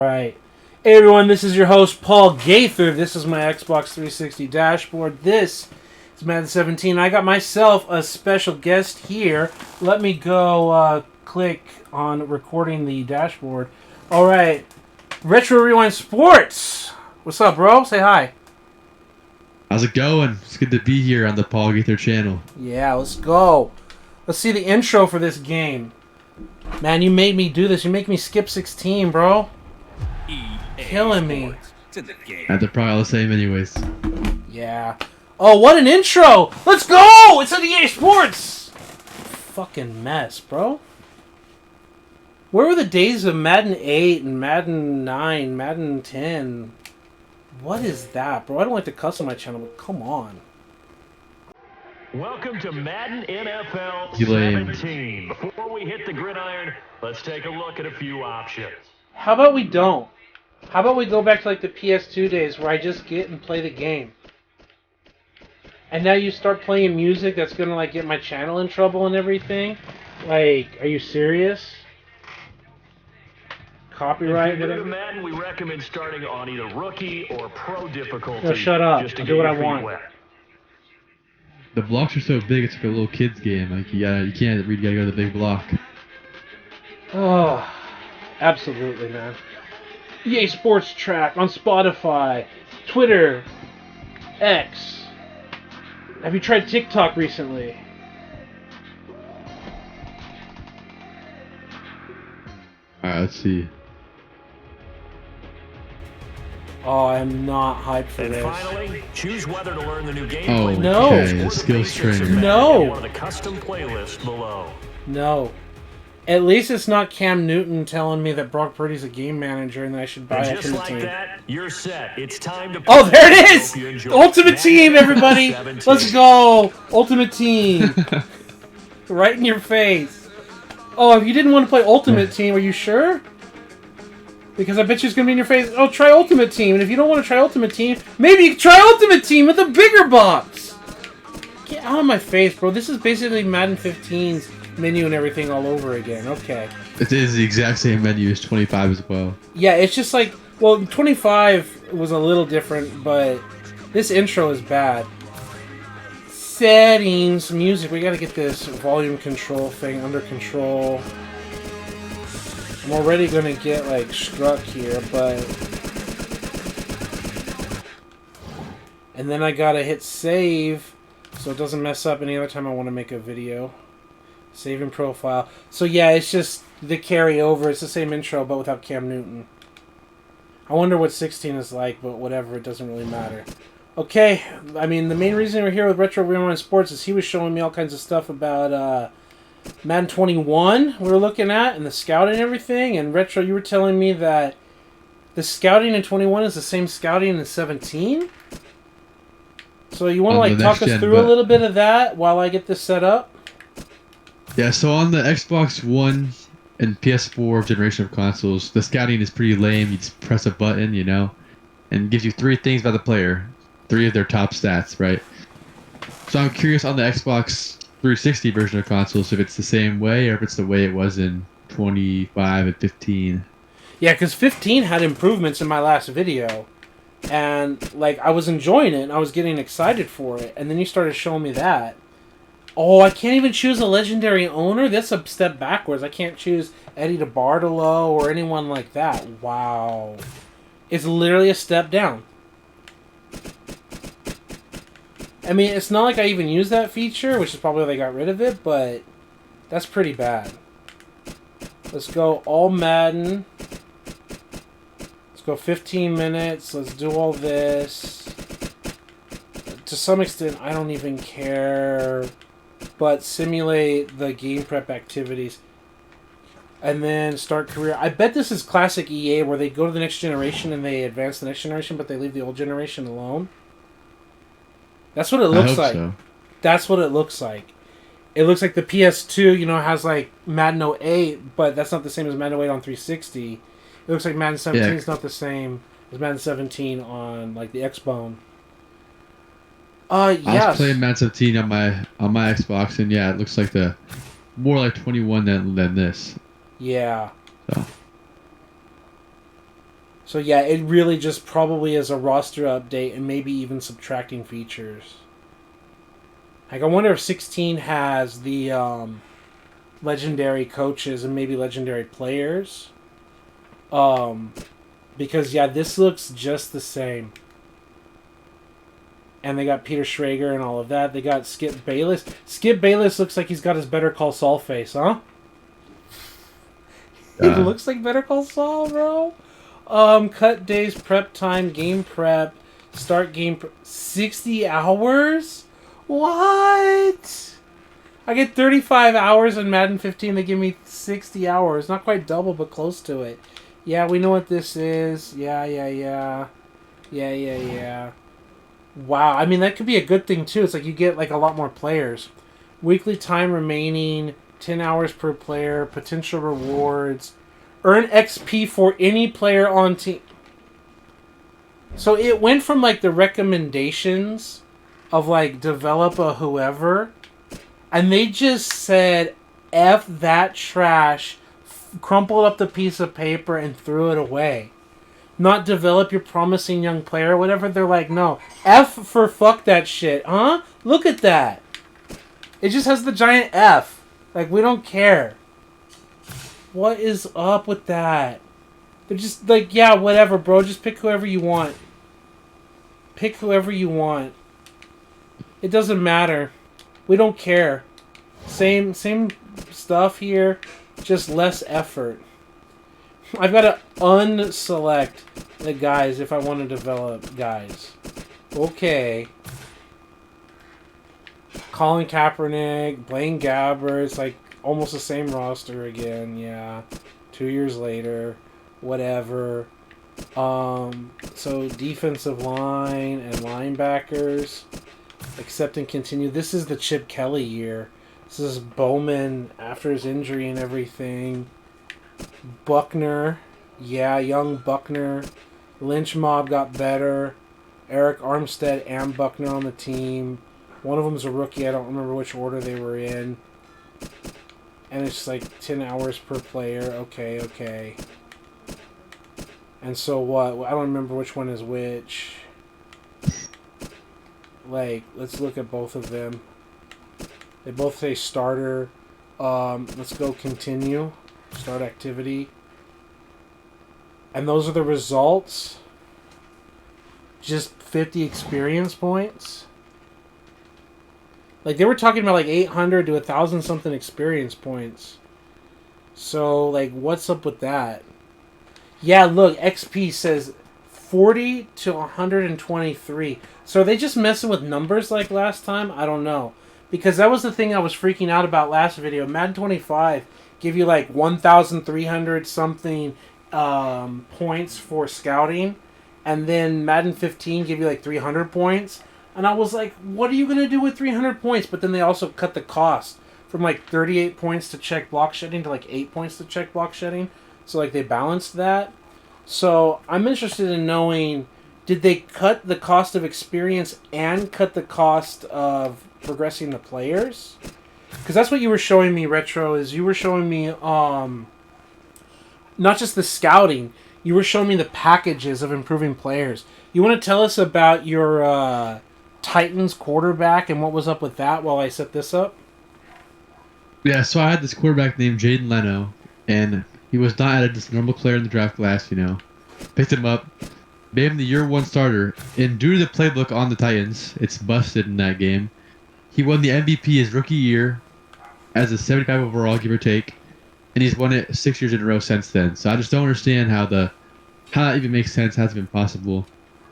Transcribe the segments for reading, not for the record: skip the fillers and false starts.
Right. Hey everyone, this is your host Paul Gaither. This is my Xbox 360 dashboard. This is Madden 17. I got myself a special guest here. Let me go click on recording the dashboard. Alright. Retro Rewind Sports. What's up, bro? Say hi. How's it going? It's good to be here on the Paul Gaither channel. Yeah, let's go. Let's see the intro for this game. Man, you made me do this. You make me skip 16, bro. Killing me. They're probably all the same anyways. Yeah. Oh, what an intro! Let's go! It's on EA Sports! Fucking mess, bro. Where were the days of Madden 8 and Madden 9, Madden 10? What is that, bro? I don't like to cuss on my channel, but come on. Welcome to Madden NFL 17. Before we hit the gridiron, let's take a look at a few options. How about we don't? How about we go back to like the PS2 days where I just get and play the game? And now you start playing music that's gonna like get my channel in trouble and everything? Like, are you serious? Copyright? If you're new to Madden, we recommend starting on either rookie or pro difficulty. No, shut up. Just to I'll get do what I your feet want. wet. The blocks are so big, it's like a little kid's game. Like you can't read. You gotta go to the big block. Oh, absolutely, man. EA Sports Track on Spotify, Twitter, X. Have you tried TikTok recently? Alright, let's see. Oh, I'm not hyped for And this. finally, choose whether to learn the new gameplay Oh, No. mechanics okay, or the the skills basics of trainer. Madden No. in one of the custom playlists below. No. At least it's not Cam Newton telling me that Brock Purdy's a game manager and that I should buy And it just from the like team. that, you're set. It's time to Oh, play. there it is! Hope you enjoy Ultimate Madden Team, everybody! 17. Let's go! Ultimate Team! Right in your face. Oh, if you didn't want to play Ultimate Team, are you sure? Because I bet you it's going to be in your face. Oh, try Ultimate Team. And if you don't want to try Ultimate Team, maybe you can try Ultimate Team with a bigger box. Get out of my face, bro. This is basically Madden 15's menu and everything all over again. Okay. It is the exact same menu as 25 as well. Yeah, it's just like, well, 25 was a little different, but this intro is bad. Settings, music. We got to get this volume control thing under control. I'm already going to get, like, struck here, but... And then I got to hit save so it doesn't mess up any other time I want to make a video. Save in profile. So, yeah, it's just the carryover. It's the same intro, but without Cam Newton. I wonder what 16 is like, but whatever. It doesn't really matter. Okay, I mean, the main reason we're here with Retro Rewind Sports is he was showing me all kinds of stuff about Madden 21 we were looking at, and the scouting and everything. And Retro, you were telling me that the scouting in 21 is the same scouting in 17? So you want to, like, talk us through a little bit of that while I get this set up? Yeah, so on the Xbox One and PS4 generation of consoles, the scouting is pretty lame. You just press a button, you know, and it gives you 3 things about the player. 3 of their top stats, right? So I'm curious on the Xbox 360 version of consoles if it's the same way or if it's the way it was in 25 and 15. Yeah, because 15 had improvements in my last video. And, like, I was enjoying it and I was getting excited for it. And then you started showing me that. Oh, I can't even choose a legendary owner? That's a step backwards. I can't choose Eddie DeBartolo or anyone like that. Wow. It's literally a step down. I mean, it's not like I even use that feature, which is probably why they got rid of it, but that's pretty bad. Let's go all Madden. Let's go 15 minutes. Let's do all this. To some extent, I don't even care. But simulate the game prep activities. And then start career. I bet this is classic EA where they go to the next generation and they advance the next generation, but they leave the old generation alone. That's what it looks like. So. That's what it looks like. It looks like the PS2, you know, has like Madden 08, but that's not the same as Madden 08 on 360. It looks like Madden 17 is not the same as Madden 17 on like the Xbone. I Yes. was playing Madden 17 on my Xbox, and yeah, it looks like the more like 21 than this. Yeah. So So yeah, it really just probably is a roster update and maybe even subtracting features. Like I wonder if 16 has the legendary coaches and maybe legendary players. Because yeah, this looks just the same. And they got Peter Schrager and all of that. They got Skip Bayless. Skip Bayless looks like he's got his Better Call Saul face, huh? He looks like Better Call Saul, bro. Cut days, prep time, game prep, start game 60 hours? What? I get 35 hours in Madden 15. They give me 60 hours. Not quite double, but close to it. Yeah, we know what this is. Yeah. Wow, I mean, that could be a good thing, too. It's like you get, like, a lot more players. Weekly time remaining, 10 hours per player, potential rewards. Earn XP for any player on team. So it went from, like, the recommendations of, like, develop a whoever, and they just said, F that trash, crumpled up the piece of paper, and threw it away. Not develop your promising young player or whatever. They're like, no. F for fuck that shit. Huh? Look at that. It just has the giant F. Like, we don't care. What is up with that? They're just like, yeah, whatever, bro. Just pick whoever you want. Pick whoever you want. It doesn't matter. We don't care. Same stuff here. Just less effort. I've got to unselect the guys if I want to develop guys. Okay. Colin Kaepernick, Blaine Gabbert, it's like almost the same roster again, yeah. 2 years later, whatever. So defensive line and linebackers, accept and continue. This is the Chip Kelly year. This is Bowman after his injury and everything. Buckner, yeah, young Buckner. Lynch Mob got better. Eric Armstead and Buckner on the team. One of them's a rookie. I don't remember which order they were in. And it's like 10 hours per player. Okay. And so what? I don't remember which one is which. Like, let's look at both of them. They both say starter. Let's go continue. Start activity. And those are the results. Just 50 experience points. Like, they were talking about like 800 to 1,000 something experience points. So, like, what's up with that? Yeah, look, XP says 40 to 123. So are they just messing with numbers like last time? I don't know. Because that was the thing I was freaking out about last video. Madden 25 give you like 1,300 something points for scouting. And then Madden 15 give you like 300 points. And I was like, what are you going to do with 300 points? But then they also cut the cost from like 38 points to check block shedding to like 8 points to check block shedding. So like they balanced that. So I'm interested in knowing, did they cut the cost of experience and cut the cost of progressing the players? Because that's what you were showing me, Retro, is you were showing me not just the scouting, you were showing me the packages of improving players. You want to tell us about your Titans quarterback and what was up with that while I set this up? Yeah, so I had this quarterback named Jaden Leno, and he was not added as a normal player in the draft class, you know. Picked him up, made him the year one starter, and due to the playbook on the Titans, it's busted in that game. He won the MVP his rookie year as a 75 overall, give or take, and he's won it 6 years in a row since then. So I just don't understand how that even makes sense, how it's been possible.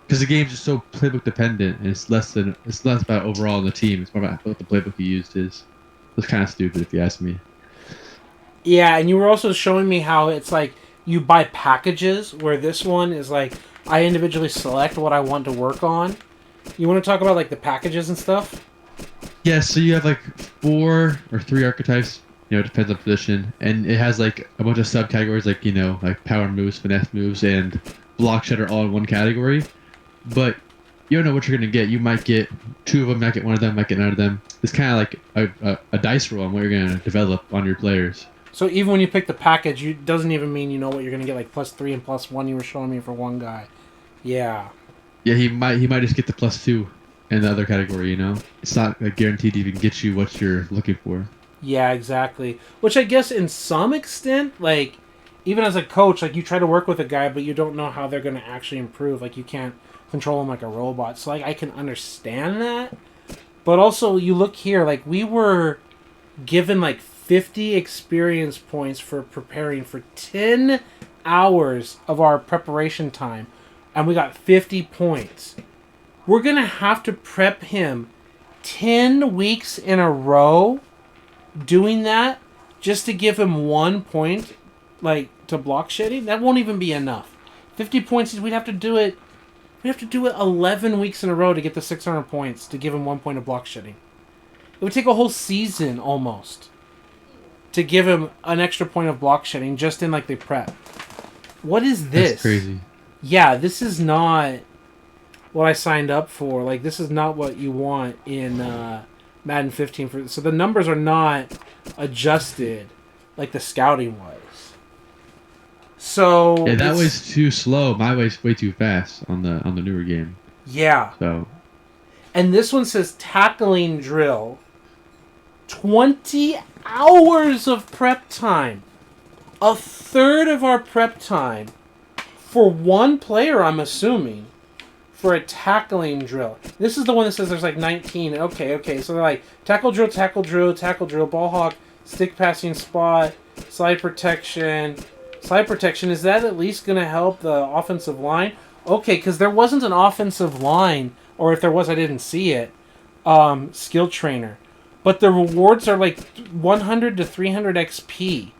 Because the game's just so playbook dependent, and it's less about overall in the team. It's more about what the playbook you used is. It's kind of stupid if you ask me. Yeah, and you were also showing me how it's like you buy packages, where this one is like I individually select what I want to work on. You want to talk about like the packages and stuff? Yeah, so you have like 4 or 3 archetypes, you know, it depends on position, and it has like a bunch of subcategories like, you know, like power moves, finesse moves, and block shedder all in one category. But you don't know what you're going to get. You might get 2 of them, might get 1 of them, might get none of them. It's kind of like a dice roll on what you're going to develop on your players. So even when you pick the package, it doesn't even mean you know what you're going to get, like +3 and +1 you were showing me for one guy. Yeah. Yeah, he might just get the +2 in the other category. You know, it's not guaranteed to even get you what you're looking for. Yeah, exactly. Which I guess in some extent, like, even as a coach, like, you try to work with a guy, but you don't know how they're going to actually improve. Like, you can't control them like a robot. So, like, I can understand that. But also, you look here, like, we were given, like, 50 experience points for preparing for 10 hours of our preparation time. And we got 50 points. We're going to have to prep him 10 weeks in a row doing that just to give him 1 point, like, to block shedding. That won't even be enough. 50 points, we'd have to do it 11 weeks in a row to get the 600 points to give him 1 point of block shedding. It would take a whole season almost to give him an extra point of block shedding just in, like, the prep. What is this? That's crazy. Yeah, this is not what I signed up for. Like, this is not what you want in Madden 15. So the numbers are not adjusted like the scouting was. So yeah, that way's too slow. My way's way too fast on the newer game. Yeah. So, and this one says tackling drill. 20 hours of prep time. A third of our prep time for one player, I'm assuming, for a tackling drill. This is the one that says there's like 19. Okay. So they're like tackle drill, ball hawk, stick passing spot, slide protection. Slide protection, is that at least going to help the offensive line? Okay, because there wasn't an offensive line, or if there was, I didn't see it, skill trainer. But the rewards are like 100 to 300 XP,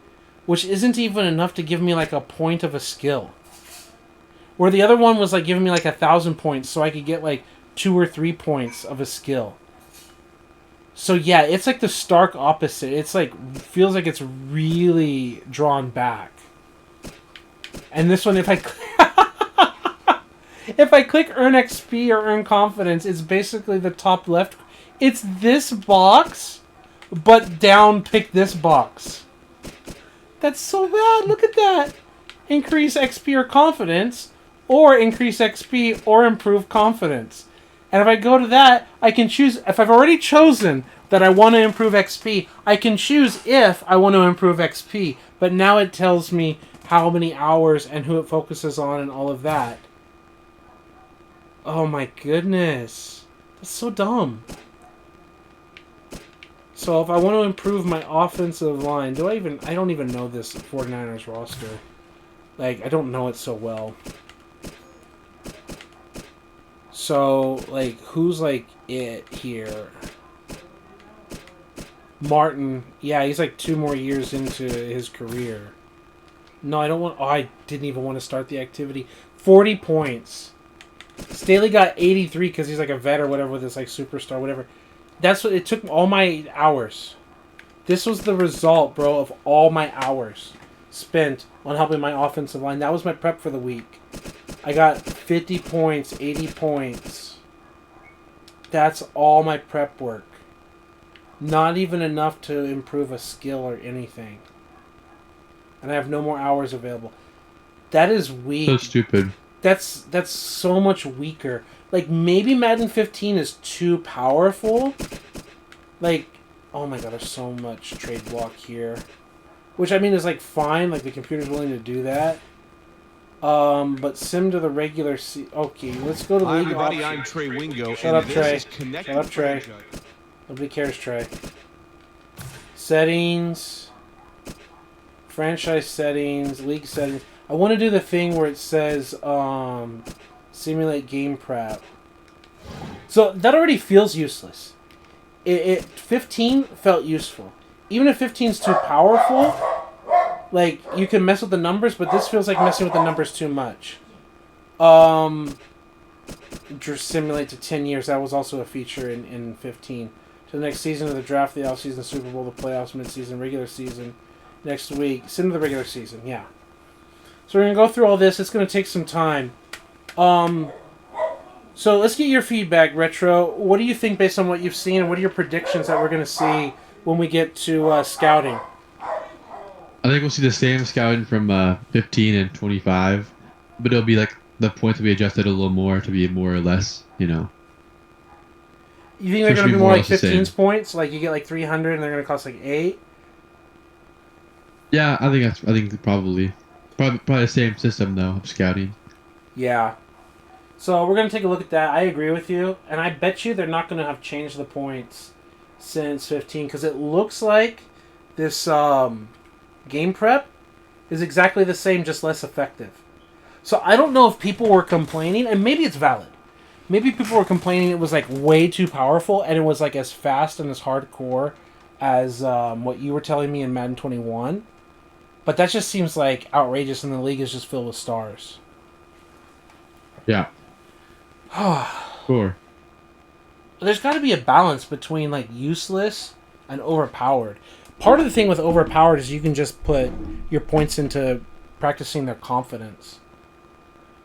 which isn't even enough to give me like a point of a skill. Where the other one was like giving me like 1,000 points, so I could get like 2 or 3 points of a skill. So yeah, it's like the stark opposite. It's like, feels like it's really drawn back. And this one, if I click earn XP or earn confidence, it's basically the top left. It's this box, but down pick this box. That's so bad. Look at that. Increase XP or confidence, or increase XP or improve confidence. And if I go to that, I can choose, if I've already chosen that I want to improve XP, I can choose if I want to improve XP. But now it tells me how many hours and who it focuses on and all of that. Oh my goodness. That's so dumb. So if I want to improve my offensive line, I don't even know this 49ers roster. Like, I don't know it so well. So, like, who's like it here? Martin. Yeah, he's like 2 more years into his career. No, I don't want... Oh, I didn't even want to start the activity. 40 points. Staley got 83 because he's like a vet or whatever with this like superstar, whatever. That's what... It took all my hours. This was the result, bro, of all my hours spent on helping my offensive line. That was my prep for the week. I got 50 points, 80 points. That's all my prep work. Not even enough to improve a skill or anything. And I have no more hours available. That is weak. So stupid. That's so much weaker. Like, maybe Madden 15 is too powerful. Like, oh my god, there's so much trade block here. Which, I mean, is, like, fine. Like, the computer's willing to do that. But sim to the regular... Okay, let's go to the league options. I'm Trey Wingo. Shut up, Trey. Shut up, Trey. Nobody cares, Trey. Settings... Franchise settings, league settings. I want to do the thing where it says simulate game prep. So that already feels useless. 15 felt useful. Even if 15 is too powerful, like, you can mess with the numbers, but this feels like messing with the numbers too much. Simulate to 10 years. That was also a feature in 15. To the next season of the draft, the offseason, Super Bowl, the playoffs, midseason, regular season. Next week. Sim to the regular season, yeah. So we're going to go through all this. It's going to take some time. So let's get your feedback, Retro. What do you think based on what you've seen, and what are your predictions that we're going to see when we get to scouting? I think we'll see the same scouting from 15 and 25, but it'll be like the points will be adjusted a little more to be more or less, you know. You think So they're it should going to be be more more or like less the same. 15's points? Like you get like 300 and they're going to cost like 8? Yeah, I think probably the same system though of scouting. Yeah. So we're going to take a look at that. I agree with you. And I bet you they're not going to have changed the points since 15 because it looks like this game prep is exactly the same, just less effective. So I don't know if people were complaining, and maybe it's valid. Maybe people were complaining it was like way too powerful and it was like as fast and as hardcore as what you were telling me in Madden 21. But that just seems like outrageous, and the league is just filled with stars. Yeah, sure. There's got to be a balance between like useless and overpowered. Part of the thing with overpowered is you can just put your points into practicing their confidence.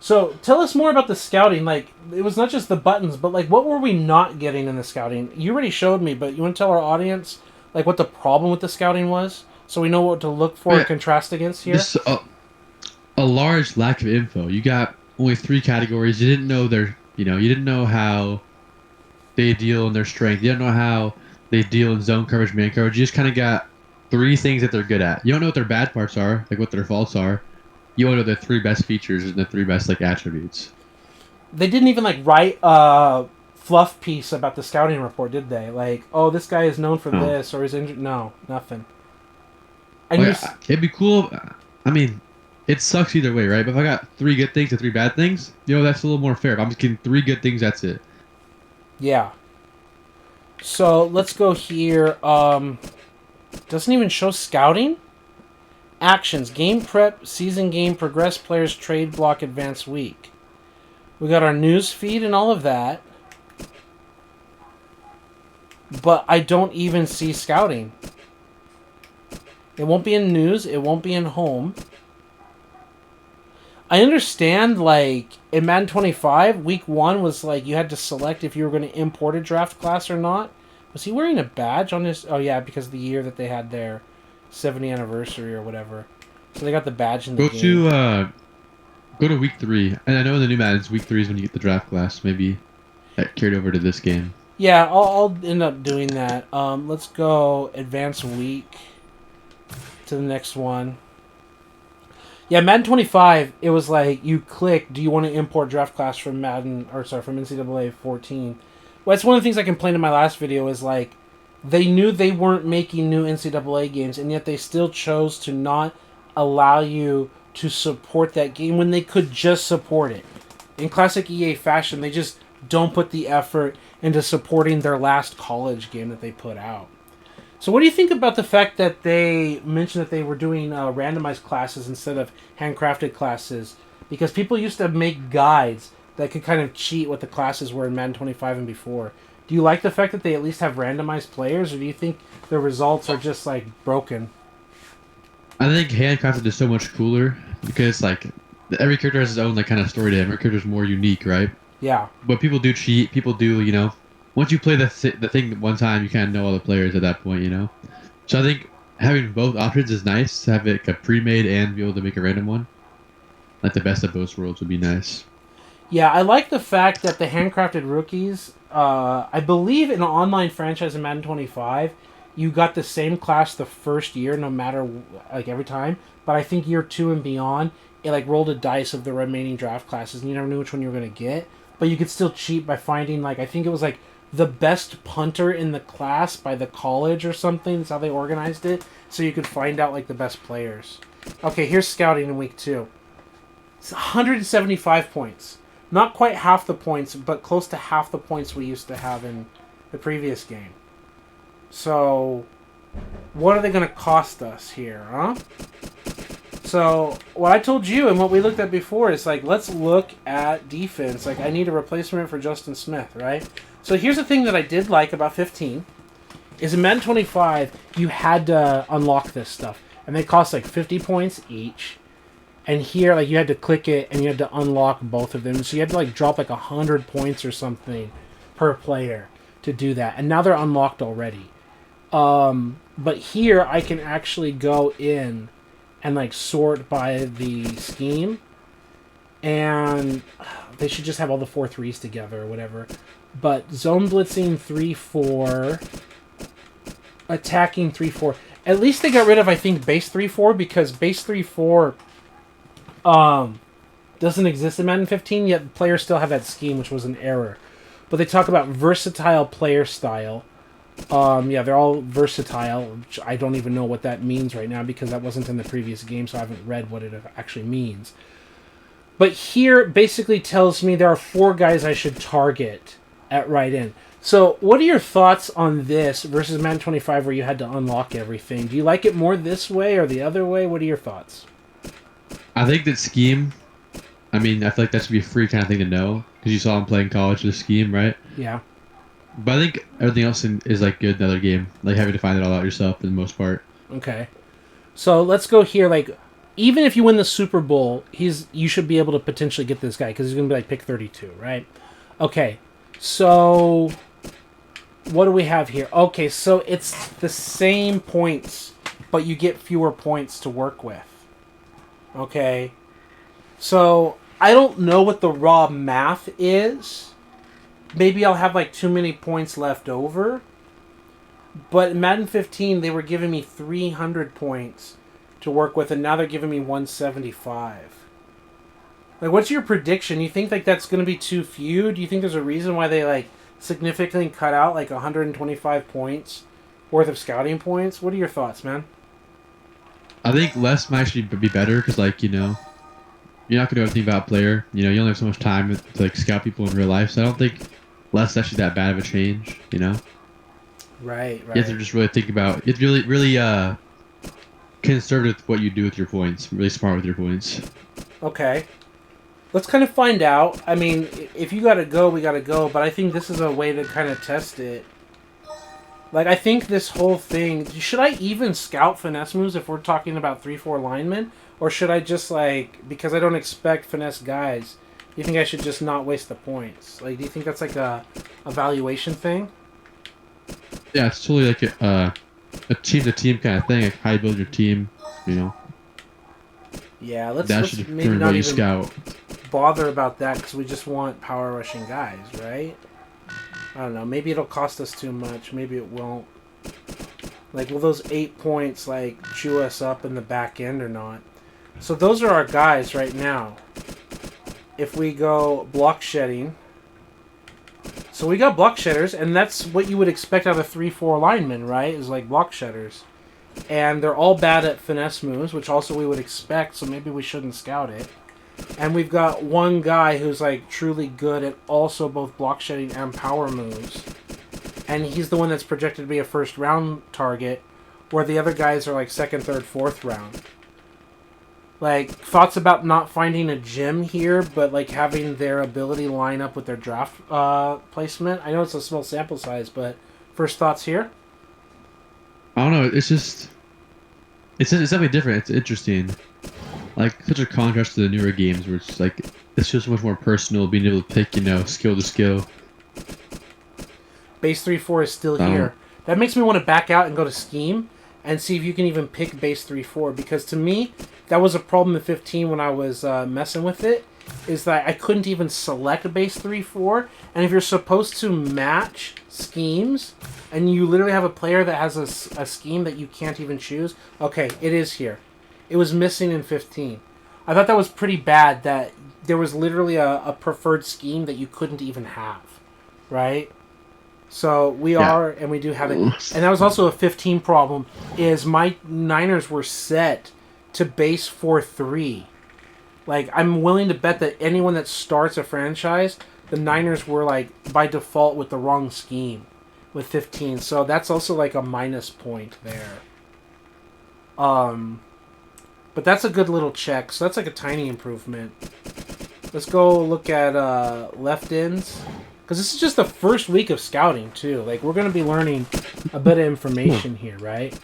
So tell us more about the scouting. Like it was not just the buttons, but like what were we not getting in the scouting? You already showed me, but you want to tell our audience like what the problem with the scouting was, so we know what to look for and contrast against here. Just a large lack of info. You got only 3 categories. You didn't know you didn't know how they deal in their strength. You don't know how they deal in zone coverage, man coverage. You just kind of got 3 things that they're good at. You don't know what their bad parts are, like what their faults are. You only know their 3 best features and the 3 best like attributes. They didn't even like write a fluff piece about the scouting report, did they? Like, oh, this guy is known for No. this or is injured. No, nothing. And Well, yeah, it'd be cool. I mean, it sucks either way, right? But if I got 3 good things and 3 bad things, that's a little more fair. If I'm just getting 3 good things, that's it. yeah. So let's go here. Doesn't even show scouting. Actions: game prep, season game, progress players, trade block, advanced week. We got our news feed and all of that. But I don't even see scouting. It won't be in news. It won't be in home. I understand, like, in Madden 25, week 1 was like you had to select if you were going to import a draft class or not. Was he wearing a badge on his... Oh, yeah, because of the year that they had their 70th anniversary or whatever. So they got the badge in the game. Go to week 3, and I know in the new Madden's week 3 is when you get the draft class. Maybe that carried over to this game. Yeah, I'll end up doing that. Let's go advance week to the next one. Yeah, Madden 25, it was like you click, do you want to import draft class from from NCAA 14? Well, that's one of the things I complained in my last video is like they knew they weren't making new NCAA games, and yet they still chose to not allow you to support that game when they could just support it. In classic EA fashion, they just don't put the effort into supporting their last college game that they put out. So what do you think about the fact that they mentioned that they were doing randomized classes instead of handcrafted classes? Because people used to make guides that could kind of cheat what the classes were in Madden 25 and before. Do you like the fact that they at least have randomized players, or do you think the results are just like broken? I think handcrafted is so much cooler because like every character has his own like kind of story to him. Every character is more unique, right? Yeah. But people do cheat. People do, once you play the thing one time, you kind of know all the players at that point, So I think having both options is nice. To have it like a pre-made and be able to make a random one. Like the best of both worlds would be nice. Yeah, I like the fact that the handcrafted rookies, I believe in an online franchise in Madden 25, you got the same class the first year, no matter, like, every time. But I think year 2 and beyond, it, like, rolled a dice of the remaining draft classes, and you never knew which one you were going to get. But you could still cheat by finding, like, I think it was, like, the best punter in the class by the college or something. That's how they organized it. So you could find out, like, the best players. Okay, here's scouting in week 2. It's 175 points. Not quite half the points, but close to half the points we used to have in the previous game. So, what are they going to cost us here, huh? So, what I told you and what we looked at before is, like, let's look at defense. Like, I need a replacement for Justin Smith, right? So, here's the thing that I did like about 15, is in Madden 25, you had to unlock this stuff. And they cost, like, 50 points each. And here, like, you had to click it and you had to unlock both of them. So you had to, like, drop, like, 100 points or something per player to do that. And now they're unlocked already. But here, I can actually go in and like sort by the scheme. And they should just have all the 4-3s together or whatever. But zone blitzing 3-4, attacking 3-4. At least they got rid of, I think, base 3-4, because base 3-4 doesn't exist in Madden 15, yet players still have that scheme, which was an error. But they talk about versatile player style. Yeah, they're all versatile, which I don't even know what that means right now, because that wasn't in the previous game, so I haven't read what it actually means. But here it basically tells me there are 4 guys I should target at right end. So what are your thoughts on this versus Madden 25 where you had to unlock everything? Do you like it more this way or the other way? What are your thoughts? I think that scheme, I mean, I feel like that should be a free kind of thing to know, because you saw him playing college, the scheme, right? Yeah. But I think everything else is like good in the other game, like having to find it all out yourself for the most part. Okay. So let's go here, like, even if you win the Super Bowl, you should be able to potentially get this guy, because he's going to be like pick 32, right? Okay, so what do we have here? Okay, so it's the same points, but you get fewer points to work with. Okay, so I don't know what the raw math is. Maybe I'll have like too many points left over. But in Madden 15, they were giving me 300 points to work with, and now they're giving me 175. Like, what's your prediction? You think like that's going to be too few? Do you think there's a reason why they like significantly cut out like 125 points worth of scouting points? What are your thoughts, man? I think less might actually be better, because like, you know, you're not going to know anything about a player. You know, you only have so much time to like scout people in real life, so I don't think less is actually that bad of a change, you know? Right. You have to just really think about it. Really conservative with what you do with your points. Really smart with your points. Okay. Let's kind of find out. I mean, if you gotta go, we gotta go, but I think this is a way to kind of test it. Like, I think this whole thing... Should I even scout finesse moves if we're talking about 3-4 linemen? Or should I just, like... Because I don't expect finesse guys. Do you think I should just not waste the points? Like, do you think that's like a evaluation thing? Yeah, it's totally like a team-to-team kind of thing. Like how you build your team, you know. Yeah, let's should maybe not you even scout. bother about that, because we just want power rushing guys, right? I don't know. Maybe it'll cost us too much. Maybe it won't. Like, will those 8 points, like, chew us up in the back end or not? So those are our guys right now. If we go block shedding... So we got block shedders, and that's what you would expect out of 3-4 linemen, right? Is like block shedders. And they're all bad at finesse moves, which also we would expect, so maybe we shouldn't scout it. And we've got one guy who's like truly good at also both block shedding and power moves. And he's the one that's projected to be a first round target, where the other guys are like second, third, fourth round. Like, thoughts about not finding a gem here, but like having their ability line up with their draft placement? I know it's a small sample size, but first thoughts here? I don't know. It's definitely different. It's interesting. Like, such a contrast to the newer games where it's like, it's just much more personal, being able to pick, you know, skill to skill. Base 3-4 is still here. That makes me want to back out and go to Scheme and see if you can even pick base 3-4, because to me, that was a problem in 15 when I was messing with it, is that I couldn't even select a base 3-4, and if you're supposed to match schemes, and you literally have a player that has a scheme that you can't even choose, okay, it is here. It was missing in 15. I thought that was pretty bad, that there was literally a preferred scheme that you couldn't even have, right? So we are, and we do have it. And that was also a 15 problem, is my Niners were set to base 4-3. Like, I'm willing to bet that anyone that starts a franchise, the Niners were, like, by default with the wrong scheme with 15. So that's also, like, a minus point there. But that's a good little check. So that's, like, a tiny improvement. Let's go look at left ends. Because this is just the first week of scouting, too. Like, we're going to be learning a bit of information here, right?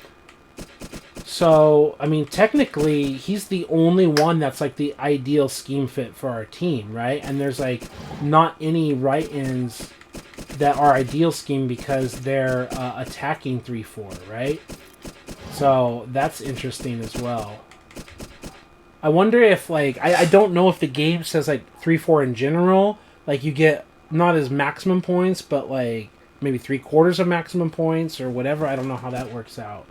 So, I mean, technically, he's the only one that's, like, the ideal scheme fit for our team, right? And there's, like, not any right ends that are ideal scheme because they're attacking 3-4, right? So, that's interesting as well. I wonder if like I don't know if the game says like 3-4 in general. Like you get not as maximum points, but like maybe 3/4 of maximum points or whatever. I don't know how that works out.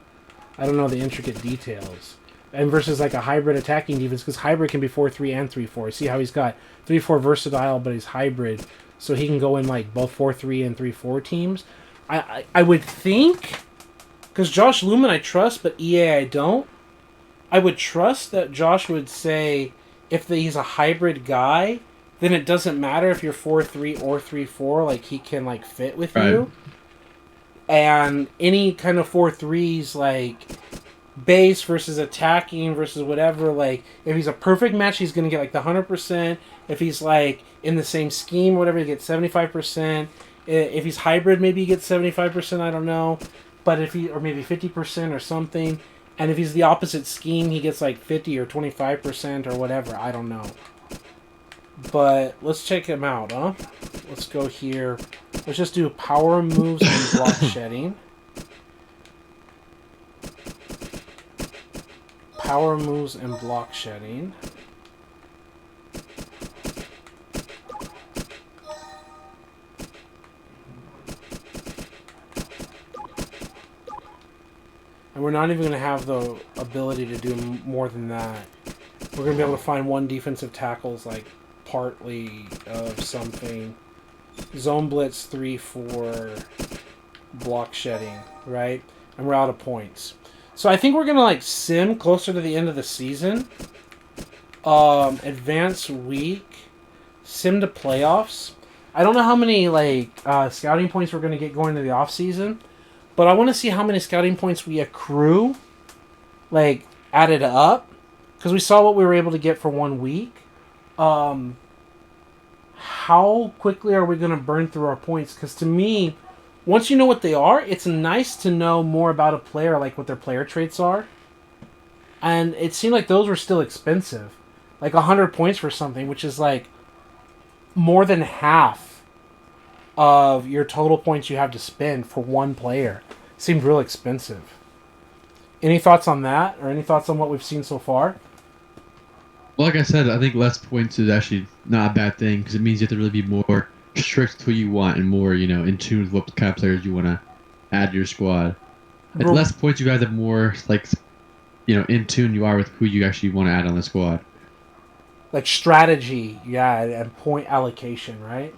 I don't know the intricate details. And versus like a hybrid attacking defense, because hybrid can be 4-3 and 3-4. See how he's got 3-4 versatile, but he's hybrid, so he can go in like both 4-3 and 3-4 teams. I would think, because Josh Lumen I trust, but EA I don't. I would trust that Josh would say if he's a hybrid guy, then it doesn't matter if you're 4-3 or 3-4. Like he can like fit with you. And any kind of 4-3s like base versus attacking versus whatever, like if he's a perfect match, he's gonna get like the 100%. If he's like in the same scheme, whatever, he gets 75%. If he's hybrid, maybe he gets 75%. I don't know, but if he or maybe 50% or something. And if he's the opposite scheme, he gets like 50 or 25% or whatever. I don't know. But let's check him out, huh? Let's go here. Let's just do power moves and block shedding. Power moves and block shedding. And we're not even going to have the ability to do more than that. We're going to be able to find one defensive tackle's like partly of something. Zone blitz 3-4 block shedding, right? And we're out of points. So I think we're going to like sim closer to the end of the season. Advance week. Sim to playoffs. I don't know how many like scouting points we're going to get going into the off season. But I want to see how many scouting points we accrue, like, added up. Because we saw what we were able to get for 1 week. How quickly are we going to burn through our points? Because to me, once you know what they are, it's nice to know more about a player, like what their player traits are. And it seemed like those were still expensive. Like 100 points for something, which is like more than half of your total points you have to spend for one player. Seemed real expensive. Any thoughts on that, or any thoughts on what we've seen so far? Well, like I said, I think less points is actually not a bad thing because it means you have to really be more strict with who you want and more, in tune with what kind of players you want to add to your squad. At less points, you guys have more, like, in tune you are with who you actually want to add on the squad. Like strategy, yeah, and point allocation, right?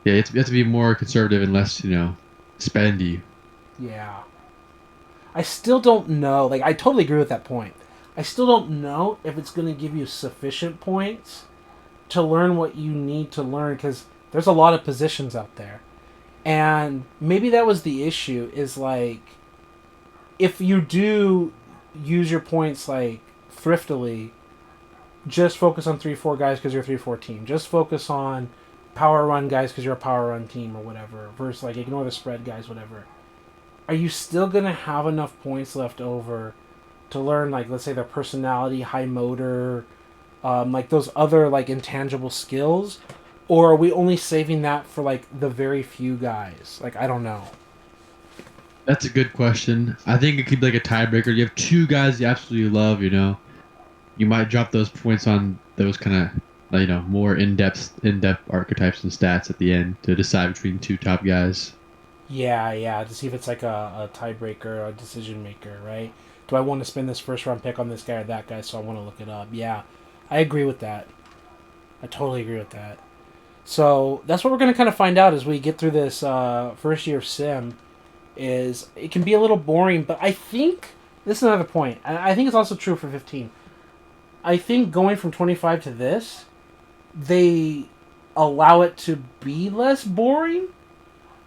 Yeah, you have to be more conservative and less, spendy. Yeah. I still don't know. Like, I totally agree with that point. I still don't know if it's going to give you sufficient points to learn what you need to learn, because there's a lot of positions out there. And maybe that was the issue, is like, if you do use your points, like, thriftily, just focus on 3-4 guys because you're a 3-4 team. Just focus on power run guys because you're a power run team or whatever. Versus, like, ignore the spread guys, whatever. Are you still going to have enough points left over to learn, like, let's say their personality, high motor, like those other, like, intangible skills? Or are we only saving that for, like, the very few guys? Like, I don't know. That's a good question. I think it could be like a tiebreaker. You have 2 guys you absolutely love, You might drop those points on those kind of, more in-depth archetypes and stats at the end to decide between 2 top guys. Yeah, to see if it's like a tiebreaker, a decision maker, right? Do I want to spend this first round pick on this guy or that guy, so I want to look it up? Yeah, I agree with that. I totally agree with that. So that's what we're going to kind of find out as we get through this first year of Sim. Is it can be a little boring, but I think this is another point. And I think it's also true for 15. I think going from 25 to this, they allow it to be less boring.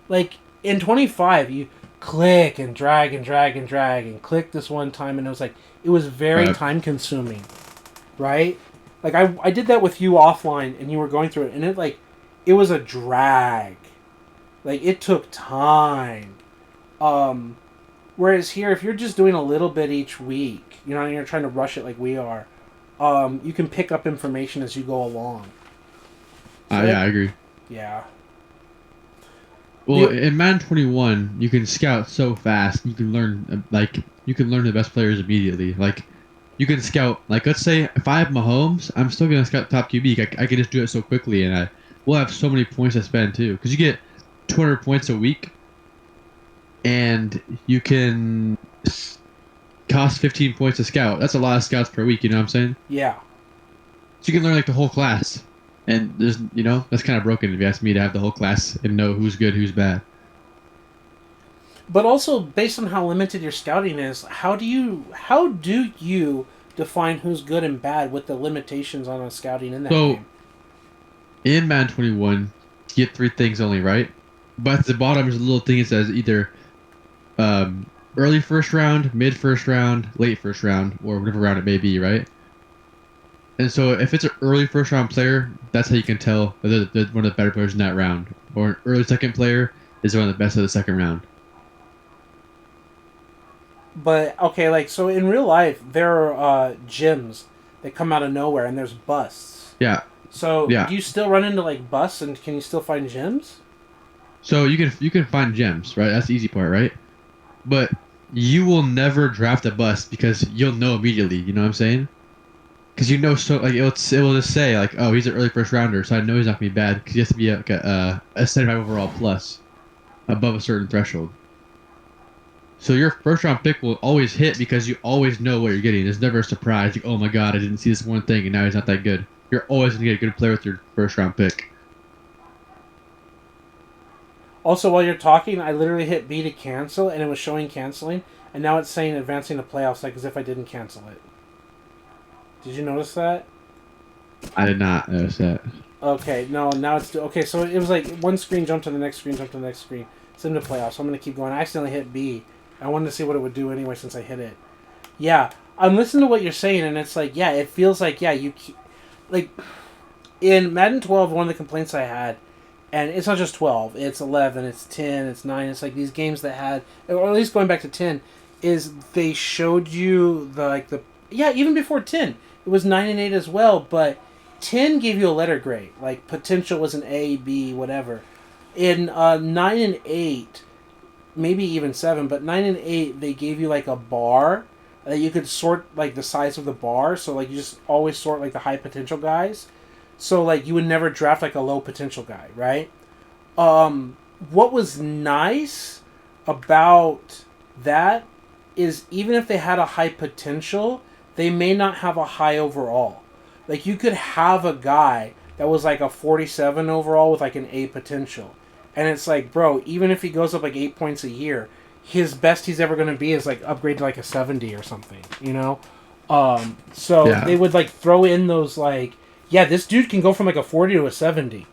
Like, in 25, you click and drag and drag and drag and click this one time, and it was very time consuming, right? Like, I did that with you offline, and you were going through it, and it was a drag. Like, it took time. Whereas here, if you're just doing a little bit each week, and you're trying to rush it like we are, you can pick up information as you go along. So Yeah, I agree. Yeah. Well, in Madden 21, you can scout so fast. You can learn the best players immediately. Like, you can scout. Like, let's say if I have Mahomes, I'm still gonna scout top QB. I can just do it so quickly, and I will have so many points to spend too. Because you get 200 points a week, and you can cost 15 points to scout. That's a lot of scouts per week. You know what I'm saying? Yeah. So you can learn like the whole class, and there's that's kind of broken if you ask me to have the whole class and know who's good, who's bad. But also, based on how limited your scouting is, how do you define who's good and bad with the limitations on a scouting in that So game? in Madden 21, you get 3 things only, right? But at the bottom there's a little thing that says either early first round, mid first round, late first round, or whatever round it may be, right? And so if it's an early first round player, that's how you can tell whether they're one of the better players in that round. Or an early second player is one of the best of the second round. But okay, like so in real life, there are gyms that come out of nowhere, and there's busts. Yeah, So yeah. do you still run into like busts, and can you still find gyms? So you can find gems, right? That's the easy part, right? But you will never draft a bust because you'll know immediately. You know what I'm saying? Because so like it will just say like, oh, he's an early first rounder, so I know he's not gonna be bad because he has to be like a 75 overall plus, above a certain threshold. So your first round pick will always hit because you always know what you're getting. There's never a surprise. Like, oh my god, I didn't see this one thing and now he's not that good. You're always gonna get a good player with your first round pick. Also, while you're talking, I literally hit B to cancel, and it was showing canceling, and now it's saying advancing to playoffs, like as if I didn't cancel it. Did you notice that? I did not notice that. Okay, no, now it's okay. So it was like one screen jumped to the next screen, jumped to the next screen. It's into playoffs. So I'm gonna keep going. I accidentally hit B. I wanted to see what it would do anyway since I hit it. Yeah, I'm listening to what you're saying, and it's like, yeah, it feels like, yeah, like in Madden 12, one of the complaints I had, and it's not just 12, it's 11, it's 10, it's 9, it's like these games that had, or at least going back to 10, is they showed you yeah, even before 10, it was 9 and 8 as well, but 10 gave you a letter grade, like potential was an A, B, whatever. In 9 and 8, maybe even 7, but 9 and 8, they gave you like a bar that you could sort like the size of the bar, so like you just always sort like the high potential guys. So like you would never draft like a low potential guy, right? What was nice about that is even if they had a high potential, they may not have a high overall. Like you could have a guy that was like a 47 overall with like an A potential. And it's like, bro, even if he goes up like 8 points a year, his best he's ever going to be is like upgrade to like a 70 or something, you know? So Yeah. they would like throw in those like, yeah, this dude can go from like a 40 to a 70.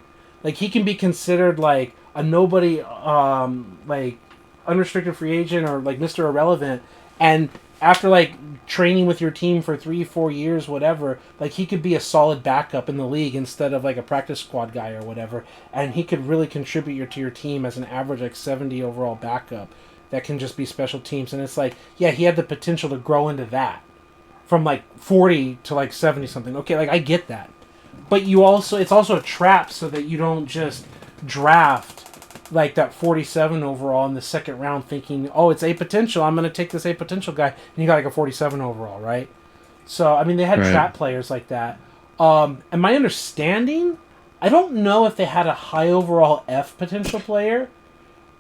Like he can be considered like a nobody, like unrestricted free agent or like Mr. Irrelevant. And after like training with your team for 3-4 years, whatever, like he could be a solid backup in the league instead of like a practice squad guy or whatever. And he could really contribute to your team as an average like 70 overall backup that can just be special teams. And it's like, yeah, he had the potential to grow into that from like 40 to like 70 something. Okay, like I get that. But it's also a trap so that you don't just draft like that 47 overall in the second round thinking, oh, it's A potential, I'm going to take this A potential guy, and you got like a 47 overall, right? So, I mean, they had trap players like that. And my understanding, I don't know if they had a high overall F potential player,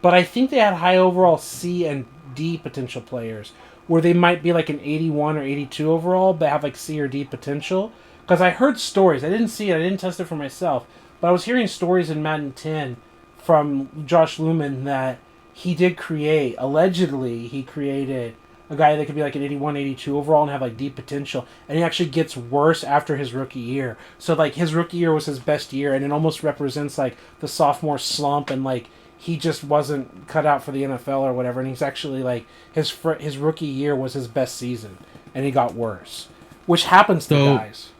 but I think they had high overall C and D potential players, where they might be like an 81 or 82 overall, but have like C or D potential. Because I heard stories, I didn't see it, I didn't test it for myself, but I was hearing stories in Madden 10 from Josh Lumen that he did create, allegedly, he created a guy that could be like an 81, 82 overall and have like deep potential, and he actually gets worse after his rookie year. So like his rookie year was his best year, and it almost represents like the sophomore slump, and like he just wasn't cut out for the NFL or whatever, and he's actually like his rookie year was his best season, and he got worse, which happens to guys.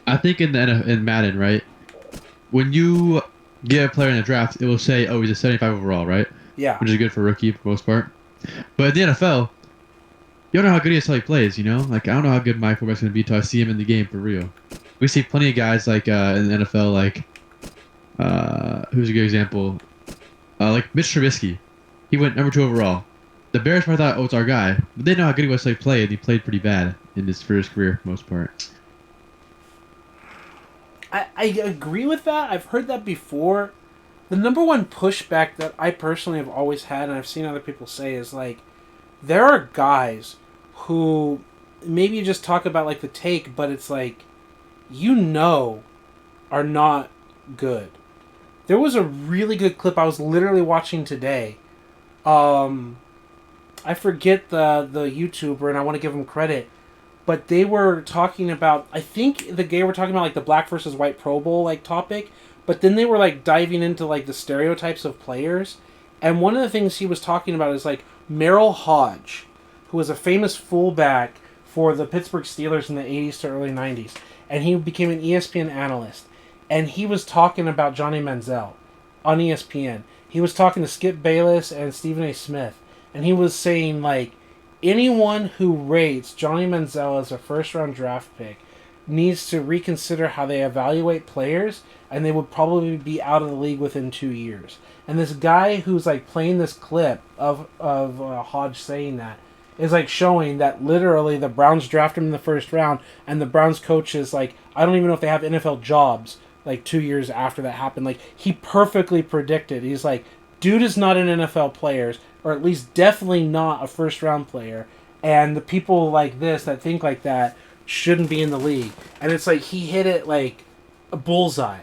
I think in Madden, right, when you get a player in the draft, it will say, oh, he's a 75 overall, right? Yeah. Which is good for a rookie for the most part. But in the NFL, you don't know how good he is until he plays, you know? Like, I don't know how good my quarterback's going to be until I see him in the game for real. We see plenty of guys like in the NFL, like, who's a good example? Like Mitch Trubisky. He went number 2 overall. the Bears probably thought, oh, it's our guy. But they know how good he was to play, and he played pretty bad in his first career for the most part. I agree with that. I've heard that before. The number one pushback that I personally have always had, and I've seen other people say, is like, there are guys who maybe you just talk about like the take, but it's like, are not good. There was a really good clip I was literally watching today. I forget the YouTuber, and I want to give him credit, but they were talking about, I think they were talking about like the black versus white Pro Bowl like topic, but then they were like diving into like the stereotypes of players, and one of the things he was talking about is like Merrill Hodge, who was a famous fullback for the Pittsburgh Steelers in the 80s to early 90s, and he became an ESPN analyst, and he was talking about Johnny Manziel on ESPN. He was talking to Skip Bayless and Stephen A. Smith, and he was saying like, anyone who rates Johnny Manziel as a first-round draft pick needs to reconsider how they evaluate players, and they would probably be out of the league within 2 years. And this guy who's like playing this clip of Hodge saying that is like showing that literally the Browns drafted him in the first round, and the Browns coach is like, I don't even know if they have NFL jobs like 2 years after that happened. Like, he perfectly predicted. He's like, dude is not an NFL player, or at least definitely not a first round player, and the people like this that think like that shouldn't be in the league. And it's like he hit it like a bullseye.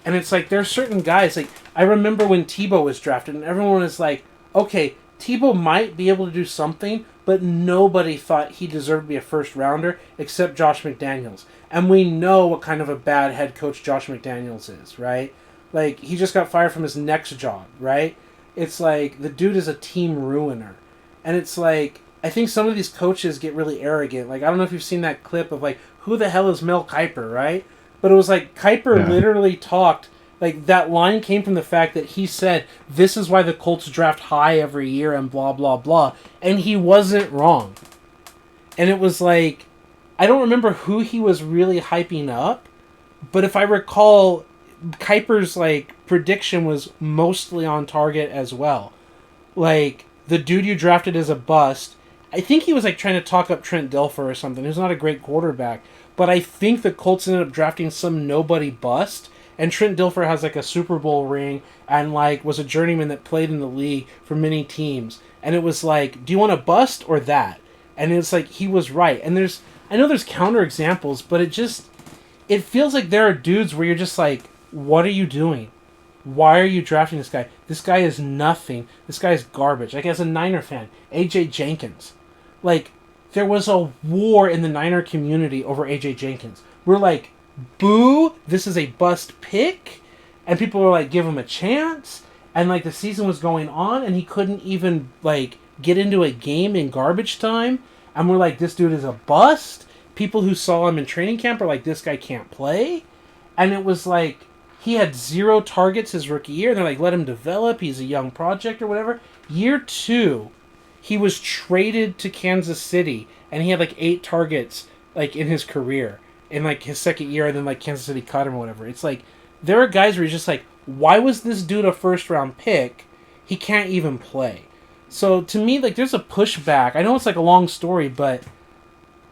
And it's like there's certain guys, like I remember when Tebow was drafted and everyone was like, okay, Tebow might be able to do something, but nobody thought he deserved to be a first rounder except Josh McDaniels. And we know what kind of a bad head coach Josh McDaniels is, right? Like, he just got fired from his next job, right? It's like, the dude is a team ruiner. And it's like, I think some of these coaches get really arrogant. Like, I don't know if you've seen that clip of, like, who the hell is Mel Kiper, right? But it was like, Kiper literally talked, like, that line came from the fact that he said, this is why the Colts draft high every year and blah, blah, blah. And he wasn't wrong. And it was like, I don't remember who he was really hyping up, but if I recall, Kiper's like prediction was mostly on target as well. Like, the dude you drafted as a bust, I think he was like trying to talk up Trent Dilfer or something. He's not a great quarterback, but I think the Colts ended up drafting some nobody bust, and Trent Dilfer has like a Super Bowl ring and like was a journeyman that played in the league for many teams. And it was like, do you want a bust or that? And it's like, he was right. And I know there's counter examples, but it feels like there are dudes where you're just like, what are you doing? Why are you drafting this guy? This guy is nothing. This guy is garbage. Like, as a Niner fan, A.J. Jenkins. Like, there was a war in the Niner community over A.J. Jenkins. We're like, boo, this is a bust pick. And people were like, give him a chance. And, like, the season was going on, and he couldn't even, like, get into a game in garbage time. And we're like, this dude is a bust. People who saw him in training camp are like, this guy can't play. And it was like, he had 0 targets his rookie year. They're like, let him develop. He's a young project or whatever. Year 2, he was traded to Kansas City, and he had like 8 targets like in his career in like his second year, and then like Kansas City cut him or whatever. It's like, there are guys where you're just like, why was this dude a first round pick? He can't even play. So to me, like, there's a pushback. I know it's like a long story, but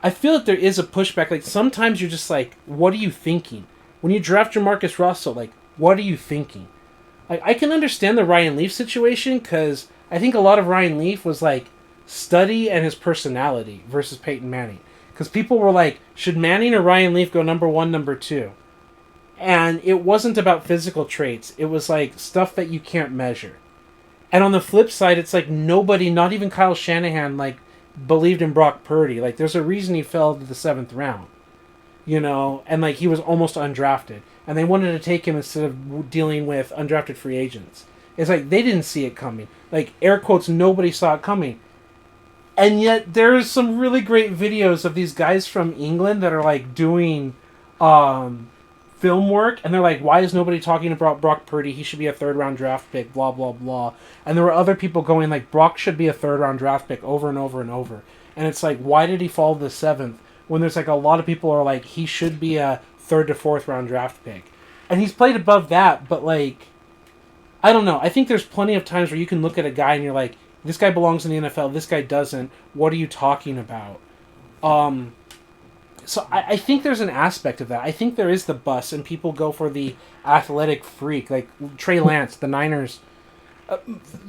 I feel that there is a pushback. Like, sometimes you're just like, what are you thinking? When you draft Jamarcus Russell, like, what are you thinking? Like, I can understand the Ryan Leaf situation, because I think a lot of Ryan Leaf was, like, study and his personality versus Peyton Manning. Because people were like, should Manning or Ryan Leaf go number 1, number 2? And it wasn't about physical traits. It was, like, stuff that you can't measure. And on the flip side, it's like nobody, not even Kyle Shanahan, like, believed in Brock Purdy. Like, there's a reason he fell to the 7th round. You know, and like he was almost undrafted, and they wanted to take him instead of dealing with undrafted free agents. It's like they didn't see it coming. Like, air quotes, nobody saw it coming. And yet there's some really great videos of these guys from England that are like doing film work, and they're like, why is nobody talking about Brock Purdy? He should be a 3rd round draft pick, blah blah blah. And there were other people going like, Brock should be a 3rd round draft pick over and over and over. And it's like, why did he fall to the 7th? When there's like a lot of people are like, he should be a 3rd to 4th round draft pick. And he's played above that, but like, I don't know. I think there's plenty of times where you can look at a guy and you're like, This guy belongs in the NFL. This guy doesn't. What are you talking about? So I think there's an aspect of that. I think there is the bus, and people go for the athletic freak, like Trey Lance, the Niners.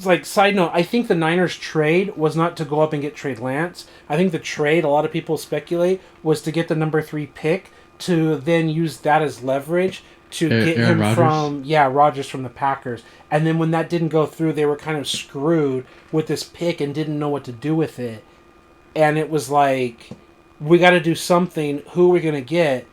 Like, side note, I think the Niners trade was not to go up and get Trey Lance. I think the trade, a lot of people speculate, was to get the number 3 pick to then use that as leverage to get Aaron him Rodgers? from Rodgers from the Packers. And then when that didn't go through, they were kind of screwed with this pick and didn't know what to do with it. And it was like, we got to do something. Who are we going to get?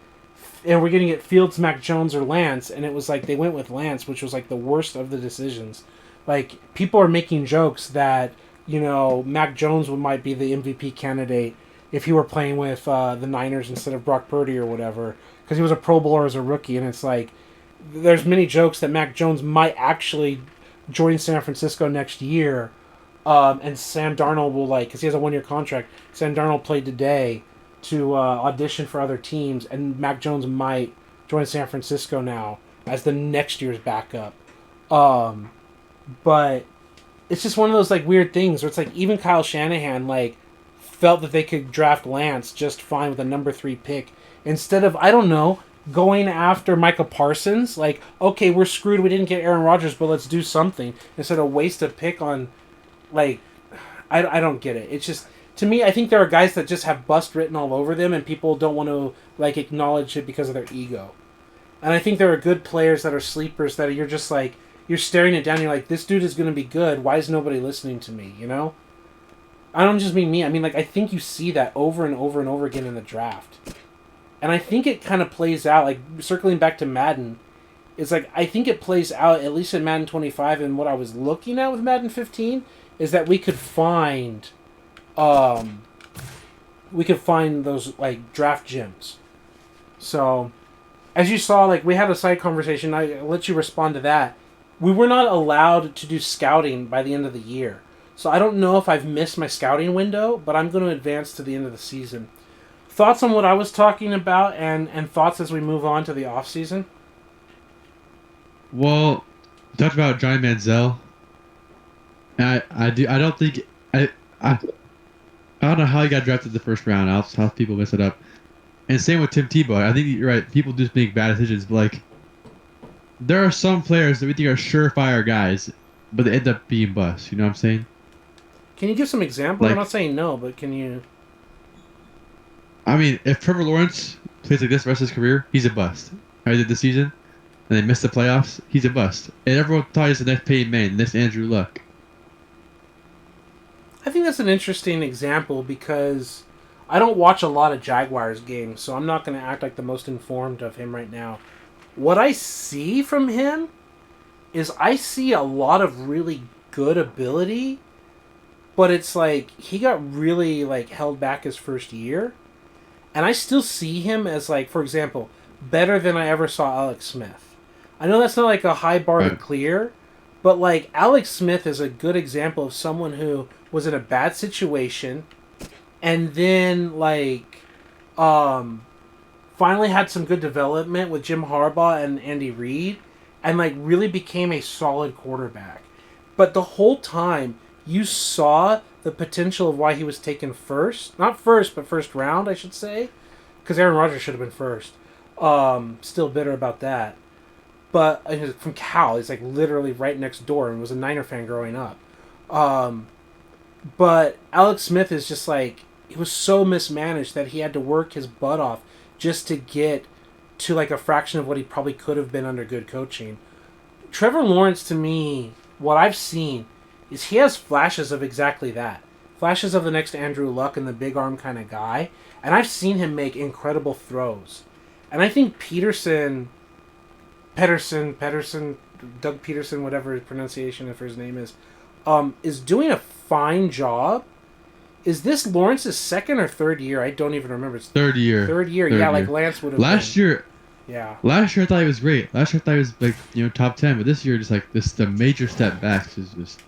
And we're going to get Fields, Mac Jones, or Lance. And it was like they went with Lance, which was like the worst of the decisions. Like, people are making jokes that, Mac Jones might be the MVP candidate if he were playing with the Niners instead of Brock Purdy or whatever, because he was a Pro Bowler as a rookie. And it's like, there's many jokes that Mac Jones might actually join San Francisco next year, and Sam Darnold will, because he has a 1-year contract, Sam Darnold played today to audition for other teams, and Mac Jones might join San Francisco now as the next year's backup. But it's just one of those weird things where it's like even Kyle Shanahan felt that they could draft Lance just fine with a number 3 pick instead of, I don't know, going after Micah Parsons. Okay, we're screwed, we didn't get Aaron Rodgers, but let's do something instead of waste a pick on I don't get it. It's just, to me, I think there are guys that just have bust written all over them and people don't want to acknowledge it because of their ego. And I think there are good players that are sleepers that you're just you're staring it down and you're like, this dude is going to be good. Why is nobody listening to me, I don't just mean me. I mean, I think you see that over and over and over again in the draft. And I think it kind of plays out, circling back to Madden, is I think it plays out, at least in Madden 25 and what I was looking at with Madden 15, is that we could find those, draft gems. So, as you saw, we had a side conversation. I'll let you respond to that. We were not allowed to do scouting by the end of the year. So I don't know if I've missed my scouting window, but I'm going to advance to the end of the season. Thoughts on what I was talking about and thoughts as we move on to the offseason? Well, talked about Johnny Manziel. I don't know how he got drafted in the first round. How people mess it up. And same with Tim Tebow. I think you're right. People just make bad decisions, but there are some players that we think are surefire guys, but they end up being busts. You know what I'm saying? Can you give some examples? I'm not saying no, but can you? I mean, if Trevor Lawrence plays like this the rest of his career, he's a bust. I did this season, and they missed the playoffs, he's a bust. And everyone thought he's the next Peyton Manning, the next Andrew Luck. I think that's an interesting example because I don't watch a lot of Jaguars games, so I'm not going to act like the most informed of him right now. What I see from him is I see a lot of really good ability, but it's he got really held back his first year. And I still see him as for example, better than I ever saw Alex Smith. I know that's not a high bar to clear, but Alex Smith is a good example of someone who was in a bad situation and then finally had some good development with Jim Harbaugh and Andy Reid and really became a solid quarterback. But the whole time you saw the potential of why he was taken first. Not first, but first round, I should say. Because Aaron Rodgers should have been first. Still bitter about that. But from Cal, he's literally right next door and was a Niner fan growing up. But Alex Smith is just he was so mismanaged that he had to work his butt off just to get to a fraction of what he probably could have been under good coaching. Trevor Lawrence, to me, what I've seen is he has flashes of exactly that. Flashes of the next Andrew Luck and the big arm kind of guy. And I've seen him make incredible throws. And I think Pederson, Doug Peterson, whatever his pronunciation for his name is doing a fine job. Is this Lawrence's second or third year? I don't even remember. It's third year. Third year. Lance would have Last been. year. Yeah. Last year I thought he was great. Last year I thought he was top 10, but this year just the major step back is just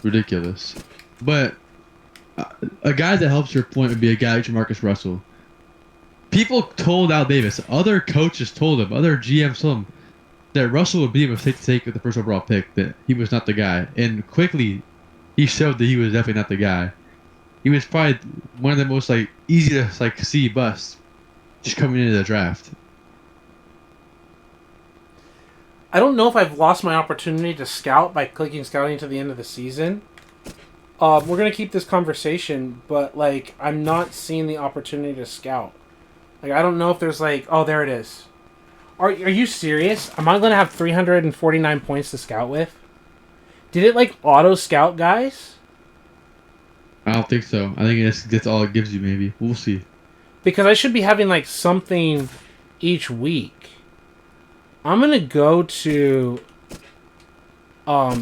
ridiculous. But a guy that helps your point would be a guy like Jamarcus Russell. People told Al Davis, other coaches told him, other GMs told him that Russell would be a mistake to take with the first overall pick. That he was not the guy, and quickly he showed that he was definitely not the guy. He was probably one of the most like easy to like see busts just coming into the draft. I don't know if I've lost my opportunity to scout by clicking scouting to the end of the season. We're going to keep this conversation, but, like, I'm not seeing the opportunity to scout. Like, I don't know if there's, like... Oh, there it is. Are you serious? Am I going to have 349 points to scout with? Did it, like, auto-scout, guys? I don't think so. I think that's all it gives you, maybe. We'll see. Because I should be having, like, something each week. I'm going to go to...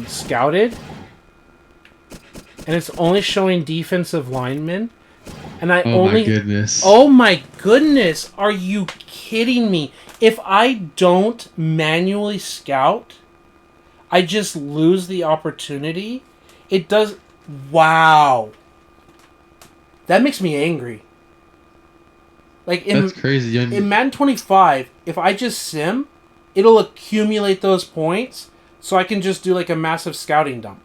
Scouted. And it's only showing defensive linemen. And I only... my goodness. Oh my goodness. Are you kidding me? If I don't manually scout, I just lose the opportunity. It does... Wow. That makes me angry. Like That's crazy. In Madden 25, if I just sim, it'll accumulate those points so I can just do like a massive scouting dump.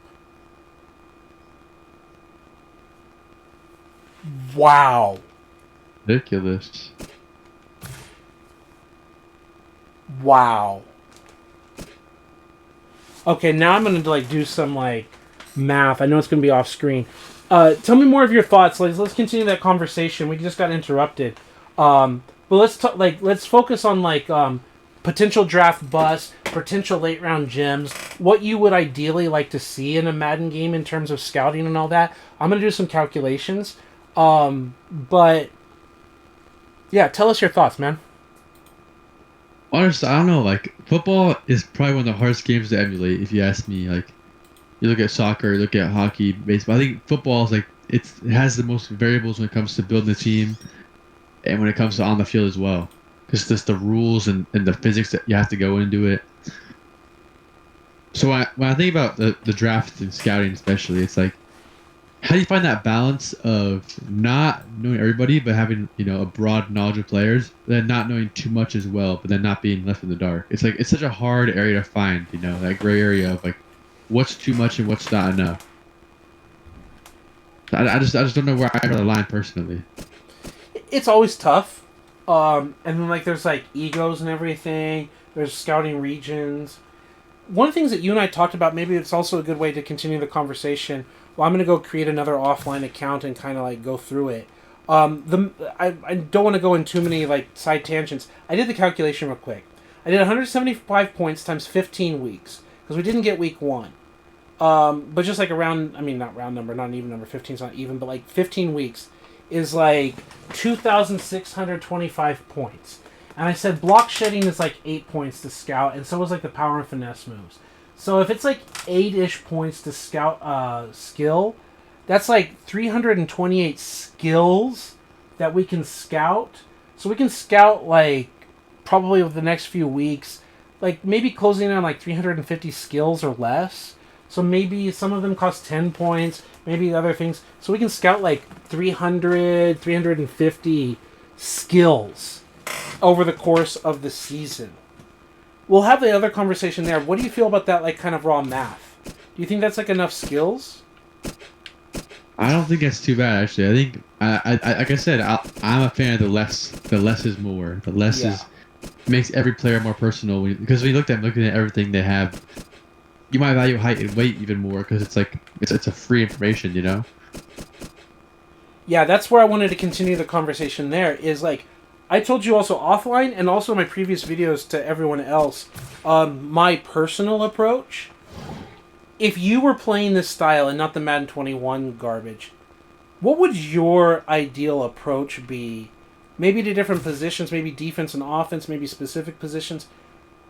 Wow. Ridiculous. Wow. Okay, now I'm gonna like do some like math. I know it's gonna be off screen. Tell me more of your thoughts. Let's continue that conversation. We just got interrupted. But let's focus on like potential draft busts, potential late round gems, what you would ideally like to see in a Madden game in terms of scouting and all that. I'm gonna do some calculations. But yeah, tell us your thoughts, man. Honestly, I don't know. Like, football is probably one of the hardest games to emulate, if you ask me. Like, you look at soccer, you look at hockey, baseball. I think football is like it has the most variables when it comes to building a team, and when it comes to on the field as well. Because just the rules and the physics that you have to go into it. So when I think about the draft and scouting, especially, it's like, how do you find that balance of not knowing everybody, but having, you know, a broad knowledge of players, then not knowing too much as well, but then not being left in the dark? It's like, it's such a hard area to find, you know, that gray area of like, what's too much and what's not enough. I just don't know where I draw the line personally. It's always tough. And then like there's like egos and everything. There's scouting regions. One of the things that you and I talked about, maybe it's also a good way to continue the conversation. Well, I'm going to go create another offline account and kind of like go through it. I don't want to go in too many like side tangents. I did the calculation real quick. I did 175 points times 15 weeks because we didn't get week 1. But just like around, I mean, not round number, not an even number, 15 is not even, but like 15 weeks is like 2,625 points. And I said block shedding is like 8 points to scout, and so was like the power and finesse moves. So if it's like 8-ish points to scout skill, that's like 328 skills that we can scout. So we can scout like probably over the next few weeks, like maybe closing in on like 350 skills or less. So maybe some of them cost 10 points, maybe other things. So we can scout like 300, 350 skills over the course of the season. We'll have the other conversation there. What do you feel about that, like, kind of raw math? Do you think that's, like, enough skills? I don't think that's too bad, actually. I think, like I said, I'm a fan of the less. The less is more. The less is makes every player more personal. Because when you looking at everything they have, you might value height and weight even more because it's like it's a free information, you know. Yeah, that's where I wanted to continue the conversation. There is like, I told you also offline and also in my previous videos to everyone else, my personal approach. If you were playing this style and not the Madden 21 garbage, what would your ideal approach be? Maybe to different positions, maybe defense and offense, maybe specific positions.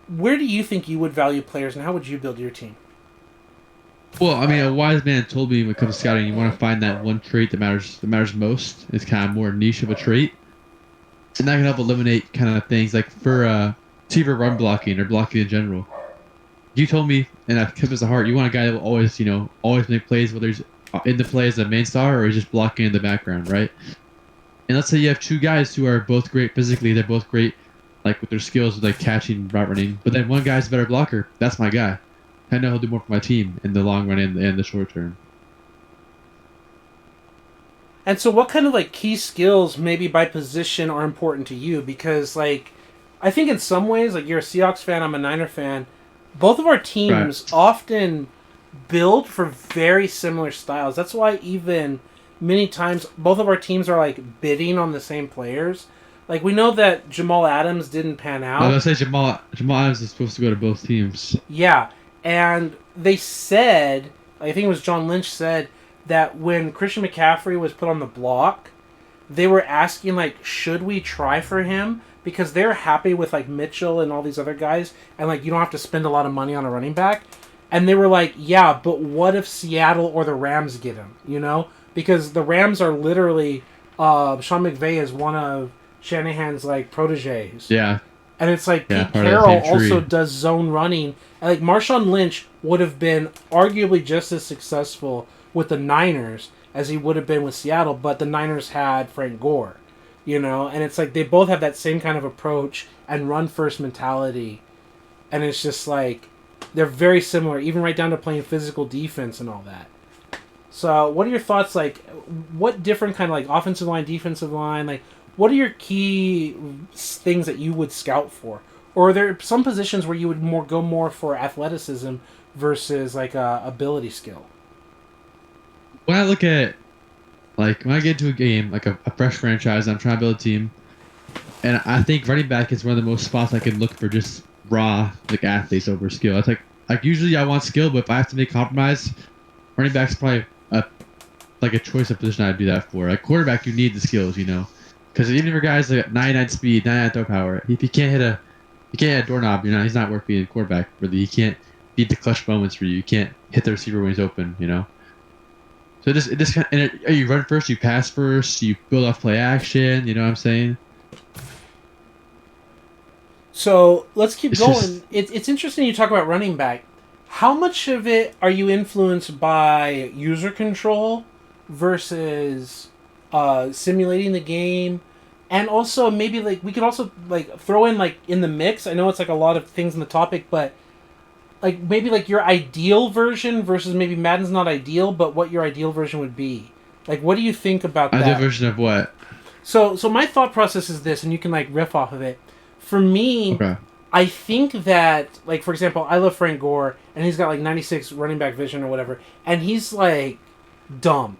Where do you think you would value players, and how would you build your team? Well, I mean, a wise man told me when it comes to scouting, you want to find that one trait that matters most. It's kind of more niche of a trait, and that can help eliminate kind of things like for run blocking or blocking in general. You told me, and I've kept this to heart, you want a guy that will always, you know, always make plays, whether he's in the play as a main star or he's just blocking in the background, right? And let's say you have two guys who are both great physically, they're both great like with their skills with like catching, route running. But then one guy's a better blocker. That's my guy. I know he'll do more for my team in the long run and the short term. And so, what kind of like key skills, maybe by position, are important to you? Because like, I think in some ways, like you're a Seahawks fan, I'm a Niner fan. Both of our teams Right. often build for very similar styles. That's why even many times both of our teams are like bidding on the same players. Like we know that Jamal Adams didn't pan I was out. gonna say Jamal Adams is supposed to go to both teams. Yeah, and they said, I think it was John Lynch said that when Christian McCaffrey was put on the block, they were asking like, should we try for him? Because they're happy with like Mitchell and all these other guys, and like you don't have to spend a lot of money on a running back. And they were like, yeah, but what if Seattle or the Rams get him? You know, because the Rams are literally Sean McVay is one of Shanahan's like proteges. Yeah, And it's like yeah, Pete part of the Carroll same tree. also does zone running. And like Marshawn Lynch would have been arguably just as successful with the Niners as he would have been with Seattle, but the Niners had Frank Gore, you know? And it's like they both have that same kind of approach and run first mentality. And it's just like they're very similar, even right down to playing physical defense and all that. So, what are your thoughts? Like, what different kind of like offensive line, defensive line, like, what are your key things that you would scout for? Or are there some positions where you would go more for athleticism versus like ability skill? When I look at like when I get into a game like a fresh franchise, I'm trying to build a team, and I think running back is one of the most spots I can look for just raw like athletes over skill. It's like usually I want skill, but if I have to make compromise, running back's probably a choice of position I'd do that for. Like quarterback, you need the skills, you know, because even if your guy's like 99 speed, 99 throw power, if you can't hit a doorknob, you know, he's not worth being a quarterback. Really, he can't beat the clutch moments for you. You can't hit the receiver when he's open, you know. So it just you run first, you pass first, you build off play action. You know what I'm saying? So let's keep It's going. just It's interesting you talk about running back. How much of it are you influenced by user control versus simulating the game? And also maybe like we could also like throw in like in the mix. I know it's like a lot of things in the topic, but like maybe like your ideal version versus maybe Madden's not ideal, but what your ideal version would be. Like what do you think about ideal that? version of what? So my thought process is this, and you can like riff off of it. For me, Okay. I think that like for example, I love Frank Gore, and he's got like 96 running back vision or whatever, and he's like dumb.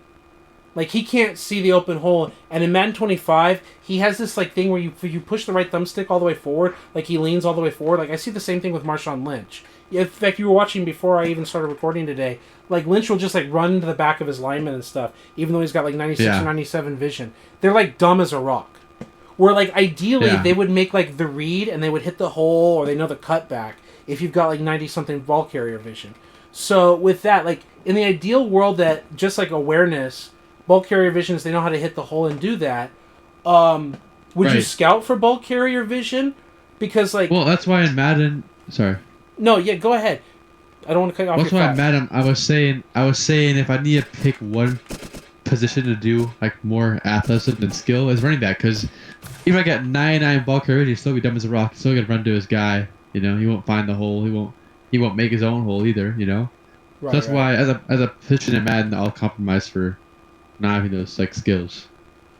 Like he can't see the open hole, and in Madden 25, he has this like thing where you push the right thumbstick all the way forward, like he leans all the way forward. Like I see the same thing with Marshawn Lynch. In fact, you were watching before I even started recording today. Like Lynch will just like run to the back of his lineman and stuff, even though he's got like 96 or Yeah. 97 vision. They're like dumb as a rock. Where like ideally Yeah. they would make like the read and they would hit the hole or they know the cutback if you've got like 90 something ball carrier vision. So with that, like in the ideal world that just like awareness, ball carrier visions, they know how to hit the hole and do that. Would you Right. scout for ball carrier vision? Because like Well, that's why in Madden. Sorry. no, yeah, go ahead. I don't want to cut you off That's your why thought. in Madden I was saying if I need to pick one position to do like more athleticism than skill is running back, because even if I got 99 ball carrier, he'll still be dumb as a rock. He's still gonna run to his guy. You know, he won't find the hole. He won't make his own hole either. You know. Right, So that's right. why as a position in Madden, I'll compromise for not having those like skills.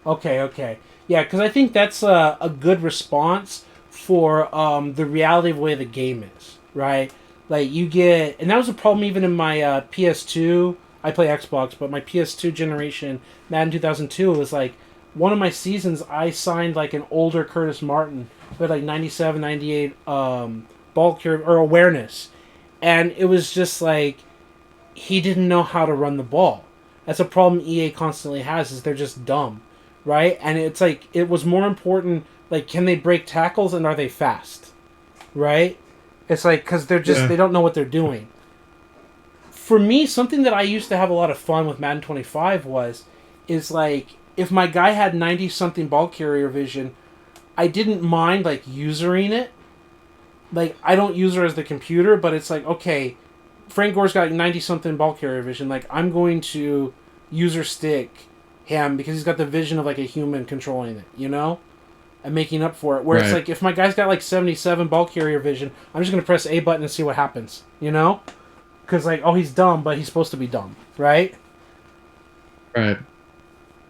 Okay. Yeah, because I think that's a good response for the reality of the way the game is, right? Like, you get... And that was a problem even in my PS2. I play Xbox, but my PS2 generation, Madden 2002, was like... One of my seasons, I signed, like, an older Curtis Martin who had, like, 97, 98 ball carrier... Or awareness. And it was just, like... He didn't know how to run the ball. That's a problem EA constantly has, is they're just dumb, right? And it's like, it was more important, like, can they break tackles and are they fast, right? It's like, because they're just, Yeah. they don't know what they're doing. For me, something that I used to have a lot of fun with Madden 25 is like, if my guy had 90-something ball carrier vision, I didn't mind, like, usering it. Like, I don't use her as the computer, but it's like, okay, Frank Gore's got like 90-something ball carrier vision. Like, I'm going to user stick him because he's got the vision of like a human controlling it, you know? and making up for it. Where it's Right. like, if my guy's got like 77 ball carrier vision, I'm just going to press A button and see what happens, you know? Because, like, oh, he's dumb, but he's supposed to be dumb, right? Right.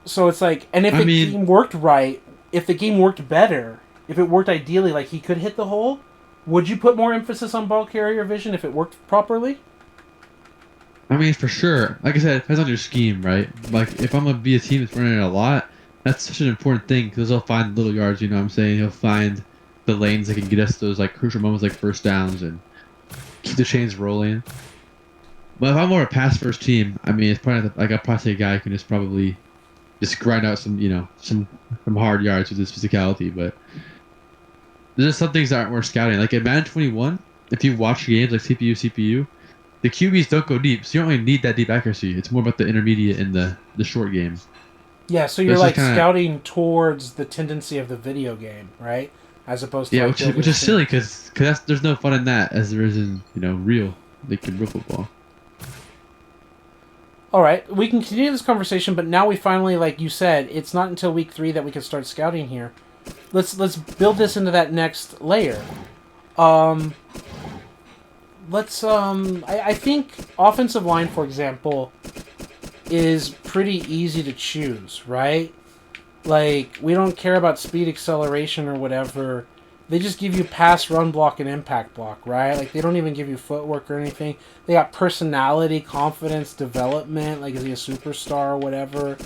So it's like, and if game worked right, if the game worked better, if it worked ideally, like he could hit the hole, would you put more emphasis on ball carrier vision if it worked properly? I mean, for sure. Like I said, it depends on your scheme, right? Like, if I'm gonna be a team that's running it a lot, that's such an important thing because he'll find little yards. You know what I'm saying? He'll find the lanes that can get us those like crucial moments, like first downs, and keep the chains rolling. But if I'm more a pass first team, I mean, it's probably like I'd probably say a guy who can probably just grind out some hard yards with his physicality. But there's just some things that aren't worth scouting. Like in Madden 21, if you watch games like CPU, the QBs don't go deep, so you don't really need that deep accuracy. It's more about the intermediate and the short game. Yeah, so you're like scouting towards the tendency of the video game, right? As opposed to which is silly because there's no fun in that as there is in real football. All right, we can continue this conversation, but now we finally, like you said, it's not until week 3 that we can start scouting here. Let's build this into that next layer. I think offensive line, for example, is pretty easy to choose, right? Like, we don't care about speed, acceleration, or whatever. They just give you pass, run block, and impact block, right? Like, they don't even give you footwork or anything. They got personality, confidence, development, like, is he a superstar or whatever.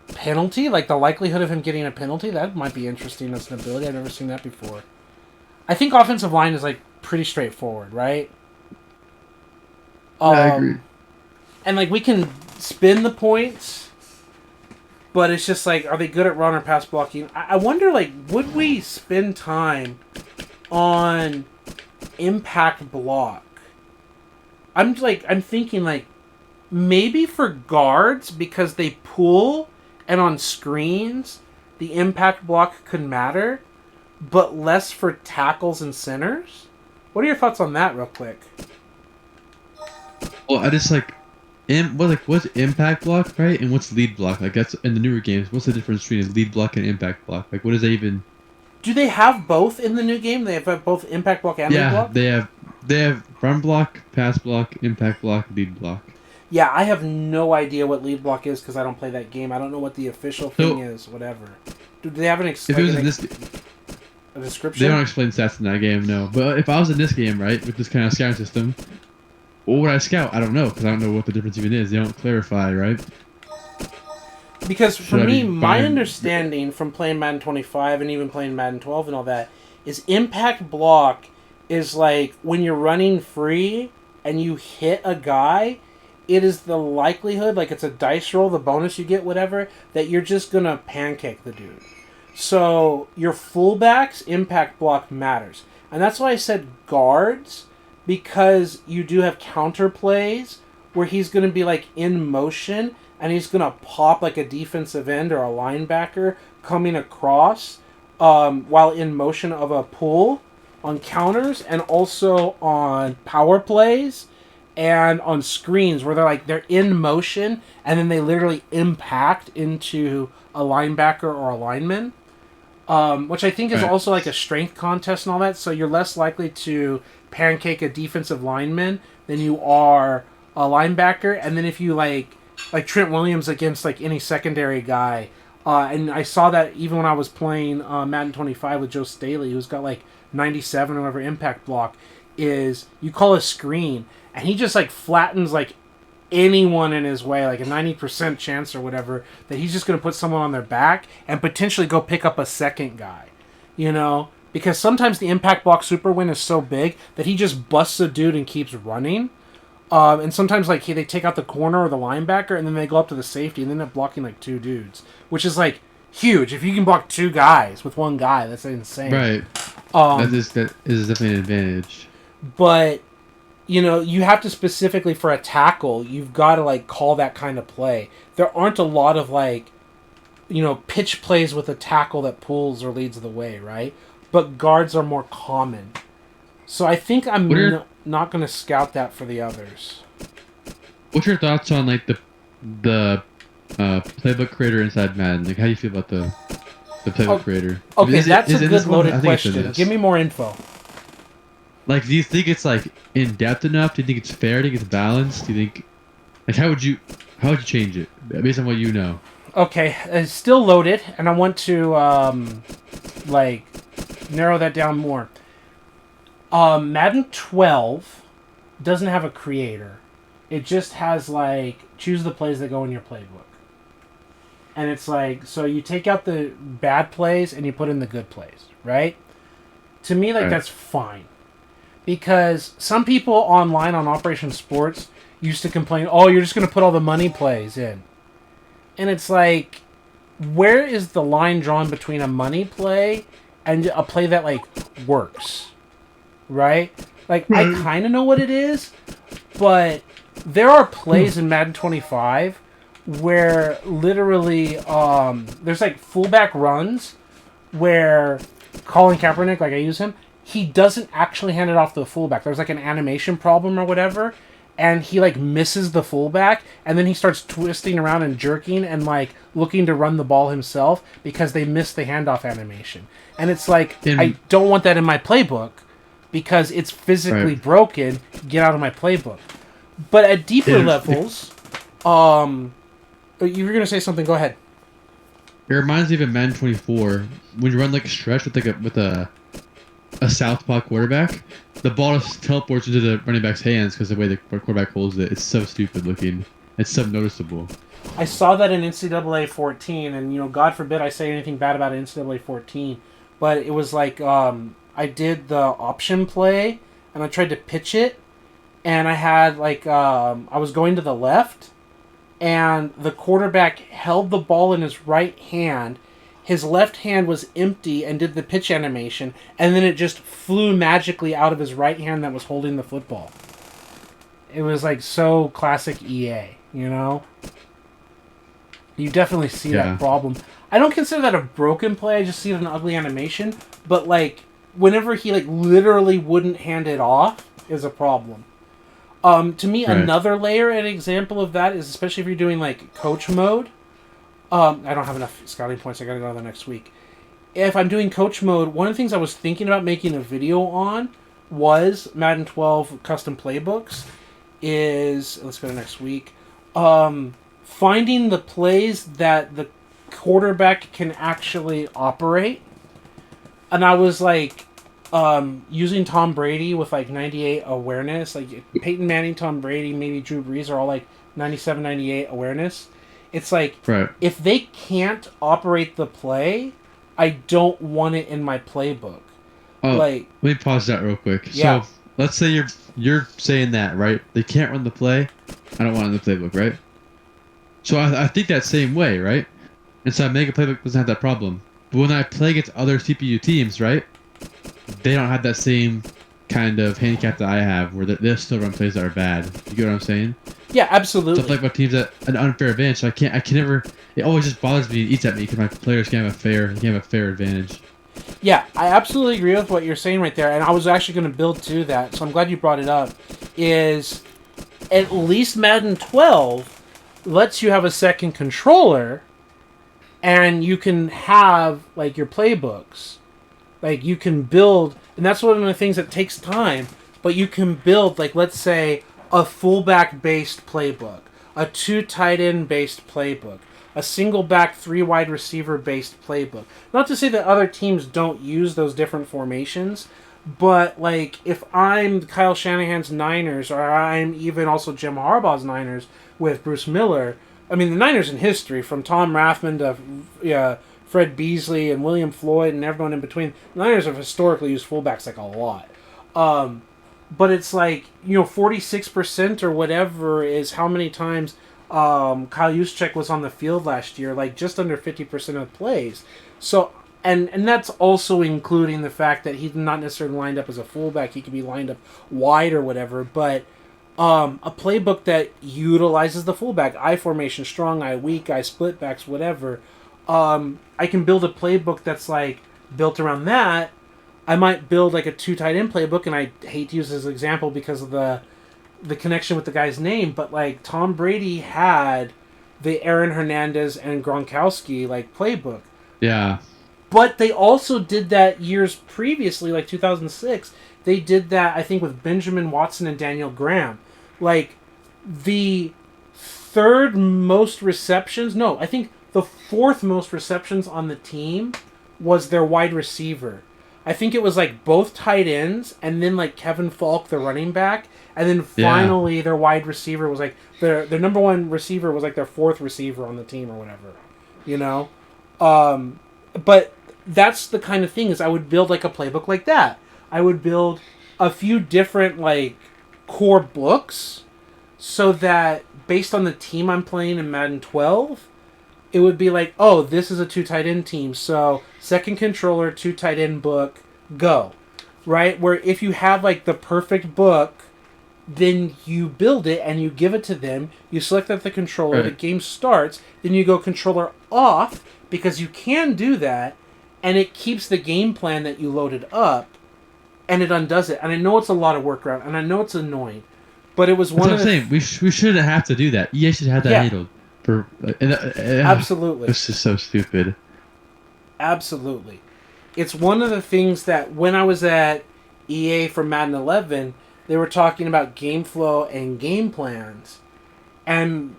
Penalty, like the likelihood of him getting a penalty, that might be interesting as an ability. I've never seen that before. I think offensive line is, like, pretty straightforward, right? I agree. And, like, we can spin the points, but it's just like, are they good at run or pass blocking? I wonder, like, would we spend time on impact block? I'm thinking, like, maybe for guards, because they pull, and on screens, the impact block could matter, but less for tackles and centers? What are your thoughts on that, real quick? Well, I just what's impact block, right? And what's lead block? Like, that's in the newer games. What's the difference between lead block and impact block? Like, what does that even? Do they have both in the new game? They have both impact block and lead block? Yeah, they have run block, pass block, impact block, lead block. Yeah, I have no idea what lead block is because I don't play that game. I don't know what the official thing is, whatever. Do they have a description? They don't explain stats in that game, no. But if I was in this game, right, with this kind of scouting system, what would I scout? I don't know, because I don't know what the difference even is. They don't clarify, right? Because for me, my understanding from playing Madden 25 and even playing Madden 12 and all that is impact block is like when you're running free and you hit a guy, it is the likelihood, like it's a dice roll, the bonus you get, whatever, that you're just going to pancake the dude. So your fullback's impact block matters. And that's why I said guards, because you do have counter plays where he's going to be like in motion and he's going to pop like a defensive end or a linebacker coming across while in motion of a pull on counters, and also on power plays and on screens where they're in motion and then they literally impact into a linebacker or a lineman. Which I think is also like a strength contest and all that, so you're less likely to pancake a defensive lineman than you are a linebacker. And then if you like Trent Williams against like any secondary guy, and I saw that even when I was playing Madden 25 with Joe Staley, who's got like 97 or whatever impact block, is you call a screen and he just like flattens like anyone in his way, like a 90% chance or whatever, that he's just going to put someone on their back and potentially go pick up a second guy, you know? Because sometimes the impact block super win is so big that he just busts a dude and keeps running. And sometimes like they take out the corner or the linebacker and then they go up to the safety and then they're blocking like two dudes, which is like huge. If you can block two guys with one guy, that's insane. Right. That is definitely an advantage. But you know, you have to specifically for a tackle, you've got to like call that kind of play. There aren't a lot of like, you know, pitch plays with a tackle that pulls or leads the way, right? But guards are more common. So I think I'm not going to scout that for the others. What's your thoughts on like the playbook creator inside Madden? Like, how do you feel about the playbook creator. Okay, Is that's is a in this good one? loaded I think it's in question. this. Give me more info. Like, do you think it's like in depth enough? Do you think it's fair? Do you think it's balanced? Do you think like how would you change it based on what you know? Okay, it's still loaded, and I want to like narrow that down more. Madden 12 doesn't have a creator. It just has like choose the plays that go in your playbook. And it's like, so you take out the bad plays and you put in the good plays, right? To me, like, Right. that's fine. Because some people online on Operation Sports used to complain, oh, you're just going to put all the money plays in. And it's like, where is the line drawn between a money play and a play that, like, works? Right? Like, I kind of know what it is, but there are plays in Madden 25 where literally there's like fullback runs where Colin Kaepernick, like I use him, he doesn't actually hand it off to the fullback. There's like an animation problem or whatever, and he like misses the fullback, and then he starts twisting around and jerking and like looking to run the ball himself because they missed the handoff animation. And it's like, I don't want that in my playbook because it's physically broken. Get out of my playbook. But at deeper levels, you were gonna say something. Go ahead. It reminds me of in Madden 24 when you run like a stretch with a southpaw quarterback. The ball just teleports into the running back's hands because the way the quarterback holds it. It's so stupid looking. It's so noticeable. I saw that in NCAA 14, and you know, God forbid I say anything bad about NCAA 14, but it was like I did the option play and I tried to pitch it, and I had like I was going to the left. And the quarterback held the ball in his right hand. His left hand was empty and did the pitch animation, and then it just flew magically out of his right hand that was holding the football. It was like so classic EA, you know? You definitely see that problem. I don't consider that a broken play, I just see it an ugly animation, but like whenever he like literally wouldn't hand it off is a problem. To me, another layer and example of that is, especially if you're doing like coach mode. I don't have enough scouting points. I gotta go to the next week. If I'm doing coach mode, one of the things I was thinking about making a video on was Madden 12 custom playbooks. Let's go to next week. Finding the plays that the quarterback can actually operate, and I was like. Using Tom Brady with like 98 awareness, like Peyton Manning, Tom Brady, maybe Drew Brees are all like 97, 98 awareness. It's like, if they can't operate the play, I don't want it in my playbook. Oh, like, let me pause that real quick. Yeah. So let's say you're saying that, right? They can't run the play. I don't want it in the playbook, right? So I think that same way, right? And so I make a playbook doesn't have that problem. But when I play against other CPU teams, right? They don't have that same kind of handicap that I have, where they'll still run plays that are bad. You get what I'm saying? Yeah, absolutely. So I like my team's at an unfair advantage. So I can never. It always just bothers me and eats at me because my players can't have a fair advantage. Yeah, I absolutely agree with what you're saying right there, and I was actually going to build to that, so I'm glad you brought it up. Is at least Madden 12 lets you have a second controller, and you can have like your playbooks. Like, you can build, and that's one of the things that takes time, but you can build, like, let's say, a fullback-based playbook, a two tight end-based playbook, a single back, three wide receiver-based playbook. Not to say that other teams don't use those different formations, but, like, if I'm Kyle Shanahan's Niners, or I'm even also Jim Harbaugh's Niners with Bruce Miller, I mean, the Niners in history, from Tom Rathman to Fred Beasley and William Floyd and everyone in between. The Niners have historically used fullbacks like a lot. But it's like, 46% or whatever is how many times Kyle Juszczyk was on the field last year, like just under 50% of plays. So, and that's also including the fact that he's not necessarily lined up as a fullback. He could be lined up wide or whatever, but a playbook that utilizes the fullback, I formation, strong I, weak I, split backs, whatever. I can build a playbook that's like built around that. I might build like a two tight end playbook, and I hate to use this example because of the connection with the guy's name, but like Tom Brady had the Aaron Hernandez and Gronkowski like playbook. Yeah. But they also did that years previously, like 2006. They did that, I think, with Benjamin Watson and Daniel Graham. Like, the third most receptions... No, I think the fourth most receptions on the team was their wide receiver. I think it was, like, both tight ends, and then, like, Kevin Falk, the running back, and then finally their wide receiver was, like... Their number one receiver was, like, their fourth receiver on the team or whatever. You know? But that's the kind of thing is I would build, like, a playbook like that. I would build a few different, like, core books so that based on the team I'm playing in Madden 12, it would be like, oh, this is a 2 tight end team, so second controller, 2 tight end book, go. Right? Where if you have, like, the perfect book, then you build it and you give it to them, you select that the controller, the game starts, then you go controller off, because you can do that, and it keeps the game plan that you loaded up, and it undoes it. And I know it's a lot of workaround, and I know it's annoying, but it was one of the... I'm saying. We shouldn't have to do that. EA should have that handled. Absolutely. This is so stupid. Absolutely. It's one of the things that when I was at EA for Madden 11, they were talking about game flow and game plans. And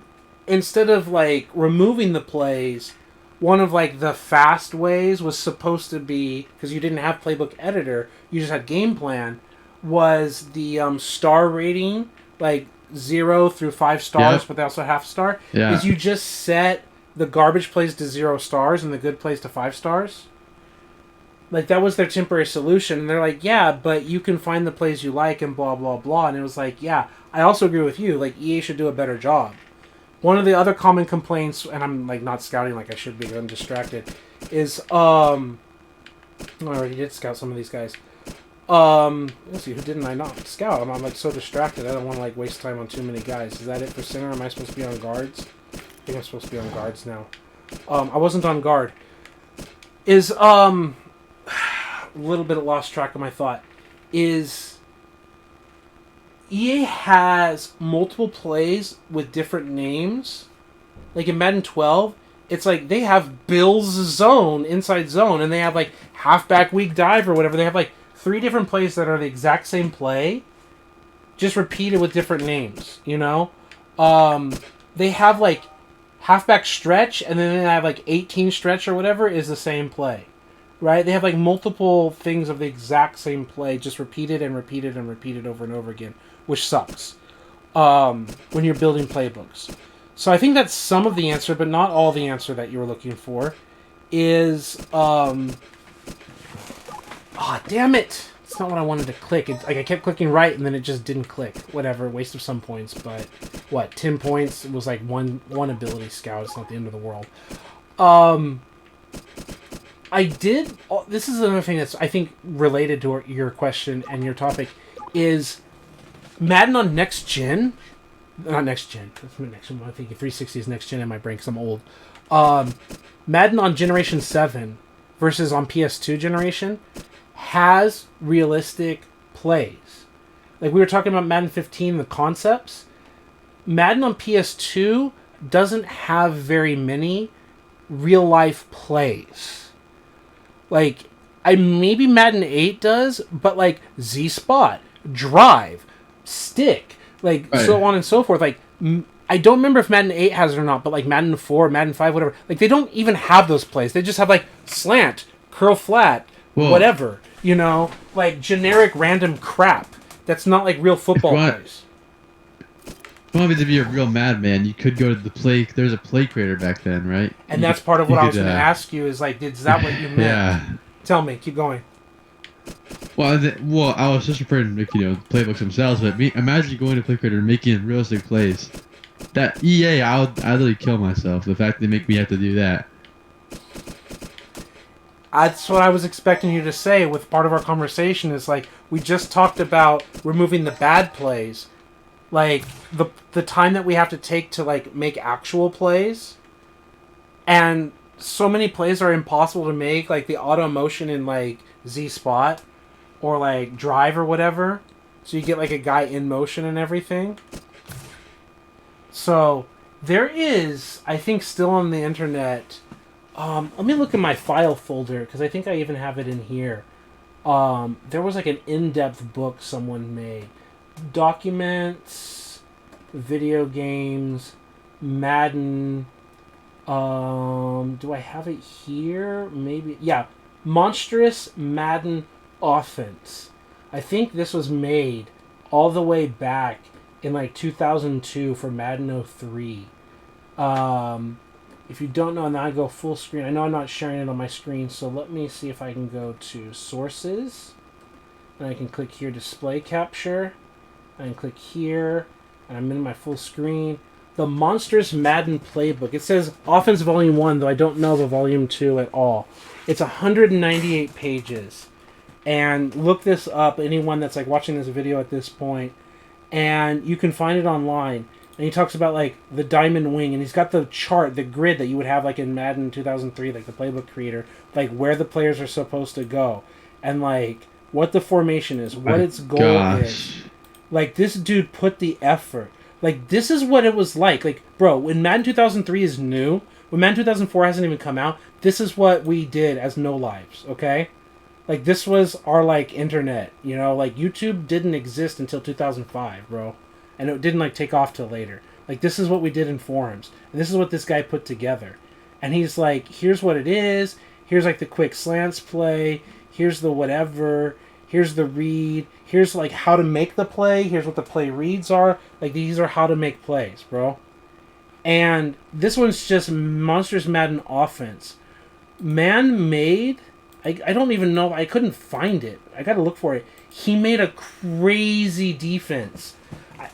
instead of, like, removing the plays, one of, like, the fast ways was supposed to be, because you didn't have playbook editor, you just had game plan, was the star rating, like 0 through 5 stars, but they also half star. Is you just set the garbage plays to 0 stars and the good plays to 5 stars. Like, that was their temporary solution. And they're like, yeah, but you can find the plays you like and blah, blah, blah. And it was like, yeah, I also agree with you. Like, EA should do a better job. One of the other common complaints, and I'm, like, not scouting like I should be, I'm distracted, is, I already did scout some of these guys. Let's see, who didn't I not scout? I'm like, so distracted, I don't want to, like, waste time on too many guys. Is that it for center? Am I supposed to be on guards? I think I'm supposed to be on guards now. I wasn't on guard. Is, a little bit lost track of my thought. Is... EA has multiple plays with different names. Like in Madden 12, it's like they have Bill's zone, inside zone, and they have like halfback weak dive or whatever. They have like 3 different plays that are the exact same play, just repeated with different names, you know? They have like halfback stretch, and then they have like 18 stretch or whatever is the same play. Right? They have like multiple things of the exact same play, just repeated and repeated and repeated over and over again, which sucks when you're building playbooks. So I think that's some of the answer, but not all the answer that you were looking for. Is damn it! It's not what I wanted to click. Like I kept clicking right, and then it just didn't click. Whatever, waste of some points. But what? 10 points. It was like one ability scout. It's not the end of the world. I did... This is another thing that's, I think, related to your question and your topic, is Madden on next gen... Not next gen. That's my next one. I think 360 is next gen in my brain because I'm old. Madden on Generation 7 versus on PS2 generation has realistic plays. Like, we were talking about Madden 15, the concepts. Madden on PS2 doesn't have very many real-life plays. Like, maybe Madden 8 does, but, like, Z-Spot, Drive, Stick, like, so on and so forth. Like, I don't remember if Madden 8 has it or not, but, like, Madden 4, Madden 5, whatever. Like, they don't even have those plays. They just have, like, slant, curl flat, whatever, you know? Like, generic random crap. That's not, like, real football plays. If you want me to be a real madman, you could go to the play... There's a play creator back then, right? And that's part of what I was going to ask you is, like, is that what you meant? Yeah. Tell me. Keep going. Well, I was just referring to, playbooks themselves, but imagine going to play creator and making realistic plays. That EA, I'd literally kill myself. The fact they make me have to do that. That's what I was expecting you to say with part of our conversation is, like, we just talked about removing the bad plays. Like, the time that we have to take to, like, make actual plays. And so many plays are impossible to make, like the auto motion in, like, Z-Spot. Or, like, Drive or whatever. So you get, like, a guy in motion and everything. So, there is, I think, still on the internet, Let me look in my file folder because I think I even have it in here. There was like an in-depth book someone made. Documents, video games, Madden. Do I have it here? Maybe. Yeah. Monstrous Madden Offense. I think this was made all the way back in like 2002 for Madden 03. If you don't know, now I go full screen. I know I'm not sharing it on my screen, so let me see if I can go to Sources. And I can click here, Display Capture. And click here, and I'm in my full screen. The Monstrous Madden Playbook. It says Offense Volume 1, though I don't know the Volume 2 at all. It's 198 pages. And look this up, anyone that's like watching this video at this point, and you can find it online. And he talks about like the diamond wing, and he's got the chart, the grid that you would have like in Madden 2003, like the playbook creator, like where the players are supposed to go, and like what the formation is, what its goal is. Like this dude put the effort. Like this is what it was like. Like bro, when Madden 2003 is new, when Madden 2004 hasn't even come out, this is what we did as No Lives. Okay. Like, this was our, like, internet, you know? Like, YouTube didn't exist until 2005, bro. And it didn't, like, take off till later. Like, this is what we did in forums. And this is what this guy put together. And he's like, here's what it is. Here's, like, the quick slants play. Here's the whatever. Here's the read. Here's, like, how to make the play. Here's what the play reads are. Like, these are how to make plays, bro. And this one's just Monsters Madden Offense. Man-made... I don't even know. I couldn't find it. I gotta look for it. He made a crazy defense.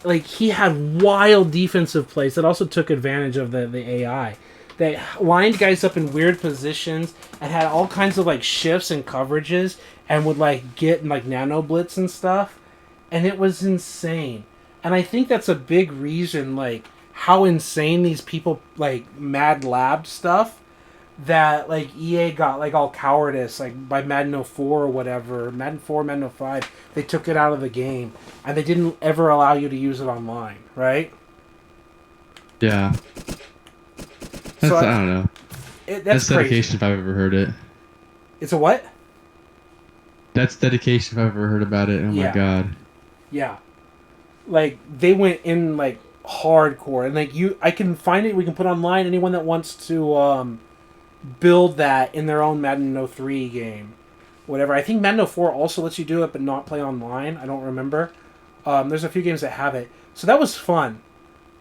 Like, he had wild defensive plays that also took advantage of the AI. They lined guys up in weird positions and had all kinds of, like, shifts and coverages and would, like, get, like, nano blitz and stuff. And it was insane. And I think that's a big reason, like, how insane these people, like, Mad Lab stuff. That like EA got like all cowardice like by Madden 04 or whatever, Madden 4, Madden 05, they took it out of the game and they didn't ever allow you to use it online, right? Yeah. So I don't know. That's dedication crazy. if I've ever heard it. It's a what? That's dedication if I've ever heard about it. Oh my god. Yeah. Like they went in like hardcore and like I can find it, we can put online anyone that wants to build that in their own Madden 03 game. Whatever. I think Madden 04 also lets you do it, but not play online. I don't remember. There's a few games that have it. So that was fun.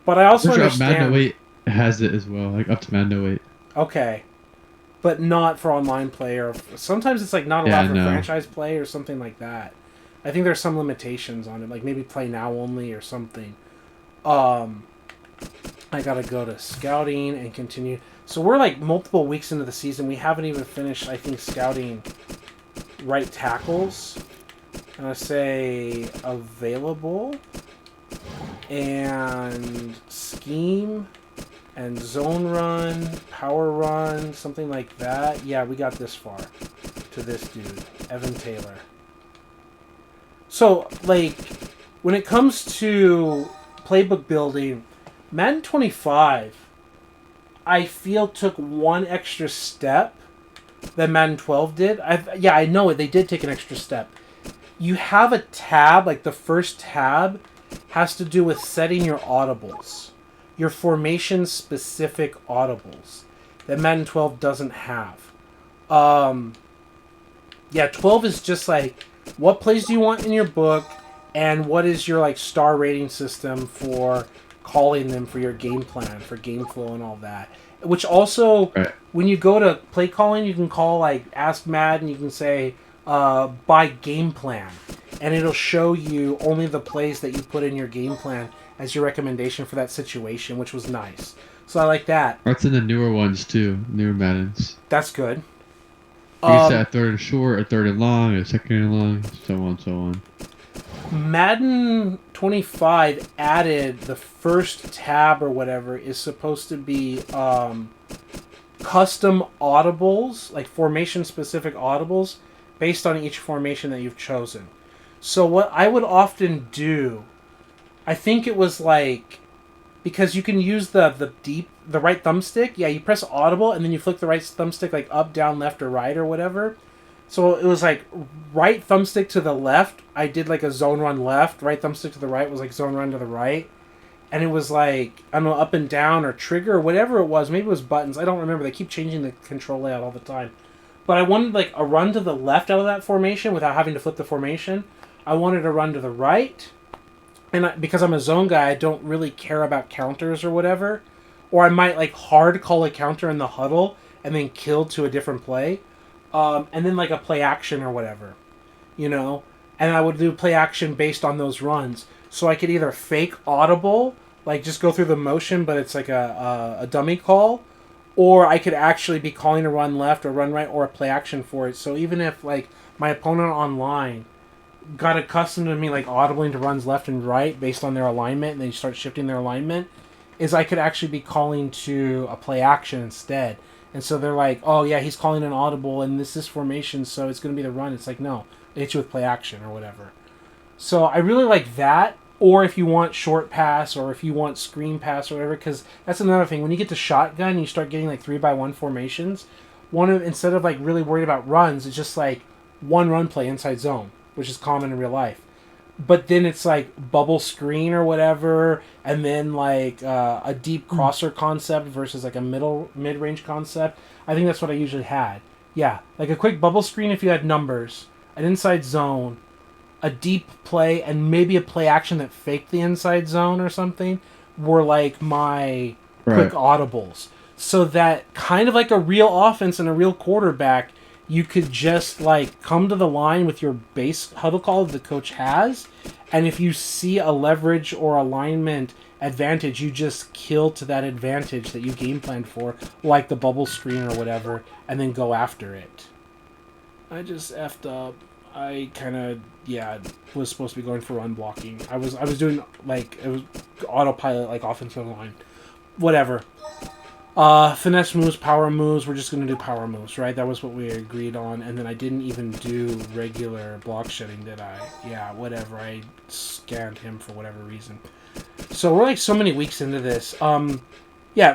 But I also understand... Madden 08 has it as well, like up to Madden 08. Okay. But not for online play, or sometimes it's like not allowed for franchise play or something like that. I think there's some limitations on it, like maybe play now only or something. I gotta go to scouting and continue... So we're like multiple weeks into the season. We haven't even finished, I think, scouting right tackles. And I say available and scheme and zone run, power run, something like that. Yeah, we got this far to this dude, Evan Taylor. So, like, when it comes to playbook building, Madden 25... I feel took one extra step that Madden 12 did. I know it. They did take an extra step. You have a tab, like the first tab has to do with setting your audibles. Your formation-specific audibles that Madden 12 doesn't have. 12 is just like, what plays do you want in your book, and what is your like star rating system for calling them for your game plan, for game flow and all that. Which also, when you go to play calling, you can call, like, Ask Madden, you can say, by game plan. And it'll show you only the plays that you put in your game plan as your recommendation for that situation, which was nice. So I like that. That's in the newer ones, too. Newer Maddens. That's good. You can set a third and short, a third and long, a second and long, so on, so on. Madden 25 added the first tab or whatever is supposed to be custom audibles, like formation-specific audibles, based on each formation that you've chosen. So what I would often do, I think it was like because you can use the right thumbstick. Yeah, you press audible and then you flick the right thumbstick like up, down, left, or right or whatever. So it was like right thumbstick to the left. I did like a zone run left. Right thumbstick to the right was like zone run to the right. And it was like, I don't know, up and down or trigger or whatever it was. Maybe it was buttons. I don't remember. They keep changing the control layout all the time. But I wanted like a run to the left out of that formation without having to flip the formation. I wanted a run to the right. And because I'm a zone guy, I don't really care about counters or whatever. Or I might like hard call a counter in the huddle and then kill to a different play. And then like a play action or whatever, you know? And I would do play action based on those runs. So I could either fake audible, like just go through the motion, but it's like a dummy call, or I could actually be calling a run left or run right or a play action for it. So even if like my opponent online got accustomed to me like audibling to runs left and right based on their alignment, and they start shifting their alignment, is I could actually be calling to a play action instead. And so they're like, oh yeah, he's calling an audible and this formation, so it's going to be the run. It's like, no, I hit you with play action or whatever. So I really like that. Or if you want short pass, or if you want screen pass or whatever, because that's another thing. When you get to shotgun, you start getting like 3x1 formations. Instead of like really worried about runs, it's just like one run play inside zone, which is common in real life. But then it's like bubble screen or whatever, and then like a deep crosser concept versus like a mid-range concept. I think that's what I usually had. Yeah, like a quick bubble screen if you had numbers, an inside zone, a deep play, and maybe a play action that faked the inside zone or something were like my quick audibles. So that kind of like a real offense and a real quarterback, you could just like come to the line with your base huddle call that the coach has, and if you see a leverage or alignment advantage, you just kill to that advantage that you game planned for, like the bubble screen or whatever, and then go after it. I just effed up. I kind of, was supposed to be going for run blocking. I was doing, like, it was autopilot, like, offensive line. Whatever. Finesse moves, power moves, we're just going to do power moves, right? That was what we agreed on, and then I didn't even do regular block shedding, did I? Yeah, whatever. I scanned him for whatever reason. So we're, like, so many weeks into this.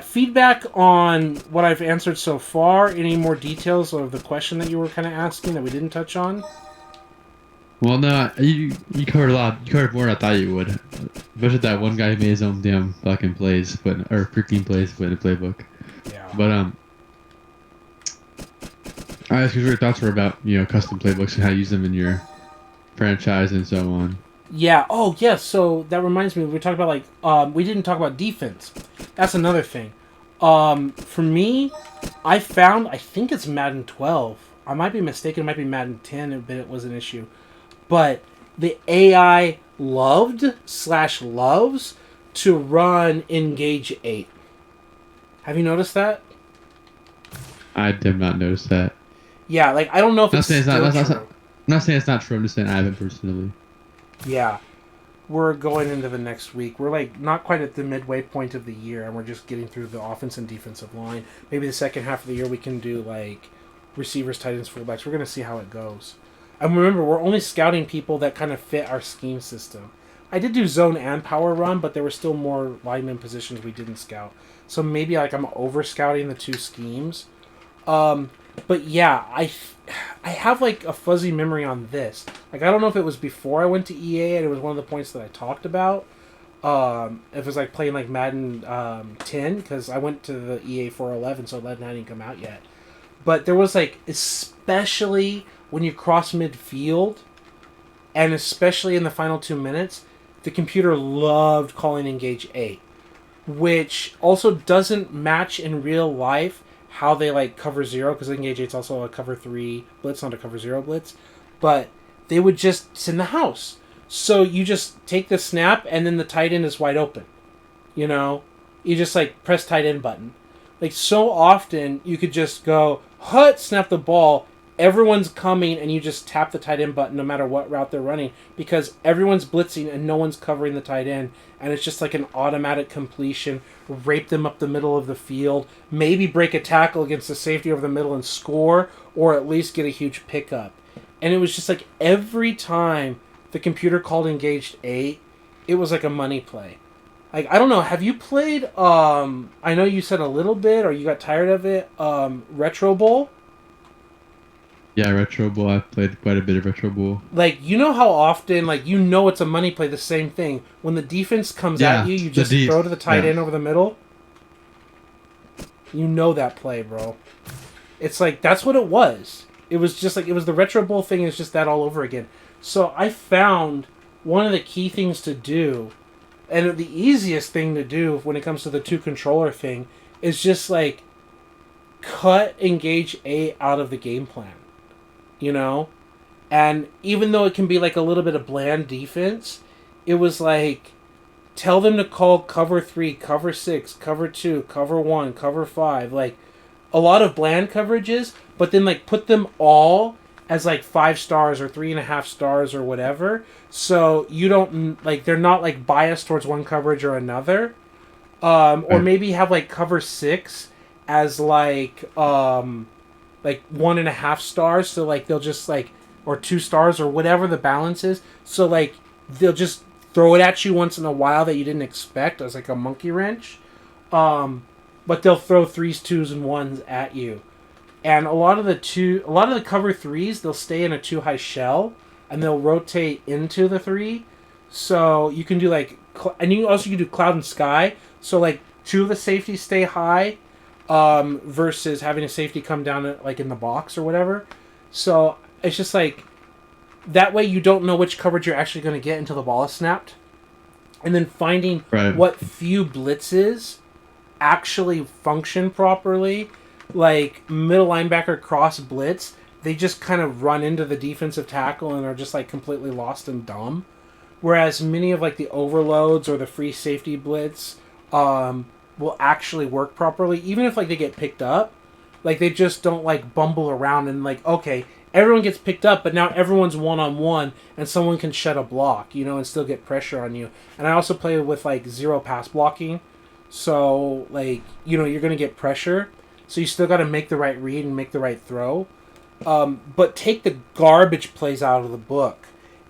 Feedback on what I've answered so far. Any more details of the question that you were kind of asking that we didn't touch on? Well, no, you covered a lot. You covered more than I thought you would. Especially that one guy who made his own damn fucking plays, or freaking plays, put in a playbook. Yeah. But I asked you what your thoughts were about, custom playbooks and how to use them in your franchise and so on. Yeah. Oh, yes. Yeah. So that reminds me, we talked about we didn't talk about defense. That's another thing. For me, I think it's Madden 12. I might be mistaken. It might be Madden 10, but it was an issue. But the AI loves to run Engage 8. Have you noticed that? I did not notice that. Yeah, like, I don't know if it's true. I'm not saying it's not true. I'm just saying I haven't personally. Yeah. We're going into the next week. We're, like, not quite at the midway point of the year, and we're just getting through the offense and defensive line. Maybe the second half of the year we can do, like, receivers, tight ends, fullbacks. We're going to see how it goes. And remember, we're only scouting people that kind of fit our scheme system. I did do zone and power run, but there were still more lineman positions we didn't scout. So maybe like I'm over scouting the two schemes. But yeah, I have like a fuzzy memory on this. Like, I don't know if it was before I went to EA and it was one of the points that I talked about. If it was like playing like Madden 10, because I went to the EA 411, so 11 hadn't come out yet. But there was like, especially when you cross midfield, and especially in the final 2 minutes, the computer loved calling Engage 8, which also doesn't match in real life how they like cover 0, because Engage 8's also a cover 3 blitz, not a cover 0 blitz, but they would just sit in the house. So you just take the snap, and then the tight end is wide open. You just like press tight end button. Like, so often you could just go, snap the ball, everyone's coming, and you just tap the tight end button no matter what route they're running, because everyone's blitzing and no one's covering the tight end, and it's just like an automatic completion, rape them up the middle of the field, maybe break a tackle against the safety over the middle and score, or at least get a huge pickup. And it was just like every time the computer called Engaged 8, it was like a money play. Like, I don't know, have you played, I know you said a little bit, or you got tired of it, Retro Bowl? Yeah, Retro Bowl. I've played quite a bit of Retro Bowl. Like, you know how often, like, you know it's a money play, the same thing. When the defense comes at Yeah, you, you the just deep. throw to the tight Yeah. end over the middle. You know that play, bro. It's like, that's what it was. It was just like, it was the Retro Bowl thing, it's just that all over again. So I found one of the key things to do, and the easiest thing to do when it comes to the 2 controller thing, is just like, cut Engage A out of the game plan. You know? And even though it can be like a little bit of bland defense, it was like, tell them to call cover 3, cover 6, cover 2, cover 1, cover 5. Like, a lot of bland coverages, but then like put them all as like 5 stars or 3.5 stars or whatever. So you don't, like, they're not like biased towards one coverage or another. Or maybe have like cover 6 as like 1.5 stars. So like they'll just like, or 2 stars or whatever the balance is. So like they'll just throw it at you once in a while that you didn't expect as like a monkey wrench. But they'll throw 3s, 2s, and 1s at you. And a lot of the cover 3s, they'll stay in a 2 high shell and they'll rotate into the 3. So you can do like, and you also can do cloud and sky. So like 2 of the safeties stay high, versus having a safety come down like in the box or whatever. So it's just like, that way you don't know which coverage you're actually going to get until the ball is snapped. And then finding what few blitzes actually function properly, like middle linebacker cross blitz, they just kind of run into the defensive tackle and are just like completely lost and dumb. Whereas many of like the overloads or the free safety blitz will actually work properly, even if like they get picked up. Like they just don't like bumble around and like, okay, everyone gets picked up, but now everyone's one-on-one and someone can shed a block, you know, and still get pressure on you. And I also play with like 0 pass blocking. So, like, you know, you're going to get pressure. So you still got to make the right read and make the right throw. But take the garbage plays out of the book.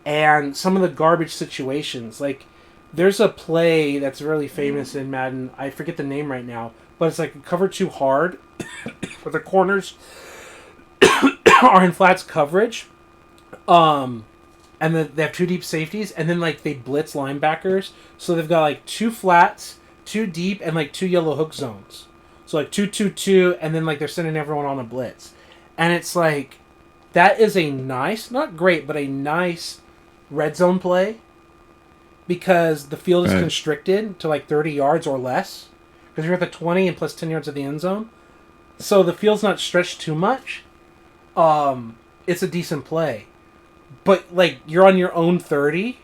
And some of the garbage situations. Like, there's a play that's really famous in Madden. I forget the name right now. But it's like cover 2 hard. Where the corners are in flats coverage. And then they have 2 deep safeties. And then, like, they blitz linebackers. So they've got, like, 2 flats, 2 deep, and like 2 yellow hook zones. So like 2-2-2, and then like they're sending everyone on a blitz. And it's like, that is a nice, not great, but a nice red zone play, because the field is constricted to like 30 yards or less, because you're at the 20 and plus 10 yards of the end zone. So the field's not stretched too much. It's a decent play. But like, you're on your own 30,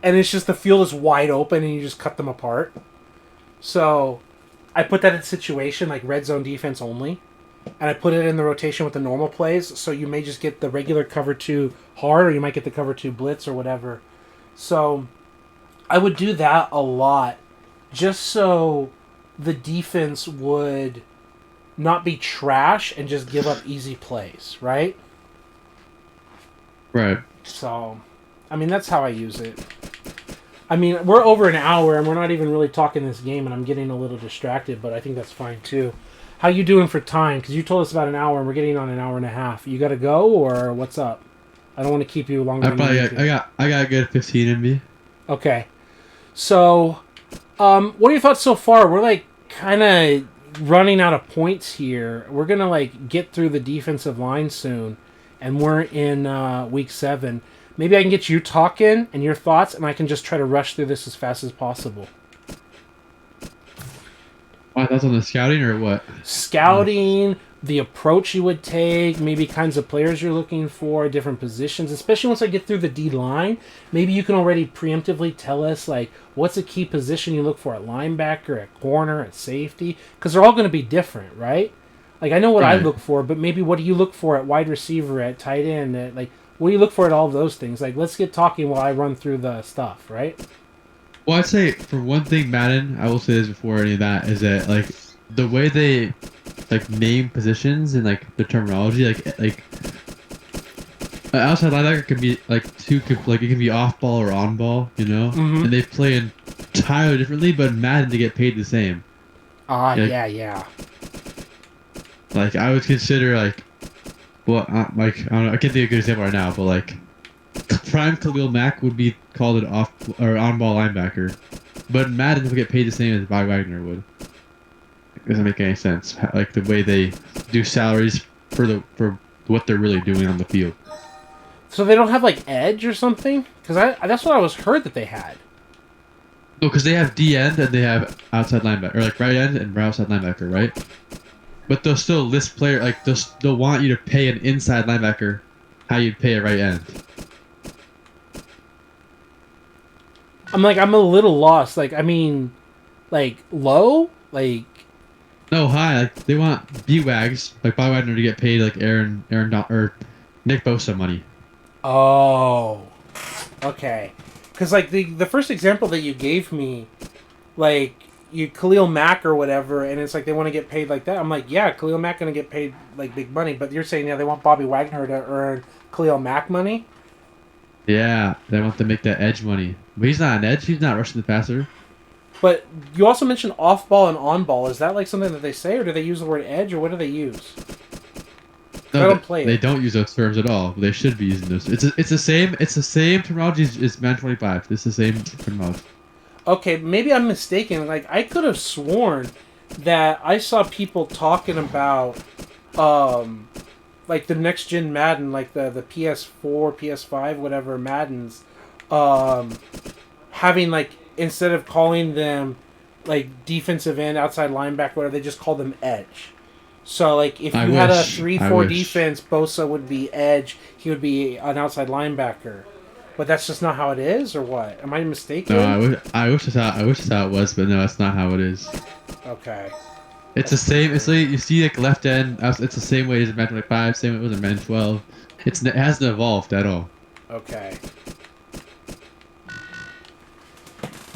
and it's just the field is wide open and you just cut them apart. So I put that in situation like red zone defense only, and I put it in the rotation with the normal plays. So you may just get the regular cover 2 hard, or you might get the cover 2 blitz or whatever. So I would do that a lot, just so the defense would not be trash and just give up easy plays, right? Right. So, I mean, that's how I use it. I mean, we're over an hour, and we're not even really talking this game, and I'm getting a little distracted, but I think that's fine, too. How you doing for time? Because you told us about an hour, and we're getting on an hour and a half. You got to go, or what's up? I don't want to keep you longer than you need to. I got a good 15 in me. Okay. So, what are your thoughts so far? We're, like, kind of running out of points here. We're going to, like, get through the defensive line soon, and we're in week 7. Maybe I can get you talking and your thoughts, and I can just try to rush through this as fast as possible. My thoughts on the scouting or what? Scouting, the approach you would take, maybe kinds of players you're looking for, different positions, especially once I get through the D-line. Maybe you can already preemptively tell us, like, what's a key position you look for at linebacker, at corner, at safety? Because they're all going to be different, right? Like, I know what I look for, but maybe what do you look for at wide receiver, at tight end, at, like, what do you look for at all of those things? Like, let's get talking while I run through the stuff, right? Well, I'd say, for one thing, Madden, I will say this before any of that, is that, like, the way they, like, name positions and, like, the terminology, like outside linebacker can be, like, it can be off-ball or on-ball, you know? Mm-hmm. And they play in entirely differently, but Madden they get paid the same. Yeah. Like I would consider like, well, like I don't know, I can't think of a good example right now, but like Prime Khalil Mack would be called an off or on-ball linebacker, but Madden would get paid the same as Bobby Wagner would. It doesn't make any sense. Like the way they do salaries for what they're really doing on the field. So they don't have like edge or something? Because that's what I was heard that they had. No, because they have D end and they have outside linebacker, or like right end and outside linebacker, right? But they'll still list player like they'll want you to pay an inside linebacker how you'd pay a right end. I'm a little lost. Like, I mean, like low, like. No, high. Like they want B-Wags, like Bob Wagner, to get paid like or Nick Bosa money. Oh, okay. Because like the first example that you gave me, like you Khalil Mack or whatever, and it's like they want to get paid like that. I'm like, yeah, Khalil Mack gonna get paid like big money, but you're saying they want Bobby Wagner to earn Khalil Mack money. Yeah, they want to make that edge money, but he's not an edge. He's not rushing the passer. But you also mentioned off ball and on ball. Is that like something that they say, or do they use the word edge, or what do they use? No, I don't play they it. don't use those terms at all. They should be using those. It's the same terminology as Man 25. It's the same terminology. Okay, maybe I'm mistaken. Like I could have sworn that I saw people talking about like the next gen Madden, like the PS4, PS5, whatever Maddens, having like instead of calling them like defensive end, outside linebacker, whatever, they just call them edge. So like if you had a 3-4 defense, Bosa would be edge, he would be an outside linebacker. But that's just not how it is, or what? Am I mistaken? No, I wish that's how it was, but no, that's not how it is. Okay. It's the same. It's like you see like left end. It's the same way as Man 25, same way it was in Man 12. It hasn't evolved at all. Okay.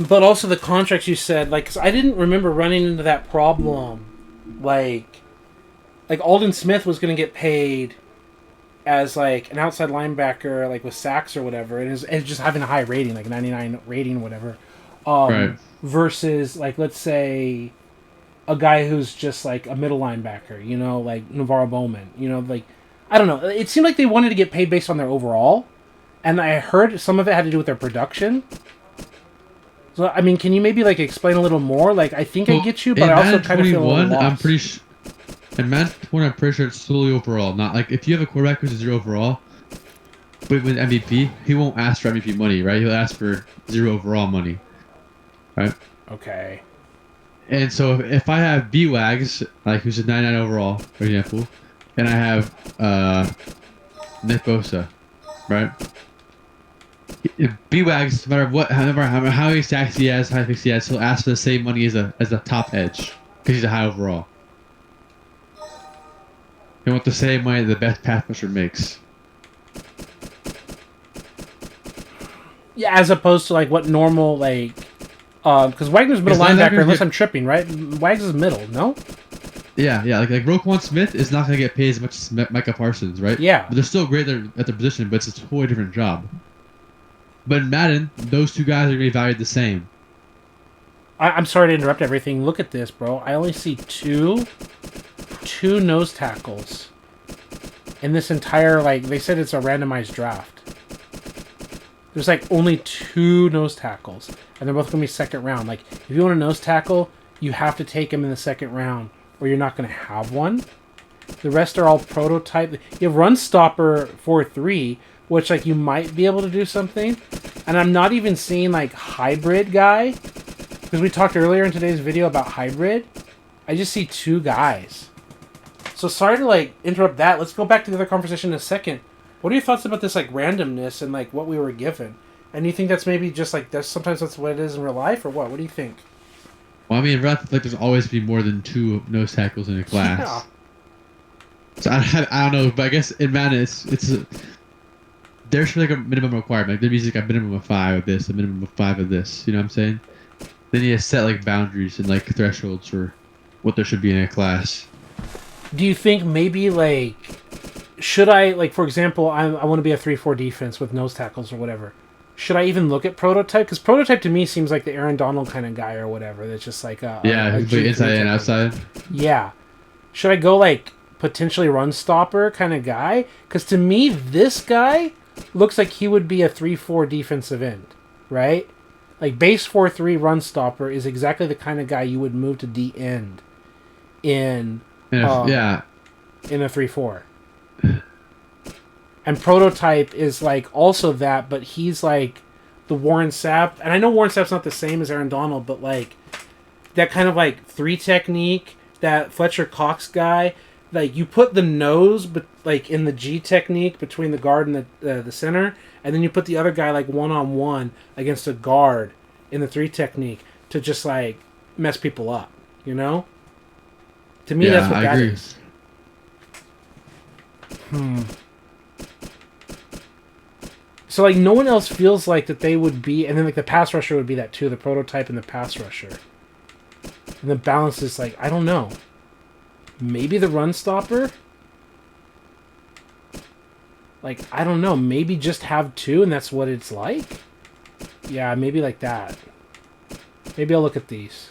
But also the contracts you said, like, 'cause I didn't remember running into that problem. Like Alden Smith was going to get paid as, like, an outside linebacker, like, with sacks or whatever, and is just having a high rating, like, 99 rating or whatever. Right. Versus, like, let's say a guy who's just, like, a middle linebacker, you know, like Navarro Bowman. You know, like, I don't know. It seemed like they wanted to get paid based on their overall, and I heard some of it had to do with their production. So, I mean, can you maybe, like, explain a little more? Like, I think I get you, but I also kind of feel a little lost. I'm pretty sure... In Madden 21, I'm pretty sure it's solely overall. Not, like, if you have a quarterback who's a 0 overall, but with MVP, he won't ask for MVP money, right? He'll ask for 0 overall money, right? Okay. And so if I have B-Wags, like, who's a 99 overall, for example, and I have Nick Bosa, right? B-Wags, no matter what, how many sacks he has, how many picks he has, he'll ask for the same money as a top edge because he's a high overall. He want the same money the best pass rusher makes. Yeah, as opposed to like what normal like, because Wagner's middle linebacker, unless I'm tripping, right? Wags is middle, no? Yeah, like Roquan Smith is not gonna get paid as much as Micah Parsons, right? Yeah, but they're still great at their position, but it's a totally different job. But in Madden, those two guys are gonna be valued the same. I'm sorry to interrupt everything. Look at this, bro. I only see two nose tackles in this entire, like, they said it's a randomized draft. There's like only 2 nose tackles, and they're both gonna be second round. Like, if you want a nose tackle, you have to take him in the second round, or you're not gonna have one. The rest are all prototype. You have Run Stopper 4-3, which, like, you might be able to do something. And I'm not even seeing, like, hybrid guy, because we talked earlier in today's video about hybrid. I just see 2 guys. So sorry to, like, interrupt that. Let's go back to the other conversation in a second. What are your thoughts about this, like, randomness and, like, what we were given? And you think that's maybe just, like, sometimes that's what it is in real life, or what? What do you think? Well, I mean, in real life, like, there's always be more than 2 nose tackles in a class. Yeah. So I don't know, but I guess in Madden, there should be like a minimum requirement. Like, there needs like a minimum of 5 of this, a minimum of 5 of this. You know what I'm saying? Then you set like boundaries and like thresholds for what there should be in a class. Do you think maybe, like, should I, like, for example, I want to be a 3-4 defense with nose tackles or whatever. should I even look at Prototype? Because Prototype to me seems like the Aaron Donald kind of guy or whatever. That's just like a G3 inside and outside. Yeah. Should I go like potentially run stopper kind of guy? Because to me, this guy looks like he would be a 3-4 defensive end, right? Like base 4-3 run stopper is exactly the kind of guy you would move to D end in in a 3-4. And Prototype is like also that, but he's like the Warren Sapp. And I know Warren Sapp's not the same as Aaron Donald, but like that kind of like 3 technique, that Fletcher Cox guy. Like you put the nose, but like in the G technique between the guard and the center, and then you put the other guy like 1-on-1 against a guard in the 3 technique to just like mess people up. You know. To me, that's what that is. So, like, no one else feels like that they would be... And then, like, the pass rusher would be that, too. The Prototype and the pass rusher. And the balance is, like, I don't know. Maybe the run stopper? Like, I don't know. Maybe just have 2 and that's what it's like? Yeah, maybe like that. Maybe I'll look at these.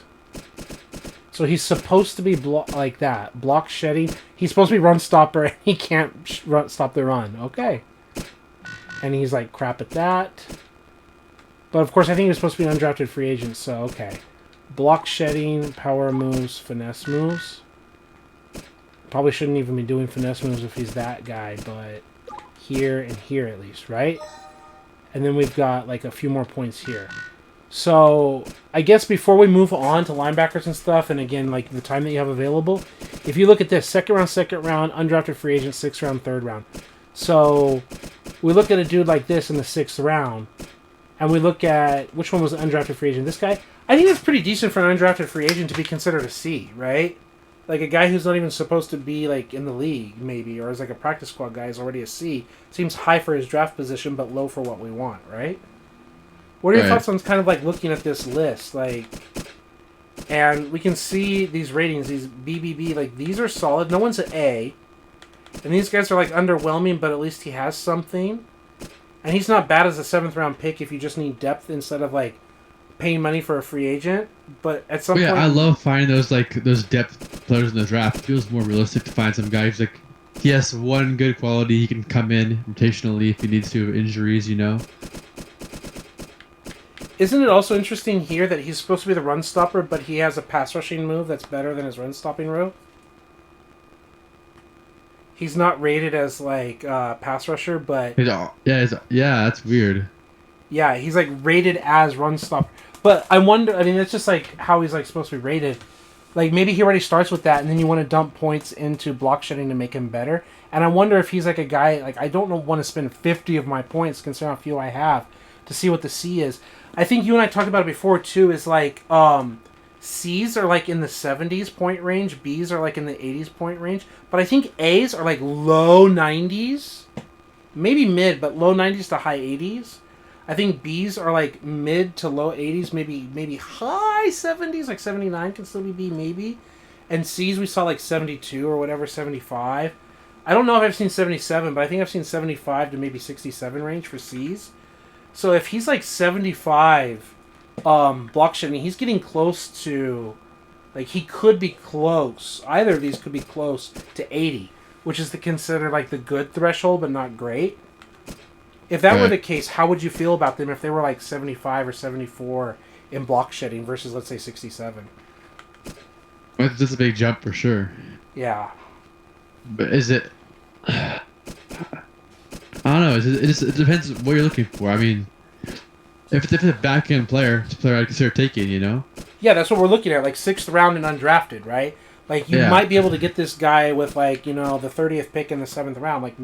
So he's supposed to be like that. Block shedding. He's supposed to be run stopper and he can't stop the run. Okay. And he's like crap at that. But of course, I think he was supposed to be an undrafted free agent, so okay. Block shedding, power moves, finesse moves. Probably shouldn't even be doing finesse moves if he's that guy, but here and here at least, right? And then we've got like a few more points here. So I guess before we move on to linebackers and stuff, and again, like the time that you have available, if you look at this, second round, undrafted free agent, 6th round, 3rd round. So we look at a dude like this in the 6th round, and we look at, which one was an undrafted free agent? This guy? I think that's pretty decent for an undrafted free agent to be considered a C, right? Like a guy who's not even supposed to be like in the league, maybe, or is like a practice squad guy is already a C. Seems high for his draft position, but low for what we want, right? What are your thoughts on kind of like looking at this list? Like, and we can see these ratings, these BBB, like these are solid. No one's an A. And these guys are like underwhelming, but at least he has something. And he's not bad as a 7th round pick if you just need depth instead of like paying money for a free agent. But at some point, I love finding those depth players in the draft. It feels more realistic to find some guy who's like, he has one good quality. He can come in rotationally if he needs to, injuries, you know. Isn't it also interesting here that he's supposed to be the run stopper, but he has a pass rushing move that's better than his run stopping move? He's not rated as like pass rusher, but that's weird. Yeah, he's like rated as run stopper, but I wonder. I mean, it's just like how he's like supposed to be rated. Like maybe he already starts with that, and then you want to dump points into block shedding to make him better. And I wonder if he's like a guy like I don't want to spend 50 of my points considering how few I have to see what the C is. I think you and I talked about it before too. Is like C's are like in the 70s point range, B's are like in the 80s point range, but I think A's are like low 90s, maybe mid, but low 90s to high 80s. I think B's are like mid to low 80s, maybe high 70s, like 79 can still be B, maybe. And C's we saw like 72 or whatever, 75. I don't know if I've seen 77, but I think I've seen 75 to maybe 67 range for C's. So if he's like 75 block shedding, he's getting close to, like he could be close. Either of these could be close to 80, which is considered like the good threshold, but not great. If that were the case, how would you feel about them if they were like 75 or 74 in block shedding versus, let's say, 67? Well, that's a big jump for sure. Yeah. But is it... I don't know. It depends what you're looking for. I mean, if it's a back-end player, it's a player I'd consider taking, you know? Yeah, that's what we're looking at. Like 6th round and undrafted, right? Like you might be able to get this guy with like, you know, the 30th pick in the 7th round, like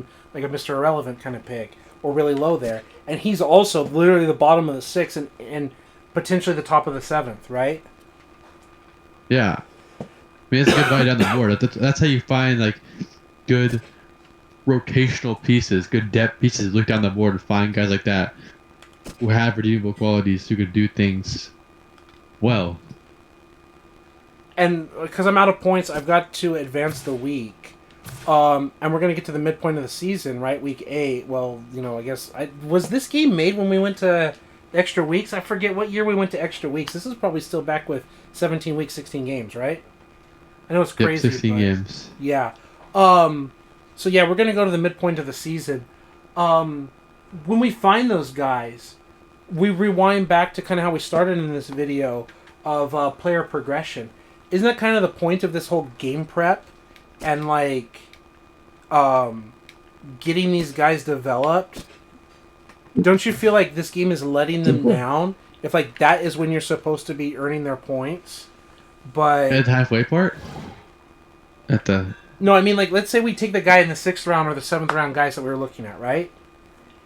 a Mr. Irrelevant kind of pick. Or really low there. And he's also literally the bottom of the 6th and potentially the top of the 7th, right? Yeah. I mean, it's a good value down the board. That's how you find, like, good rotational pieces, good depth pieces. Look down the board and find guys like that who have redeemable qualities, who could do things well. And because I'm out of points, I've got to advance the week And we're going to get to the midpoint of the season, right? Week 8. Well, I guess... was this game made when we went to extra weeks? I forget what year we went to extra weeks. This is probably still back with 17 weeks, 16 games, right? I know it's crazy. 16 games. Yeah. So, yeah, we're going to go to the midpoint of the season. When we find those guys, we rewind back to kind of how we started in this video of player progression. Isn't that kind of the point of this whole game prep? And, getting these guys developed? Don't you feel like this game is letting them down? If, that is when you're supposed to be earning their points? But... At the halfway part? At the... No, I mean, let's say we take the guy in the 6th round or the 7th round guys that we were looking at, right?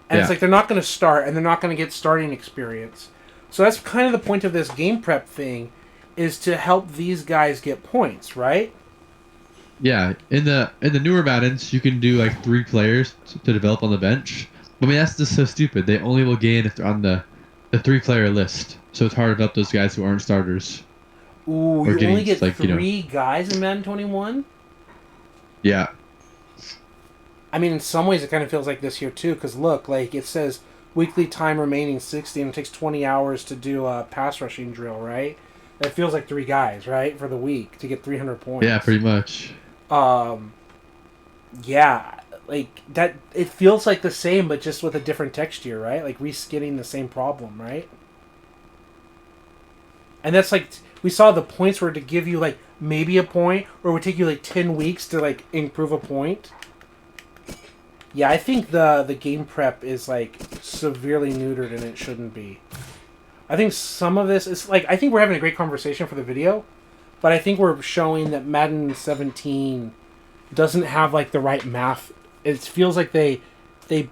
And it's they're not going to start, and they're not going to get starting experience. So that's kind of the point of this game prep thing, is to help these guys get points, right? Yeah, in the newer Maddens, you can do 3 players to develop on the bench. I mean, that's just so stupid. They only will gain if they're on the 3-player list. So it's hard to develop those guys who aren't starters. Ooh, you only get 3 guys in Madden 21? Yeah. I mean, in some ways, it kind of feels like this here, too, because look, it says weekly time remaining 60, and it takes 20 hours to do a pass rushing drill, right? That feels like 3 guys, right, for the week to get 300 points. Yeah, pretty much. Yeah, that, it feels like the same, but just with a different texture, right? Reskinning the same problem, right? And that's we saw the points were to give you, maybe a point, or it would take you, 10 weeks to, improve a point. Yeah, I think the game prep is, severely neutered, and it shouldn't be. I think some of this is, I think we're having a great conversation for the video, but I think we're showing that Madden 17 doesn't have, the right math. It feels like they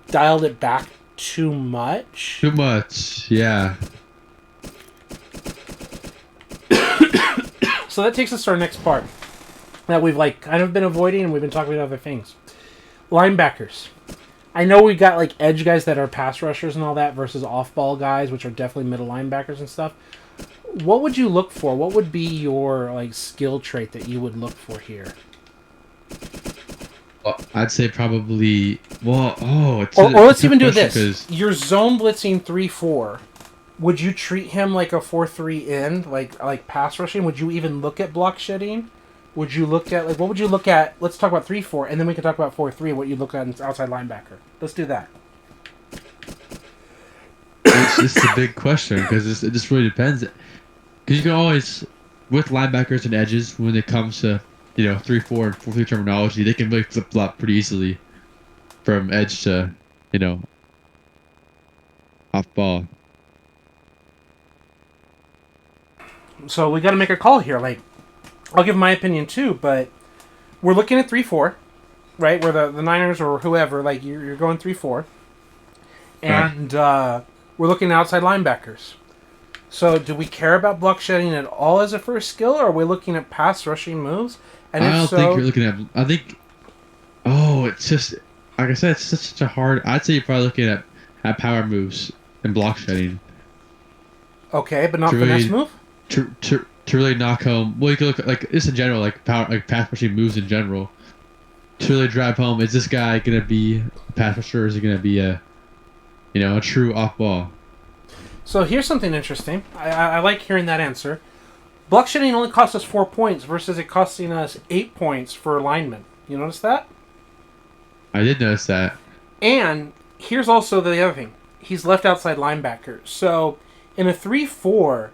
dialed it back too much. Too much, yeah. So that takes us to our next part that we've, kind of been avoiding, and we've been talking about other things. Linebackers. I know we got edge guys that are pass rushers and all that versus off-ball guys, which are definitely middle linebackers and stuff. What would you look for? What would be your skill trait that you would look for here? Well, I'd say probably. Well, or let's even do this. You're zone blitzing 3-4. Would you treat him like a 4-3 end, like pass rushing? Would you even look at block shedding? Would you look at, what would you look at? Let's talk about 3-4, and then we can talk about 4-3, what you look at in outside linebacker. Let's do that. It's just a big question, because it just really depends. Because you can always, with linebackers and edges, when it comes to, 3-4 and 4-3 terminology, they can really flip-flop pretty easily from edge to, off ball. So we got to make a call here, I'll give my opinion too, but we're looking at 3-4, right? Where the Niners or whoever, you're going 3-4. And we're looking at outside linebackers. So do we care about block shedding at all as a first skill, or are we looking at pass rushing moves? And I don't think you're looking at... I think... Oh, it's just... Like I said, it's such a hard... I'd say you're probably looking at power moves and block shedding. Okay, but not finesse move? To really knock home, well, you can look at just in general, pass rushing moves in general. To really drive home, is this guy gonna be a pass rusher, or is he gonna be a true off ball? So here's something interesting. I like hearing that answer. Block shedding only costs us 4 points versus it costing us 8 points for linemen. You notice that? I did notice that. And here's also the other thing. He's left outside linebacker. So in a 3-4.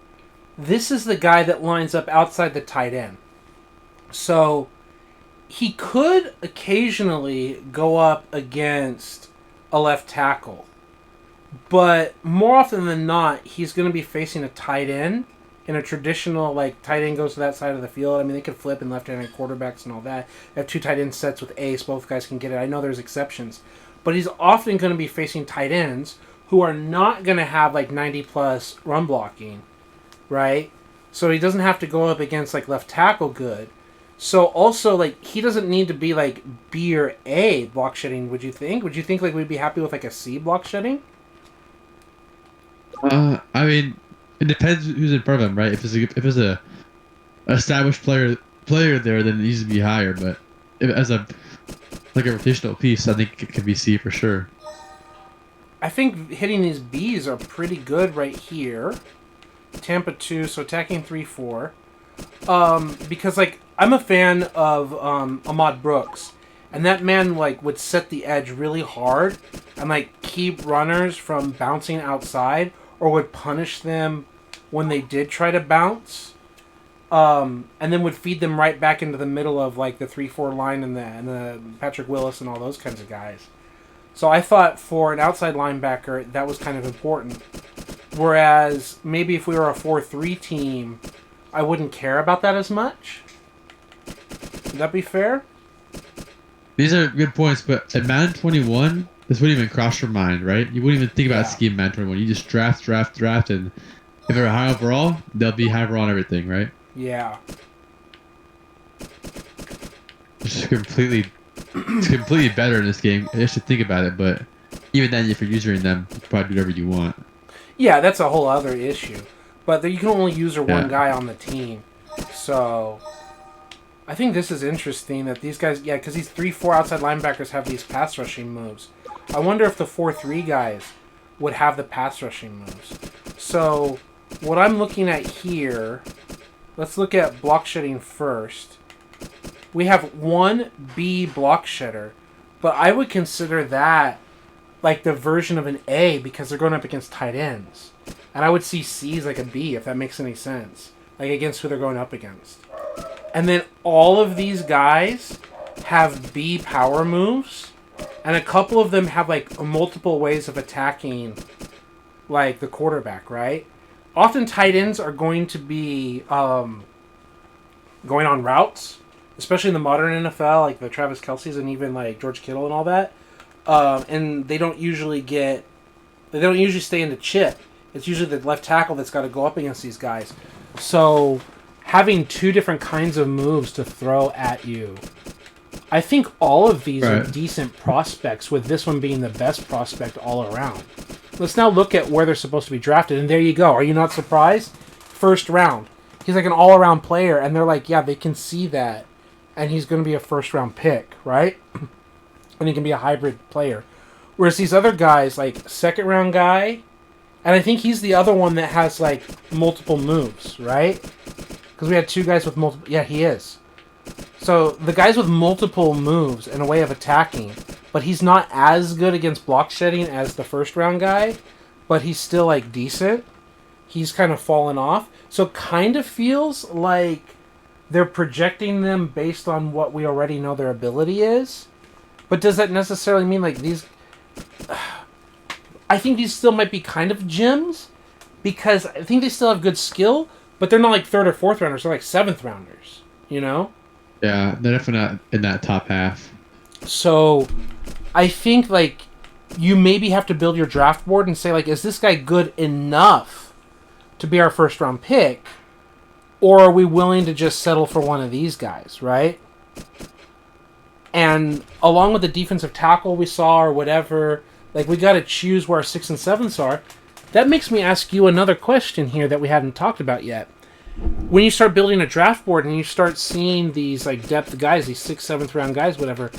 This is the guy that lines up outside the tight end. So he could occasionally go up against a left tackle. But more often than not, he's going to be facing a tight end. In a traditional, tight end goes to that side of the field. I mean, they could flip in left-handed quarterbacks and all that. They have 2 tight end sets with ace. Both guys can get it. I know there's exceptions. But he's often going to be facing tight ends who are not going to have, 90-plus run blocking. Right? So he doesn't have to go up against, left tackle good. So also, he doesn't need to be, B or A block shedding, would you think? Would you think, we'd be happy with, a C block shedding? I mean, it depends who's in front of him, right? If it's a established player there, then it needs to be higher. But as a like a rotational piece, I think it can be C for sure. I think hitting these Bs are pretty good right here. Tampa 2, so attacking 3-4. Because, like, I'm a fan of Ahmad Brooks. And that man, like, would set the edge really hard and, like, keep runners from bouncing outside or would punish them when they did try to bounce. And then would feed them right back into the middle of, like, the 3-4 line and the Patrick Willis and all those kinds of guys. So I thought for an outside linebacker, that was kind of important. Whereas maybe if we were a 4-3 team, I wouldn't care about that as much. Would that be fair? These are good points, but at Madden 21, this wouldn't even cross your mind, right? You wouldn't even think about scheme in Madden 21. You just draft, and if they're high overall, they'll be high overall on everything, right? Yeah. It's completely better in this game. You should think about it, but even then, if you're using them, you can probably do whatever you want. Yeah, that's a whole other issue. But you can only use one guy on the team. So I think this is interesting that these guys, because these 3-4 outside linebackers have these pass rushing moves. I wonder if the 4-3 guys would have the pass rushing moves. So what I'm looking at here, let's look at block shedding first. We have 1B block shedder, but I would consider that like the version of an A because they're going up against tight ends. And I would see C as like a B, if that makes any sense. Like against who they're going up against. And then all of these guys have B power moves. And a couple of them have like multiple ways of attacking like the quarterback, right? Often tight ends are going to be going on routes. Especially in the modern NFL, like the Travis Kelce's and even like George Kittle and all that. And they don't usually stay in the chip. It's usually the left tackle that's got to go up against these guys. So having two different kinds of moves to throw at you, I think all of these are decent prospects, with this one being the best prospect all around. Let's now look at where they're supposed to be drafted, and there you go. Are you not surprised? First round. He's like an all-around player, and they're like, yeah, they can see that, and he's going to be a first-round pick, right? And he can be a hybrid player. Whereas these other guys, like second-round guy, and I think he's the other one that has, like, multiple moves, right? Because we had two guys with multiple... Yeah, he is. So the guys with multiple moves and a way of attacking, but he's not as good against block shedding as the first-round guy, but he's still, like, decent. He's kind of fallen off. So it kind of feels like they're projecting them based on what we already know their ability is. But does that necessarily mean, like, these... I think these still might be kind of gems, because I think they still have good skill, but they're not like third or fourth rounders. They're like seventh rounders, you know? Yeah, they're definitely not in that top half. So I think, like, you maybe have to build your draft board and say, like, is this guy good enough to be our first round pick? Or are we willing to just settle for one of these guys, right? And along with the defensive tackle we saw or whatever, like, we got to choose where our 6th and 7th are. That makes me ask you another question here that we haven't talked about yet. When you start building a draft board and you start seeing these, like, depth guys, these 6th, 7th round guys, whatever,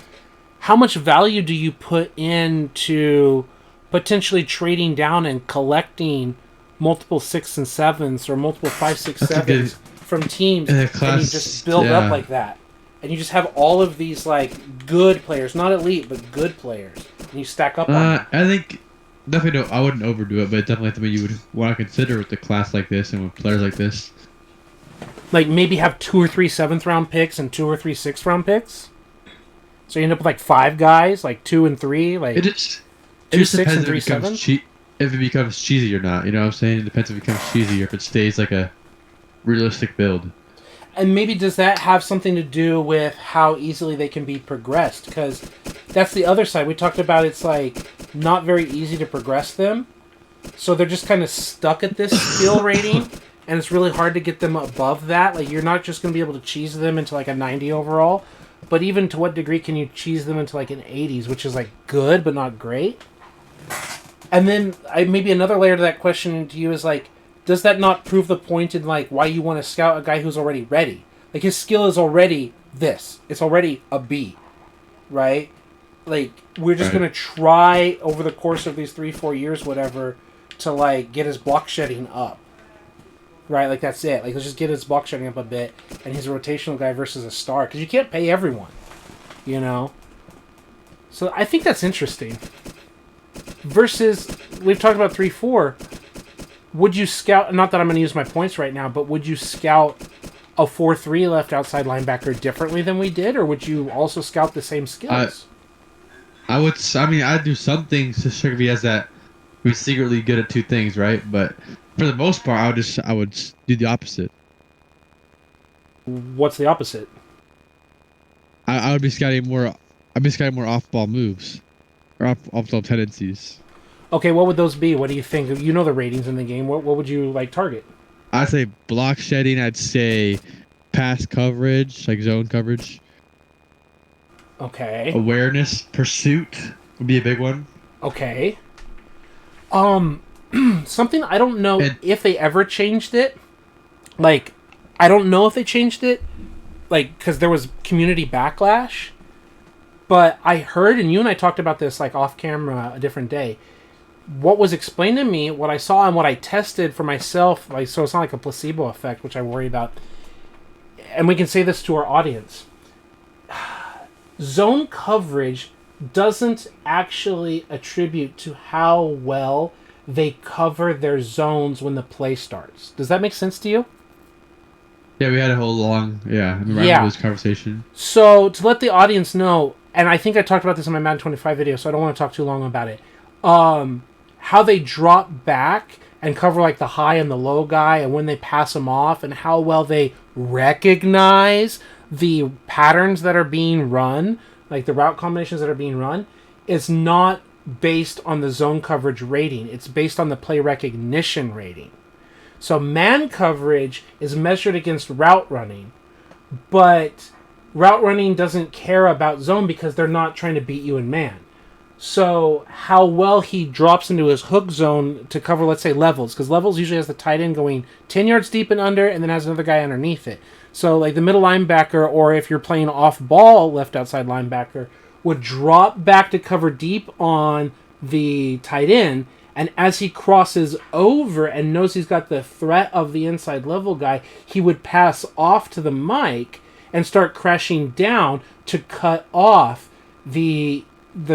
how much value do you put into potentially trading down and collecting multiple 6s and 7s or multiple 5, 6, 7s from teams, and you just build up like that? And you just have all of these, like, good players, not elite, but good players, and you stack up on them. I think definitely I wouldn't overdo it, but definitely something you would want to consider with a class like this and with players like this. Like, maybe have 2 or 3 7th round picks and 2 or 3 6th round picks. So you end up with, like, 5 guys, like 2 and 3, like it just 2 6 and 3 if it becomes 7. If it becomes cheesy or not, you know what I'm saying? It depends if it becomes cheesy or if it stays like a realistic build. And maybe does that have something to do with how easily they can be progressed? Because that's the other side. We talked about it's, like, not very easy to progress them. So they're just kind of stuck at this skill rating, and it's really hard to get them above that. Like, you're not just going to be able to cheese them into, like, a 90 overall. But even to what degree can you cheese them into, like, an 80s, which is, like, good but not great? And then maybe another layer to that question to you is, like, does that not prove the point in, like, why you want to scout a guy who's already ready? Like, his skill is already this. It's already a B, right? Like, we're just Right. going to try over the course of these 3-4 years, whatever, to, like, get his block shedding up. Right? Like, that's it. Like, let's just get his block shedding up a bit, and he's a rotational guy versus a star. Because you can't pay everyone, you know? So I think that's interesting. Versus, we've talked about 3-4. Would you scout, not that I'm going to use my points right now, but would you scout a 4-3 left outside linebacker differently than we did? Or would you also scout the same skills? I'd do some things to check if he has that. He's secretly good at two things, right? But for the most part, I would do the opposite. What's the opposite? I would be scouting more. I'd be scouting more off-ball moves or off-ball tendencies. Okay, what would those be? What do you think? You know the ratings in the game. What would you, like, target? I'd say block shedding. I'd say pass coverage, like zone coverage. Okay. Awareness, pursuit would be a big one. Okay. Something I don't know if they ever changed it. Like, I don't know if they changed it, like, because there was community backlash. But I heard, and you and I talked about this, like, off camera a different day. What was explained to me, what I saw and what I tested for myself, like, so it's not like a placebo effect, which I worry about. And we can say this to our audience. Zone coverage doesn't actually attribute to how well they cover their zones when the play starts. Does that make sense to you? Yeah, we had a whole long, I remember this conversation. So, to let the audience know, and I think I talked about this in my Madden 25 video, so I don't want to talk too long about it. How they drop back and cover, like, the high and the low guy, and when they pass them off, and how well they recognize the patterns that are being run, like the route combinations that are being run, is not based on the zone coverage rating. It's based on the play recognition rating. So man coverage is measured against route running, but route running doesn't care about zone because they're not trying to beat you in man. So how well he drops into his hook zone to cover, let's say, levels, because levels usually has the tight end going 10 yards deep and under, and then has another guy underneath it. So, like, the middle linebacker, or if you're playing off-ball left outside linebacker, would drop back to cover deep on the tight end, and as he crosses over and knows he's got the threat of the inside level guy, he would pass off to the mic and start crashing down to cut off the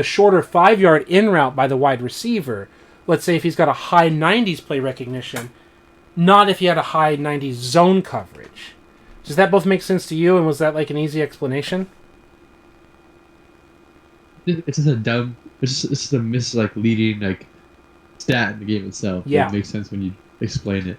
shorter 5-yard in route by the wide receiver. Let's say if he's got a high 90s play recognition, not if he had a high 90s zone coverage. Does that both make sense to you, and was that like an easy explanation? It's just a misleading like stat in the game itself. Yeah. It makes sense when you explain it.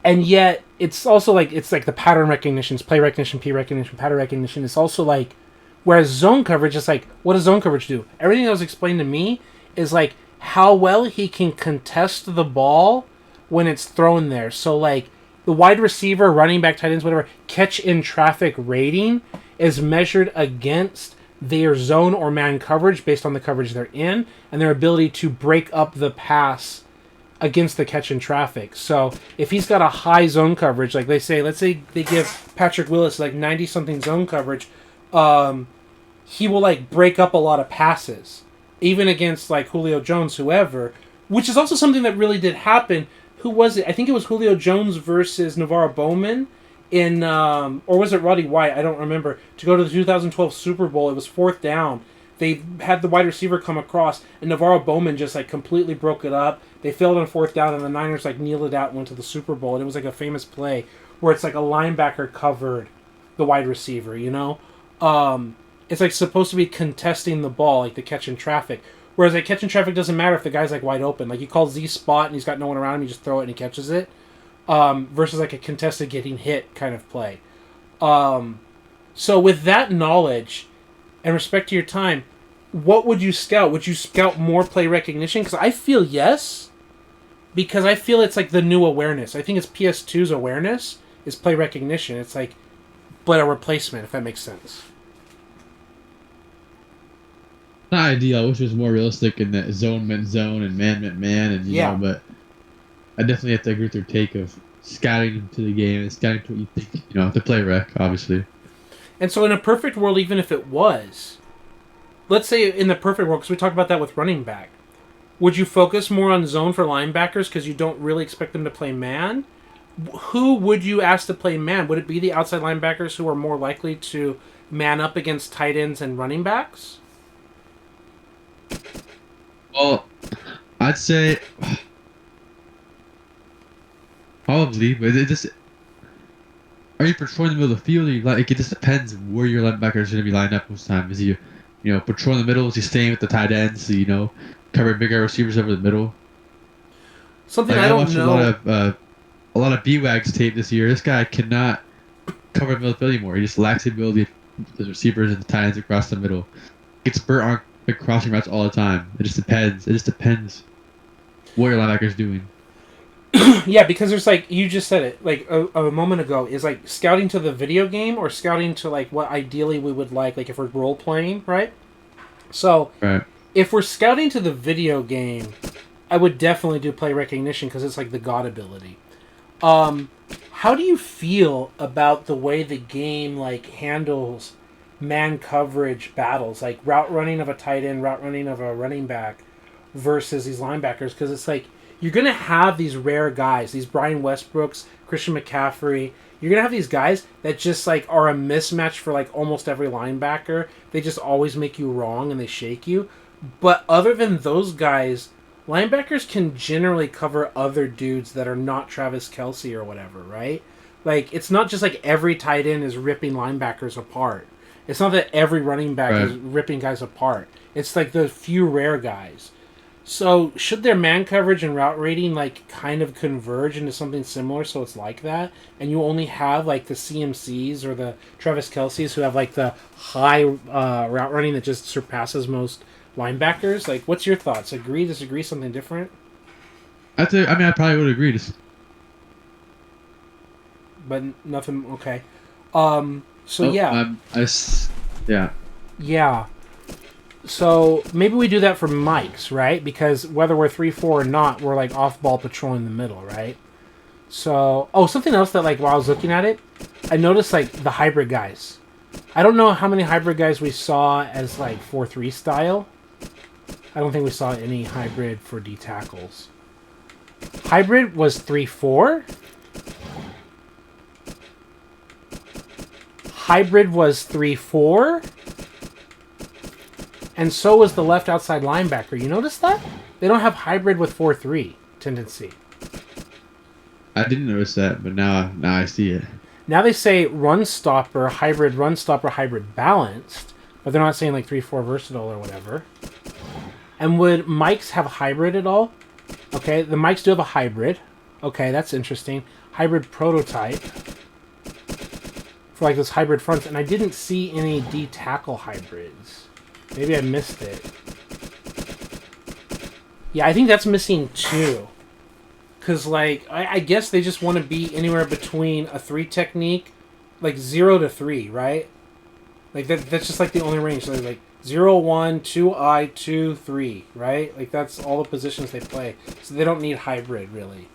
And yet, it's also like, it's like the pattern recognition, it's play recognition, P recognition, pattern recognition. It's also like, whereas zone coverage is like, what does zone coverage do? Everything that was explained to me is like how well he can contest the ball when it's thrown there. So like the wide receiver, running back, tight ends, whatever, catch in traffic rating is measured against their zone or man coverage based on the coverage they're in and their ability to break up the pass against the catch in traffic. So if he's got a high zone coverage, like let's say they give Patrick Willis like 90-something zone coverage, he will like break up a lot of passes, even against like Julio Jones, whoever, which is also something that really did happen. Who was it? I think it was Julio Jones versus Navarro Bowman in, or was it Roddy White? I don't remember. To go to the 2012 Super Bowl, it was 4th down. They had the wide receiver come across, and Navarro Bowman just like completely broke it up. They failed on 4th down, and the Niners like kneeled it out and went to the Super Bowl. And it was like a famous play where it's like a linebacker covered the wide receiver, you know? It's like supposed to be contesting the ball, like the catch in traffic. Whereas like catch in traffic doesn't matter if the guy's like wide open. Like you call Z spot and he's got no one around him, you just throw it and he catches it. Versus like a contested getting hit kind of play. So with that knowledge and respect to your time, what would you scout? Would you scout more play recognition? Because I feel yes. Because I feel it's like the new awareness. I think it's PS2's awareness is play recognition. It's like, but a replacement, if that makes sense. Not ideal. I wish it was more realistic and that zone meant zone and man meant man, and you know. But I definitely have to agree with your take of scouting to the game and scouting to what you think. You know, the play rec, obviously. And so, in a perfect world, even if it was, let's say in the perfect world, because we talked about that with running back, would you focus more on zone for linebackers because you don't really expect them to play man? Who would you ask to play man? Would it be the outside linebackers who are more likely to man up against tight ends and running backs? Well, I'd say probably, but it just are you patrolling the middle of the field? Or you, like it just depends where your linebacker is going to be lined up most of the time. Is he, patrolling the middle? Is he staying with the tight ends? So, cover bigger receivers over the middle. Something Like, I I don't watched know. a lot of B-Wags tape this year. This guy cannot cover the middle of the field anymore. He just lacks the ability the receivers and the tight ends across the middle. Gets burnt on big crossing routes all the time. It just depends. It just depends what your linebacker's doing. Yeah, because there's like you just said it like a moment ago is like scouting to the video game or scouting to like what ideally we would like if we're role playing, right? So Right. if we're scouting to the video game, I would definitely do play recognition because it's like the god ability. How do you feel about the way the game like handles man coverage battles, like route running of a tight end, route running of a running back versus these linebackers? Because it's like you're gonna have these rare guys, these Brian Westbrooks, Christian McCaffrey. You're gonna have these guys that just like are a mismatch for like almost every linebacker. They just always make you wrong and they shake you. But other than those guys, linebackers can generally cover other dudes that are not Travis Kelce or whatever, right? Like, it's not just like every tight end is ripping linebackers apart. It's not that every running back is ripping guys apart. It's like the few rare guys. So, should their man coverage and route rating like kind of converge into something similar so it's like that? And you only have like the CMCs or the Travis Kelce's who have like the high route running that just surpasses most linebackers? Like, what's your thoughts? Agree, disagree, something different? I probably would agree. But nothing. Okay. So yeah. Yeah. Yeah. So maybe we do that for Mike's, right? Because whether we're 3-4 or not, we're like off ball patrolling the middle, right? So something else that like while I was looking at it, I noticed like the hybrid guys. I don't know how many hybrid guys we saw as like 4-3 style. I don't think we saw any hybrid for D tackles. Hybrid was 3-4. Hybrid was 3-4. And so was the left outside linebacker. You notice that? They don't have hybrid with 4-3 tendency. I didn't notice that, but now I see it. Now they say run stopper, hybrid balanced, but they're not saying like 3-4 versatile or whatever. And would Mike's have hybrid at all? Okay, the Mike's do have a hybrid. Okay, that's interesting. Hybrid prototype. For like those hybrid fronts. And I didn't see any D tackle hybrids. Maybe I missed it. Yeah, I think that's missing too. Because, like, I guess they just want to be anywhere between a 3 technique, like 0 to 3, right? Like, that's just, like, the only range. So, like, 0, 1, 2I, 2, 3, right? Like, that's all the positions they play. So they don't need hybrid, really.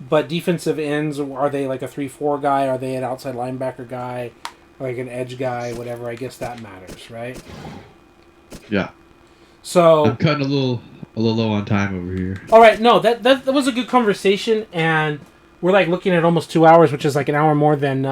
But defensive ends, are they, like, a 3-4 guy? Are they an outside linebacker guy? Like, an edge guy? Whatever. I guess that matters, right? Yeah. So I'm cutting a little low on time over here. All right, no, that was a good conversation, and we're like looking at almost 2 hours, which is like an hour more than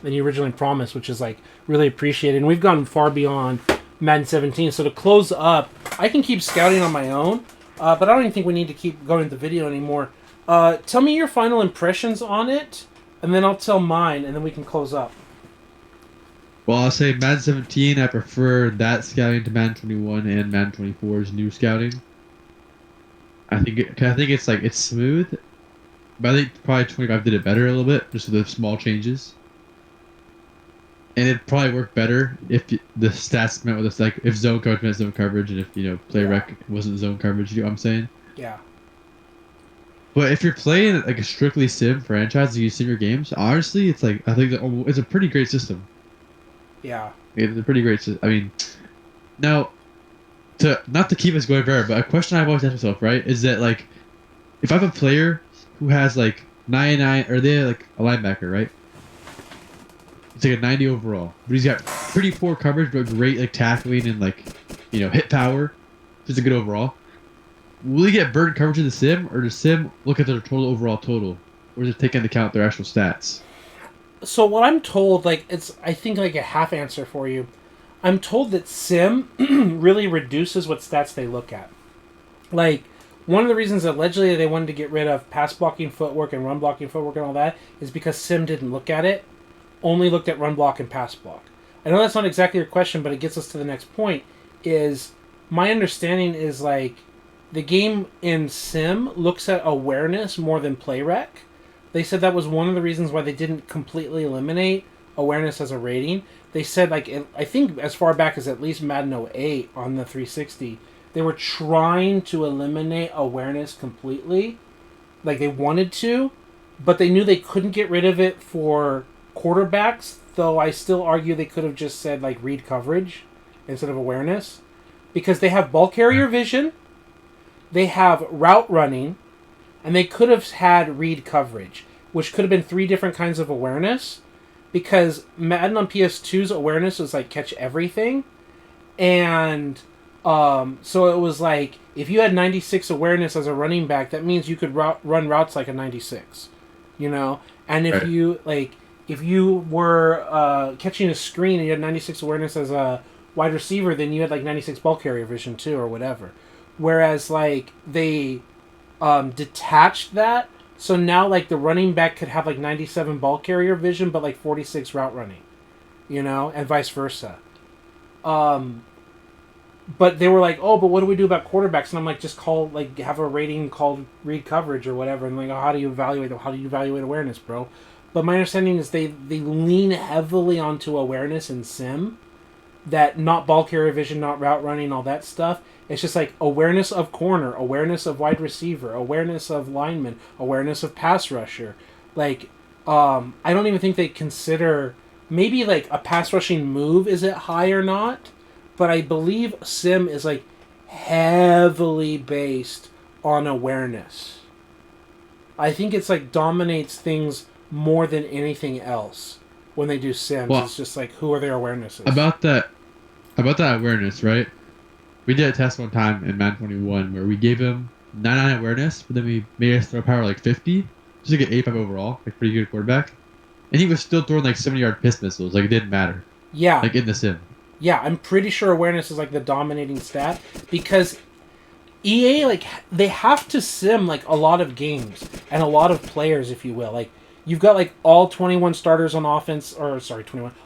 you originally promised, which is like really appreciated. And we've gone far beyond Madden 17. So to close up, I can keep scouting on my own, but I don't even think we need to keep going to the video anymore. Tell me your final impressions on it, and then I'll tell mine, and then we can close up. Well, I'll say Madden 17, I prefer that scouting to Madden 21 and Madden 24's new scouting. I think it's smooth, but I think probably 25 did it better a little bit, just with the small changes. And it'd probably work better if the stats meant with us, like if zone coverage meant zone coverage, and if play rec wasn't zone coverage. You know what I'm saying? Yeah. But if you're playing like a strictly sim franchise, you sim your games. Honestly, it's like I think it's a pretty great system. Yeah. It's a pretty great system. I mean, now, not to keep us going forever, but a question I've always asked myself, right, is that like, if I have a player who has like 99, or they're like a linebacker, right? It's like a 90 overall, but he's got pretty poor coverage, but great like tackling and like, hit power, just a good overall. Will he get bird coverage in the sim, or does sim look at their total overall total, or does it take into account their actual stats? So what I'm told, like, it's I think like a half answer for you. I'm told that sim really reduces what stats they look at. Like, one of the reasons allegedly they wanted to get rid of pass blocking footwork and run blocking footwork and all that is because sim didn't look at it, only looked at run block and pass block. I know that's not exactly your question, but it gets us to the next point. Is my understanding is like the game in sim looks at awareness more than play rec. They said that was one of the reasons why they didn't completely eliminate awareness as a rating. They said, like, I think as far back as at least Madden 08 on the 360, they were trying to eliminate awareness completely. Like, they wanted to, but they knew they couldn't get rid of it for quarterbacks, though I still argue they could have just said, like, read coverage instead of awareness. Because they have ball carrier vision, they have route running, and they could have had read coverage, which could have been 3 different kinds of awareness. Because Madden on PS2's awareness was like catch everything. And so it was like, if you had 96 awareness as a running back, that means you could run routes like a 96. And if you were catching a screen and you had 96 awareness as a wide receiver, then you had like 96 ball carrier vision too, or whatever. Whereas like they detached that, so now like the running back could have like 97 ball carrier vision but like 46 route running, and vice versa. But they were like, oh, but what do we do about quarterbacks? And I'm like, just have a rating called read coverage or whatever. And like, oh, how do you evaluate awareness, bro? But my understanding is they lean heavily onto awareness in sim, that not ball carrier vision, not route running, all that stuff. It's just like awareness of corner, awareness of wide receiver, awareness of lineman, awareness of pass rusher. Like, I don't even think they consider, maybe like a pass rushing move, is it high or not? But I believe sim is like heavily based on awareness. I think it's like dominates things more than anything else when they do sims. Well, it's just like, who are their awarenesses? About that awareness, right? We did a test one time in Madden 21 where we gave him 99 awareness, but then we made his throw power like 50, just to get 85 overall, like pretty good quarterback. And he was still throwing like 70-yard piss missiles, like it didn't matter. Yeah. Like in the sim. Yeah, I'm pretty sure awareness is like the dominating stat because EA, like, they have to sim like a lot of games and a lot of players, if you will. Like, you've got like all 21 starters on offense, all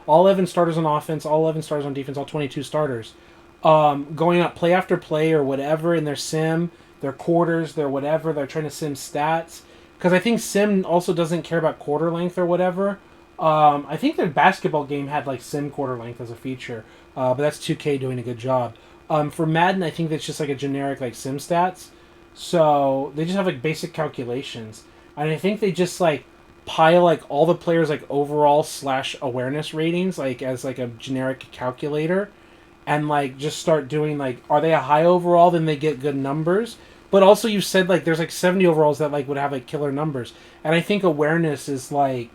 11 starters on offense, all 11 starters on defense, all 22 starters. Going up play after play or whatever in their sim, their quarters, their whatever, they're trying to sim stats. Because I think sim also doesn't care about quarter length or whatever. I think their basketball game had like sim quarter length as a feature, but that's 2K doing a good job. For Madden, I think that's just like a generic like sim stats. So they just have like basic calculations. And I think they just like pile like all the players like overall / awareness ratings like as like a generic calculator. And like just start doing like, are they a high overall, then they get good numbers. But also you said like there's like 70 overalls that like would have like killer numbers. And I think awareness is like,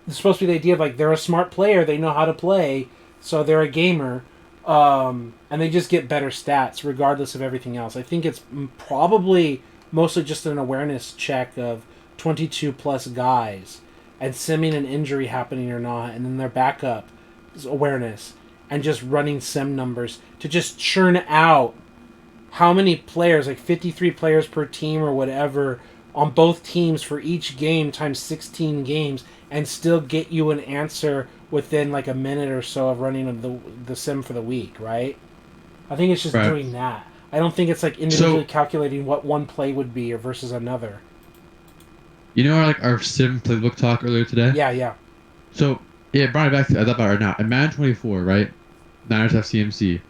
it's supposed to be the idea of like they're a smart player, they know how to play, so they're a gamer, and they just get better stats regardless of everything else. I think it's probably mostly just an awareness check of 22 plus guys and simming an injury happening or not, and then their backup is awareness. And just running sim numbers to just churn out how many players, like 53 players per team or whatever, on both teams for each game times 16 games, and still get you an answer within like a minute or so of running the sim for the week, right? I think it's just doing that. I don't think it's like individually calculating what one play would be or versus another. You know our sim playbook talk earlier today? Yeah. So, yeah, brought it back to that about right now. In Madden 24, right? Niners have CMC.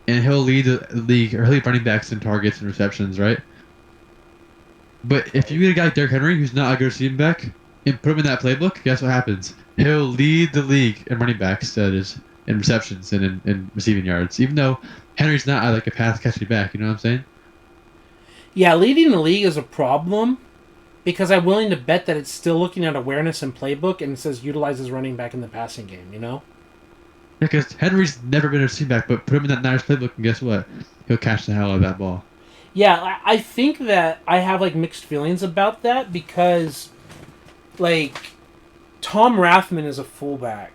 And he'll lead the league, or he'll lead running backs in targets and receptions, right? But if you get a guy like Derrick Henry, who's not a good receiving back, and put him in that playbook, guess what happens? He'll lead the league in running backs, that is, in receptions and in receiving yards, even though Henry's not like a pass-catching back, you know what I'm saying? Yeah, leading the league is a problem, because I'm willing to bet that it's still looking at awareness and playbook, and it says utilizes running back in the passing game, you know? Because Henry's never been a receiving back, but put him in that Niners playbook, and guess what? He'll catch the hell out of that ball. Yeah, I think that I have like mixed feelings about that because like Tom Rathman is a fullback,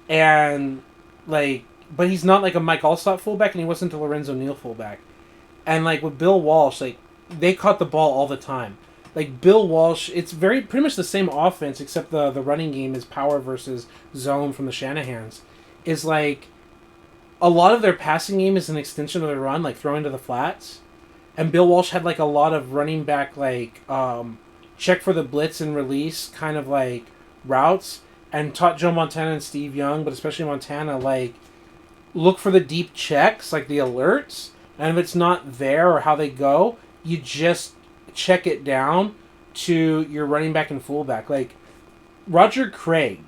and like, but he's not like a Mike Allstott fullback, and he wasn't a Lorenzo Neal fullback. And like with Bill Walsh, like they caught the ball all the time. Like Bill Walsh, it's very pretty much the same offense except the running game is power versus zone from the Shanahans. Is like a lot of their passing game is an extension of their run, like throwing to the flats. And Bill Walsh had like a lot of running back like check for the blitz and release kind of like routes, and taught Joe Montana and Steve Young, but especially Montana, like look for the deep checks, like the alerts, and if it's not there or how they go, you just check it down to your running back and fullback. Like Roger Craig,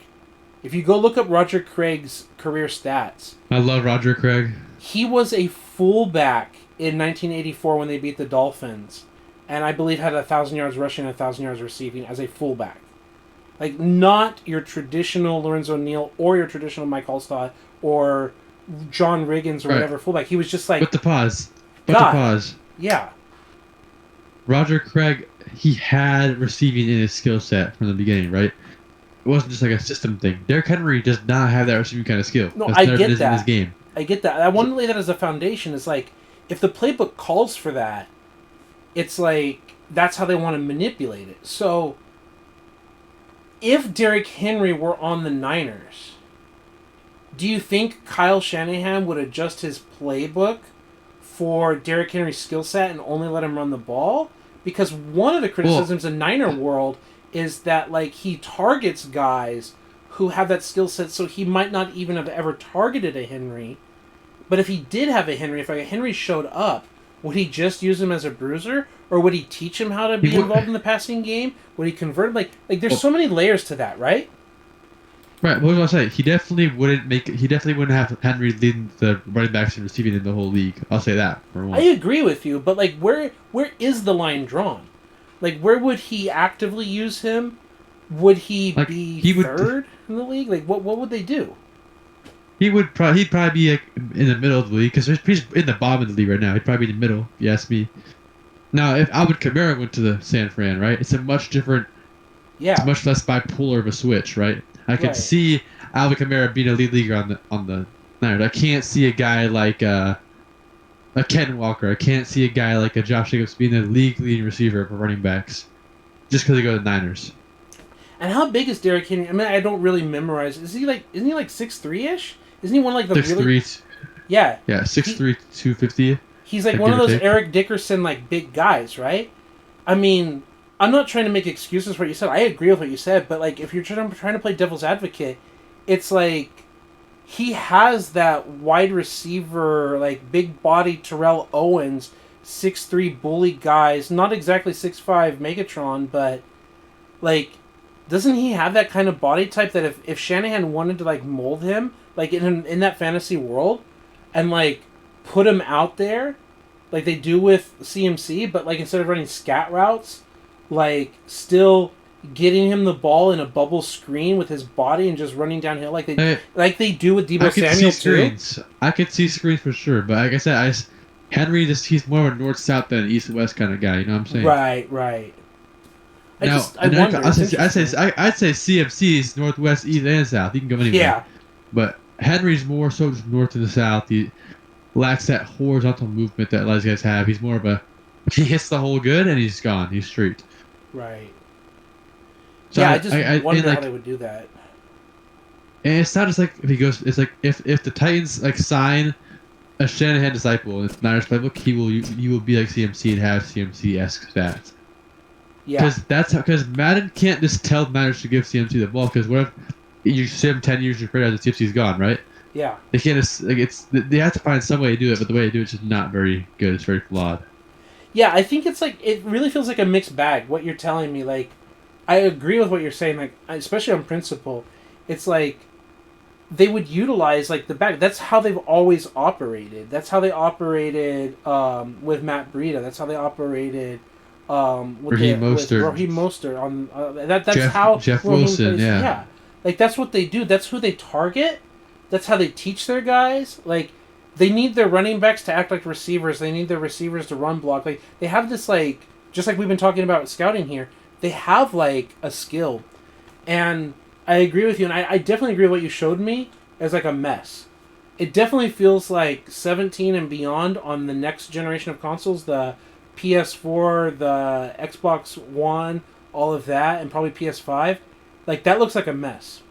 if you go look up Roger Craig's career stats, I love Roger Craig. he was a fullback in 1984 when they beat the Dolphins, and I believe had 1,000 yards rushing and 1,000 yards receiving as a fullback. Like, not your traditional Lorenzo Neal or your traditional Mike Allstott or John Riggins or Right. whatever fullback. He was just like, But the pause. God. Yeah, Roger Craig, he had receiving in his skill set from the beginning, right? It wasn't just like a system thing. Derrick Henry does not have that receiving kind of skill. No, That's I never get been in that. his game. I get that. I want to lay that as a foundation. It's like, if the playbook calls for that, it's like, that's how they want to manipulate it. So, if Derrick Henry were on the Niners, do you think Kyle Shanahan would adjust his playbook for Derrick Henry's skill set and only let him run the ball? Because one of the criticisms in Niner world is that like he targets guys who have that skill set, so he might not even have ever targeted a Henry. But if he did have a Henry, if like a Henry showed up, would he just use him as a bruiser, or would he teach him how to be involved in the passing game? Would he convert? Like there's so many layers to that, right? Right. What was I say? He definitely wouldn't make. He definitely wouldn't have Henry leading the running backs and receiving in the whole league. I'll say that for one. I agree with you, but like where is the line drawn? Like where would he actively use him? Would he Like, be he would- third in the league? Like what would they do? He'd probably be like, in the middle of the league because he's in the bottom of the league right now. He'd probably be in the middle. If you ask me. Now, if Alvin Kamara went to the San Fran, right? It's a much different. Yeah. It's much less bipolar of a switch, right? I can Right. see Alvin Kamara being a lead leaguer on the Niners. I can't see a guy like a Ken Walker. I can't see a guy like a Josh Jacobs being a league leading receiver for running backs, just because they go to the Niners. And how big is Derrick Henry? I mean, I don't really memorize. Isn't he like 6'3" ish? Isn't he one like the 6'3", really? Yeah. yeah, 6'3", 250. He's like Like, one of give or those take. Eric Dickerson like big guys, right? I mean, I'm not trying to make excuses for what you said. I agree with what you said, but like if you're trying to play devil's advocate, it's like he has that wide receiver, like big body Terrell Owens, 6'3" bully guys, not exactly 6'5" Megatron, but like doesn't he have that kind of body type that if Shanahan wanted to like mold him, like in that fantasy world, and like put him out there, like they do with CMC, but like instead of running scat routes, like still getting him the ball in a bubble screen with his body and just running downhill like they do with I Deebo could see Samuel too. screens. I could see screens for sure, but like I said, Henry he's more of a north south than an east west kind of guy. You know what I'm saying? Right. I Now, wonder. I'd say CMC is northwest, east, and south. He can go anywhere. Yeah. But Henry's more so just north to the south. He lacks that horizontal movement that a lot of guys have. He's more of a he hits the hole good and he's gone. He's straight. Right. So Yeah, I just wonder and, like, how they would do that. And it's not just like if he goes. It's like if the Titans like sign a Shanahan disciple in the Niners playbook, he will be like CMC and have CMC-esque stats. Yeah. Because Madden can't just tell the Niners to give CMC the ball. Because what if you sim 10 years your career and CMC's gone, right? Yeah. They can't just they have to find some way to do it, but the way they do it's just not very good. It's very flawed. Yeah, I think it's like it really feels like a mixed bag. What you're telling me, like, I agree with what you're saying. Like, especially on principle, it's like they would utilize like the back. That's how they've always operated. That's how they operated with Matt Breida. That's how they operated with Raheem Mostert. Raheem Mostert. That's Jeff how Wilson. plays. Yeah. Like that's what they do. That's who they target. That's how they teach their guys. Like, they need their running backs to act like receivers. They need their receivers to run block. Like, they have this, like, just like we've been talking about scouting here, they have, like, a skill. And I agree with you, and I definitely agree with what you showed me as, like, a mess. It definitely feels like 17 and beyond on the next generation of consoles, the PS4, the Xbox One, all of that, and probably PS5. Like, that looks like a mess.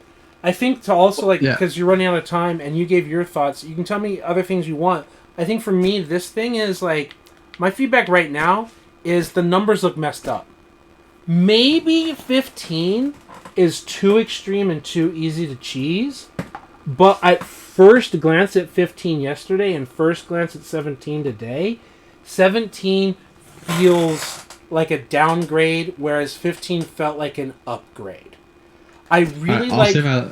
I think to also, like, Yeah. because you're running out of time and you gave your thoughts, you can tell me other things you want. I think for me, this thing is, like, my feedback right now is the numbers look messed up. Maybe 15 is too extreme and too easy to cheese, but at first glance at 15 yesterday and first glance at 17 today, 17 feels like a downgrade, whereas 15 felt like an upgrade. I really I'll like... say my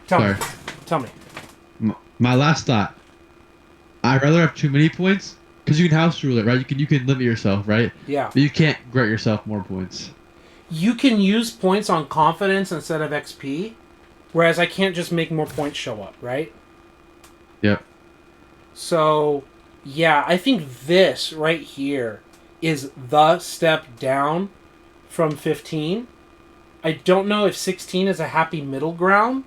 sorry. Tell me. My last thought. I'd rather have too many points because you can house rule it, right? You can limit yourself, right? Yeah. But you can't grant yourself more points. You can use points on confidence instead of XP, whereas I can't just make more points show up, right? Yep. So, yeah, I think this right here is the step down from 15. I don't know if 16 is a happy middle ground.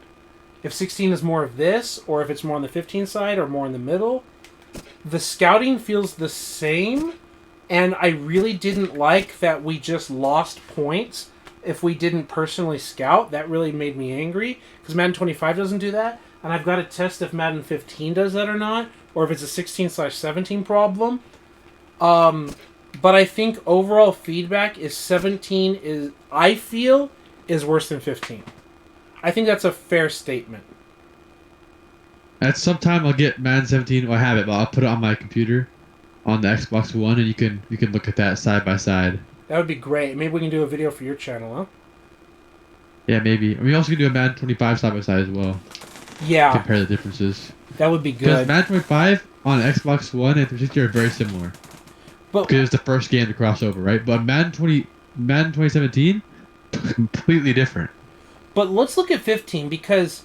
If 16 is more of this, or if it's more on the 15 side, or more in the middle. The scouting feels the same, and I really didn't like that we just lost points if we didn't personally scout. That really made me angry, because Madden 25 doesn't do that, and I've got to test if Madden 15 does that or not, or if it's a 16/17 problem. But I think overall feedback is 17 is, I feel, is worse than 15. I think that's a fair statement. At some time I'll get Madden 17. Well, I have it, but I'll put it on my computer, on the Xbox One, and you can look at that side by side. That would be great. Maybe we can do a video for your channel, huh? Yeah, maybe. We also can do a Madden 25 side by side as well. Yeah, Compare the differences. that would be Because good. Madden 25 on Xbox One and 360 are very similar. But Because it's the first game to cross over, right? But Madden 2017, completely different. But let's look at 15, because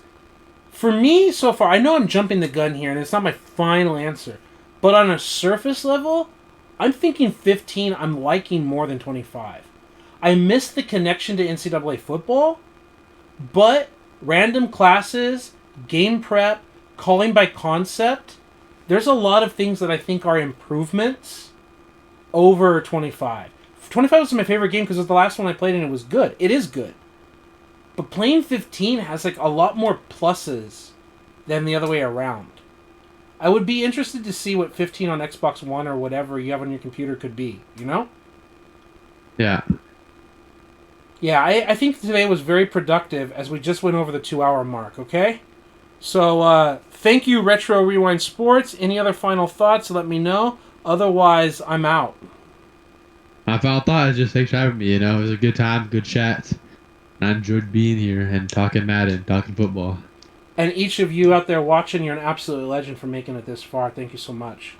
for me so far, I know I'm jumping the gun here and it's not my final answer, but on a surface level, I'm thinking 15 I'm liking more than 25. I miss the connection to NCAA football, but random classes, game prep, calling by concept, there's a lot of things that I think are improvements over 25. 25 was my favorite game because it was the last one I played and it was good. It is good. But playing 15 has like a lot more pluses than the other way around. I would be interested to see what 15 on Xbox One or whatever you have on your computer could be, you know? Yeah. Yeah, I think today was very productive as we just went over the 2-hour mark, okay? So, thank you, Retro Rewind Sports. Any other final thoughts, let me know. Otherwise, I'm out. My final thought is just thanks for having me. You know, it was a good time, good chat. And I enjoyed being here and talking Madden, talking football. And each of you out there watching, you're an absolute legend for making it this far. Thank you so much.